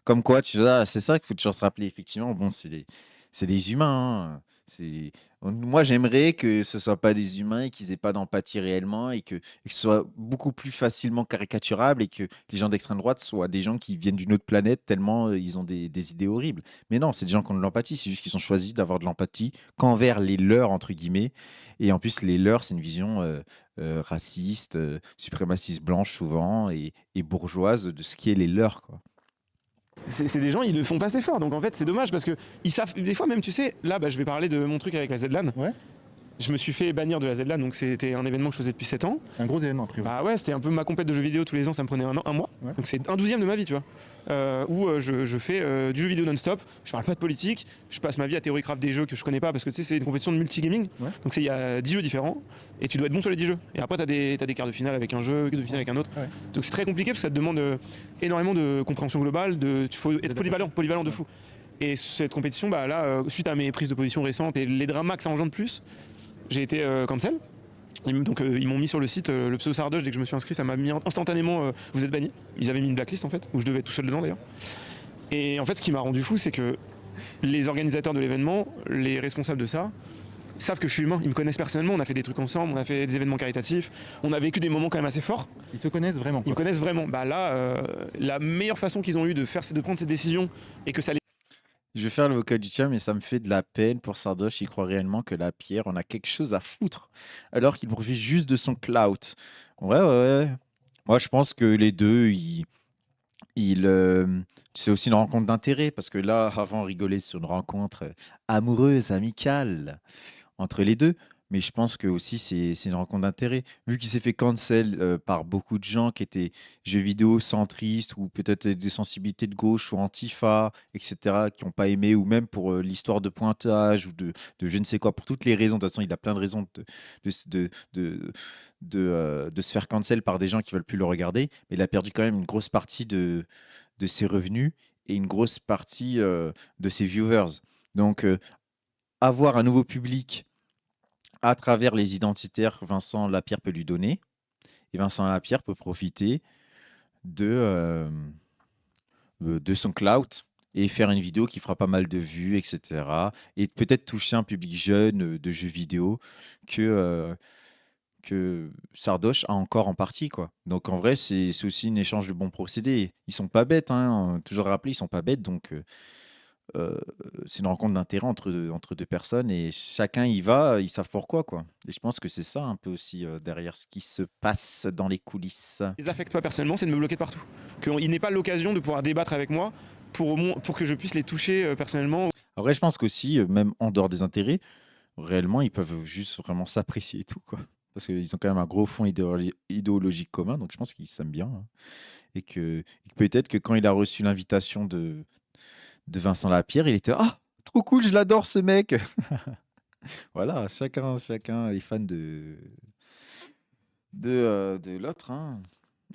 Comme quoi, tu vois, c'est ça qu'il faut toujours se rappeler. Effectivement, bon, c'est des humains, hein. Moi, j'aimerais que ce soit pas des humains et qu'ils aient pas d'empathie réellement et que ce soit beaucoup plus facilement caricaturable et que les gens d'extrême droite soient des gens qui viennent d'une autre planète tellement ils ont des idées horribles. Mais non, c'est des gens qui ont de l'empathie. C'est juste qu'ils ont choisi d'avoir de l'empathie qu'envers les leurs, entre guillemets. Et en plus, les leurs, c'est une vision raciste, suprémaciste blanche souvent et bourgeoise de ce qui est les leurs, quoi. C'est des gens, ils ne font pas cet effort. Donc en fait, c'est dommage parce que ils savent. Des fois, même, tu sais, là, je vais parler de mon truc avec la ZLAN. Ouais. Je me suis fait bannir de la ZLAN, donc c'était un événement que je faisais depuis 7 ans. un gros événement après. Bah ouais, c'était un peu ma compète de jeux vidéo tous les ans, ça me prenait un mois. Ouais. Donc c'est un 12e de ma vie, tu vois. Où je fais du jeu vidéo non-stop, je parle pas de politique, je passe ma vie à théorie-craft des jeux que je connais pas parce que tu sais, c'est une compétition de multigaming. Ouais. Donc il y a 10 jeux différents et tu dois être bon sur les 10 jeux. Et après, t'as des quarts de finale avec un jeu, de finale avec un autre. Ouais. Donc c'est très compliqué parce que ça te demande énormément de compréhension globale, il faut être polyvalent de fou. Et cette compétition, bah là, suite à mes prises de position récentes et les dramas que ça engendre plus, j'ai été cancel. Donc ils m'ont mis sur le site le pseudo Sardoche. Dès que je me suis inscrit, ça m'a mis instantanément vous êtes banni. Ils avaient mis une blacklist en fait, où je devais être tout seul dedans d'ailleurs. Et en fait, ce qui m'a rendu fou, c'est que les organisateurs de l'événement, les responsables de ça, savent que je suis humain. Ils me connaissent personnellement. On a fait des trucs ensemble, on a fait des événements caritatifs, on a vécu des moments quand même assez forts. Ils te connaissent vraiment. Ils me Quoi. connaissent vraiment. Bah là, la meilleure façon qu'ils ont eu de faire, c'est de prendre ces décisions et que ça les. Je vais faire l'avocat du diable, mais ça me fait de la peine pour Sardoche. Il croit réellement que la pierre en a quelque chose à foutre, alors qu'il profite juste de son clout. Ouais, ouais, ouais. Moi, je pense que les deux, c'est aussi une rencontre d'intérêt, parce que là, avant, on rigolait sur une rencontre amoureuse, amicale entre les deux. Mais je pense que aussi c'est une rencontre d'intérêt. Vu qu'il s'est fait cancel par beaucoup de gens qui étaient jeux vidéo centristes ou peut-être des sensibilités de gauche ou antifa, etc., qui n'ont pas aimé, ou même pour l'histoire de pointage ou de je ne sais quoi, pour toutes les raisons. De toute façon, il a plein de raisons de se faire cancel par des gens qui veulent plus le regarder. Mais il a perdu quand même une grosse partie de ses revenus et une grosse partie de ses viewers. Donc, avoir un nouveau public à travers les identitaires, Vincent Lapierre peut lui donner. Et Vincent Lapierre peut profiter de son clout et faire une vidéo qui fera pas mal de vues, etc. Et peut-être toucher un public jeune de jeux vidéo que Sardoche a encore en partie, quoi. Donc en vrai, c'est aussi un échange de bons procédés. Ils sont pas bêtes, hein. Toujours rappeler, ils sont pas bêtes, donc c'est une rencontre d'intérêt entre deux personnes et chacun y va, ils savent pourquoi, quoi. Et je pense que c'est ça un peu aussi derrière ce qui se passe dans les coulisses. Les affecte pas personnellement, c'est de me bloquer de partout. Qu'il n'ait pas l'occasion de pouvoir débattre avec moi pour que je puisse les toucher personnellement. En vrai, je pense qu'aussi, même en dehors des intérêts, réellement, ils peuvent juste vraiment s'apprécier et tout, quoi. Parce qu'ils ont quand même un gros fond idéologique commun, donc je pense qu'ils s'aiment bien, hein. Et que peut-être que quand il a reçu l'invitation de Vincent Lapierre, il était ah, trop cool, je l'adore ce mec. Voilà, chacun est fan de l'autre, hein.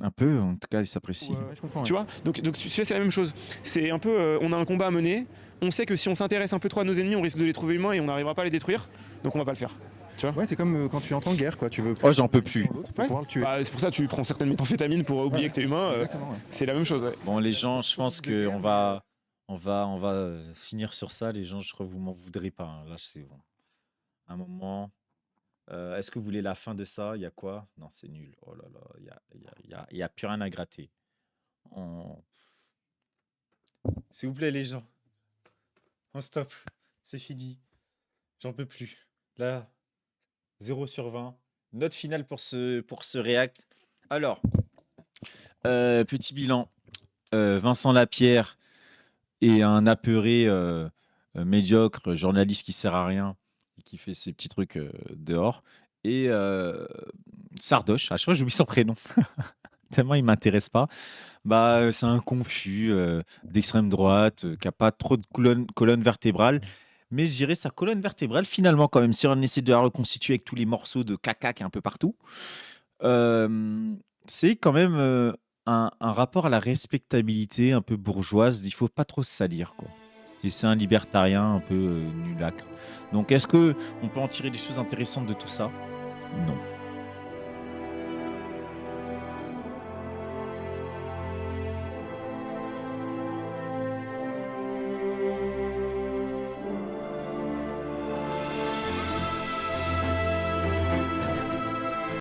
Un peu, en tout cas, il s'apprécie. Ouais, je comprends. Tu vois, donc tu sais, c'est la même chose. C'est un peu, on a un combat à mener. On sait que si on s'intéresse un peu trop à nos ennemis, on risque de les trouver humains et on n'arrivera pas à les détruire. Donc on va pas le faire. Tu vois. Ouais, c'est comme quand tu entres en guerre, quoi. Tu veux Oh, j'en peux plus. pour Ouais. pouvoir le tuer. Bah, c'est pour ça que tu prends certaines méthamphétamines pour oublier Ouais. que t'es humain. Exactement, ouais. C'est la même chose. Ouais. Bon, les gens, je pense qu'on va finir sur ça. Les gens, je crois que vous m'en voudrez pas, hein. Là, c'est bon. Un moment. Est-ce que vous voulez la fin de ça? Il y a quoi? Non, c'est nul. Oh là là, il y a plus rien à gratter. On- S'il vous plaît, les gens. On stop. C'est fini. J'en peux plus. Là, 0 sur 20. Note finale pour ce React. Alors, petit bilan. Vincent Lapierre est un apeuré médiocre, journaliste qui sert à rien et qui fait ses petits trucs dehors. Et Sardoche, à chaque fois j'oublie son prénom, tellement il m'intéresse pas. Bah, c'est un confus d'extrême droite qui a pas trop de colonne vertébrale. Mais je dirais sa colonne vertébrale, finalement, quand même, si on essaie de la reconstituer avec tous les morceaux de caca qui est un peu partout, c'est quand même un rapport à la respectabilité un peu bourgeoise. Il faut pas trop se salir, quoi. Et c'est un libertarien un peu nulacre. Donc, est-ce que on peut en tirer des choses intéressantes de tout ça? Non.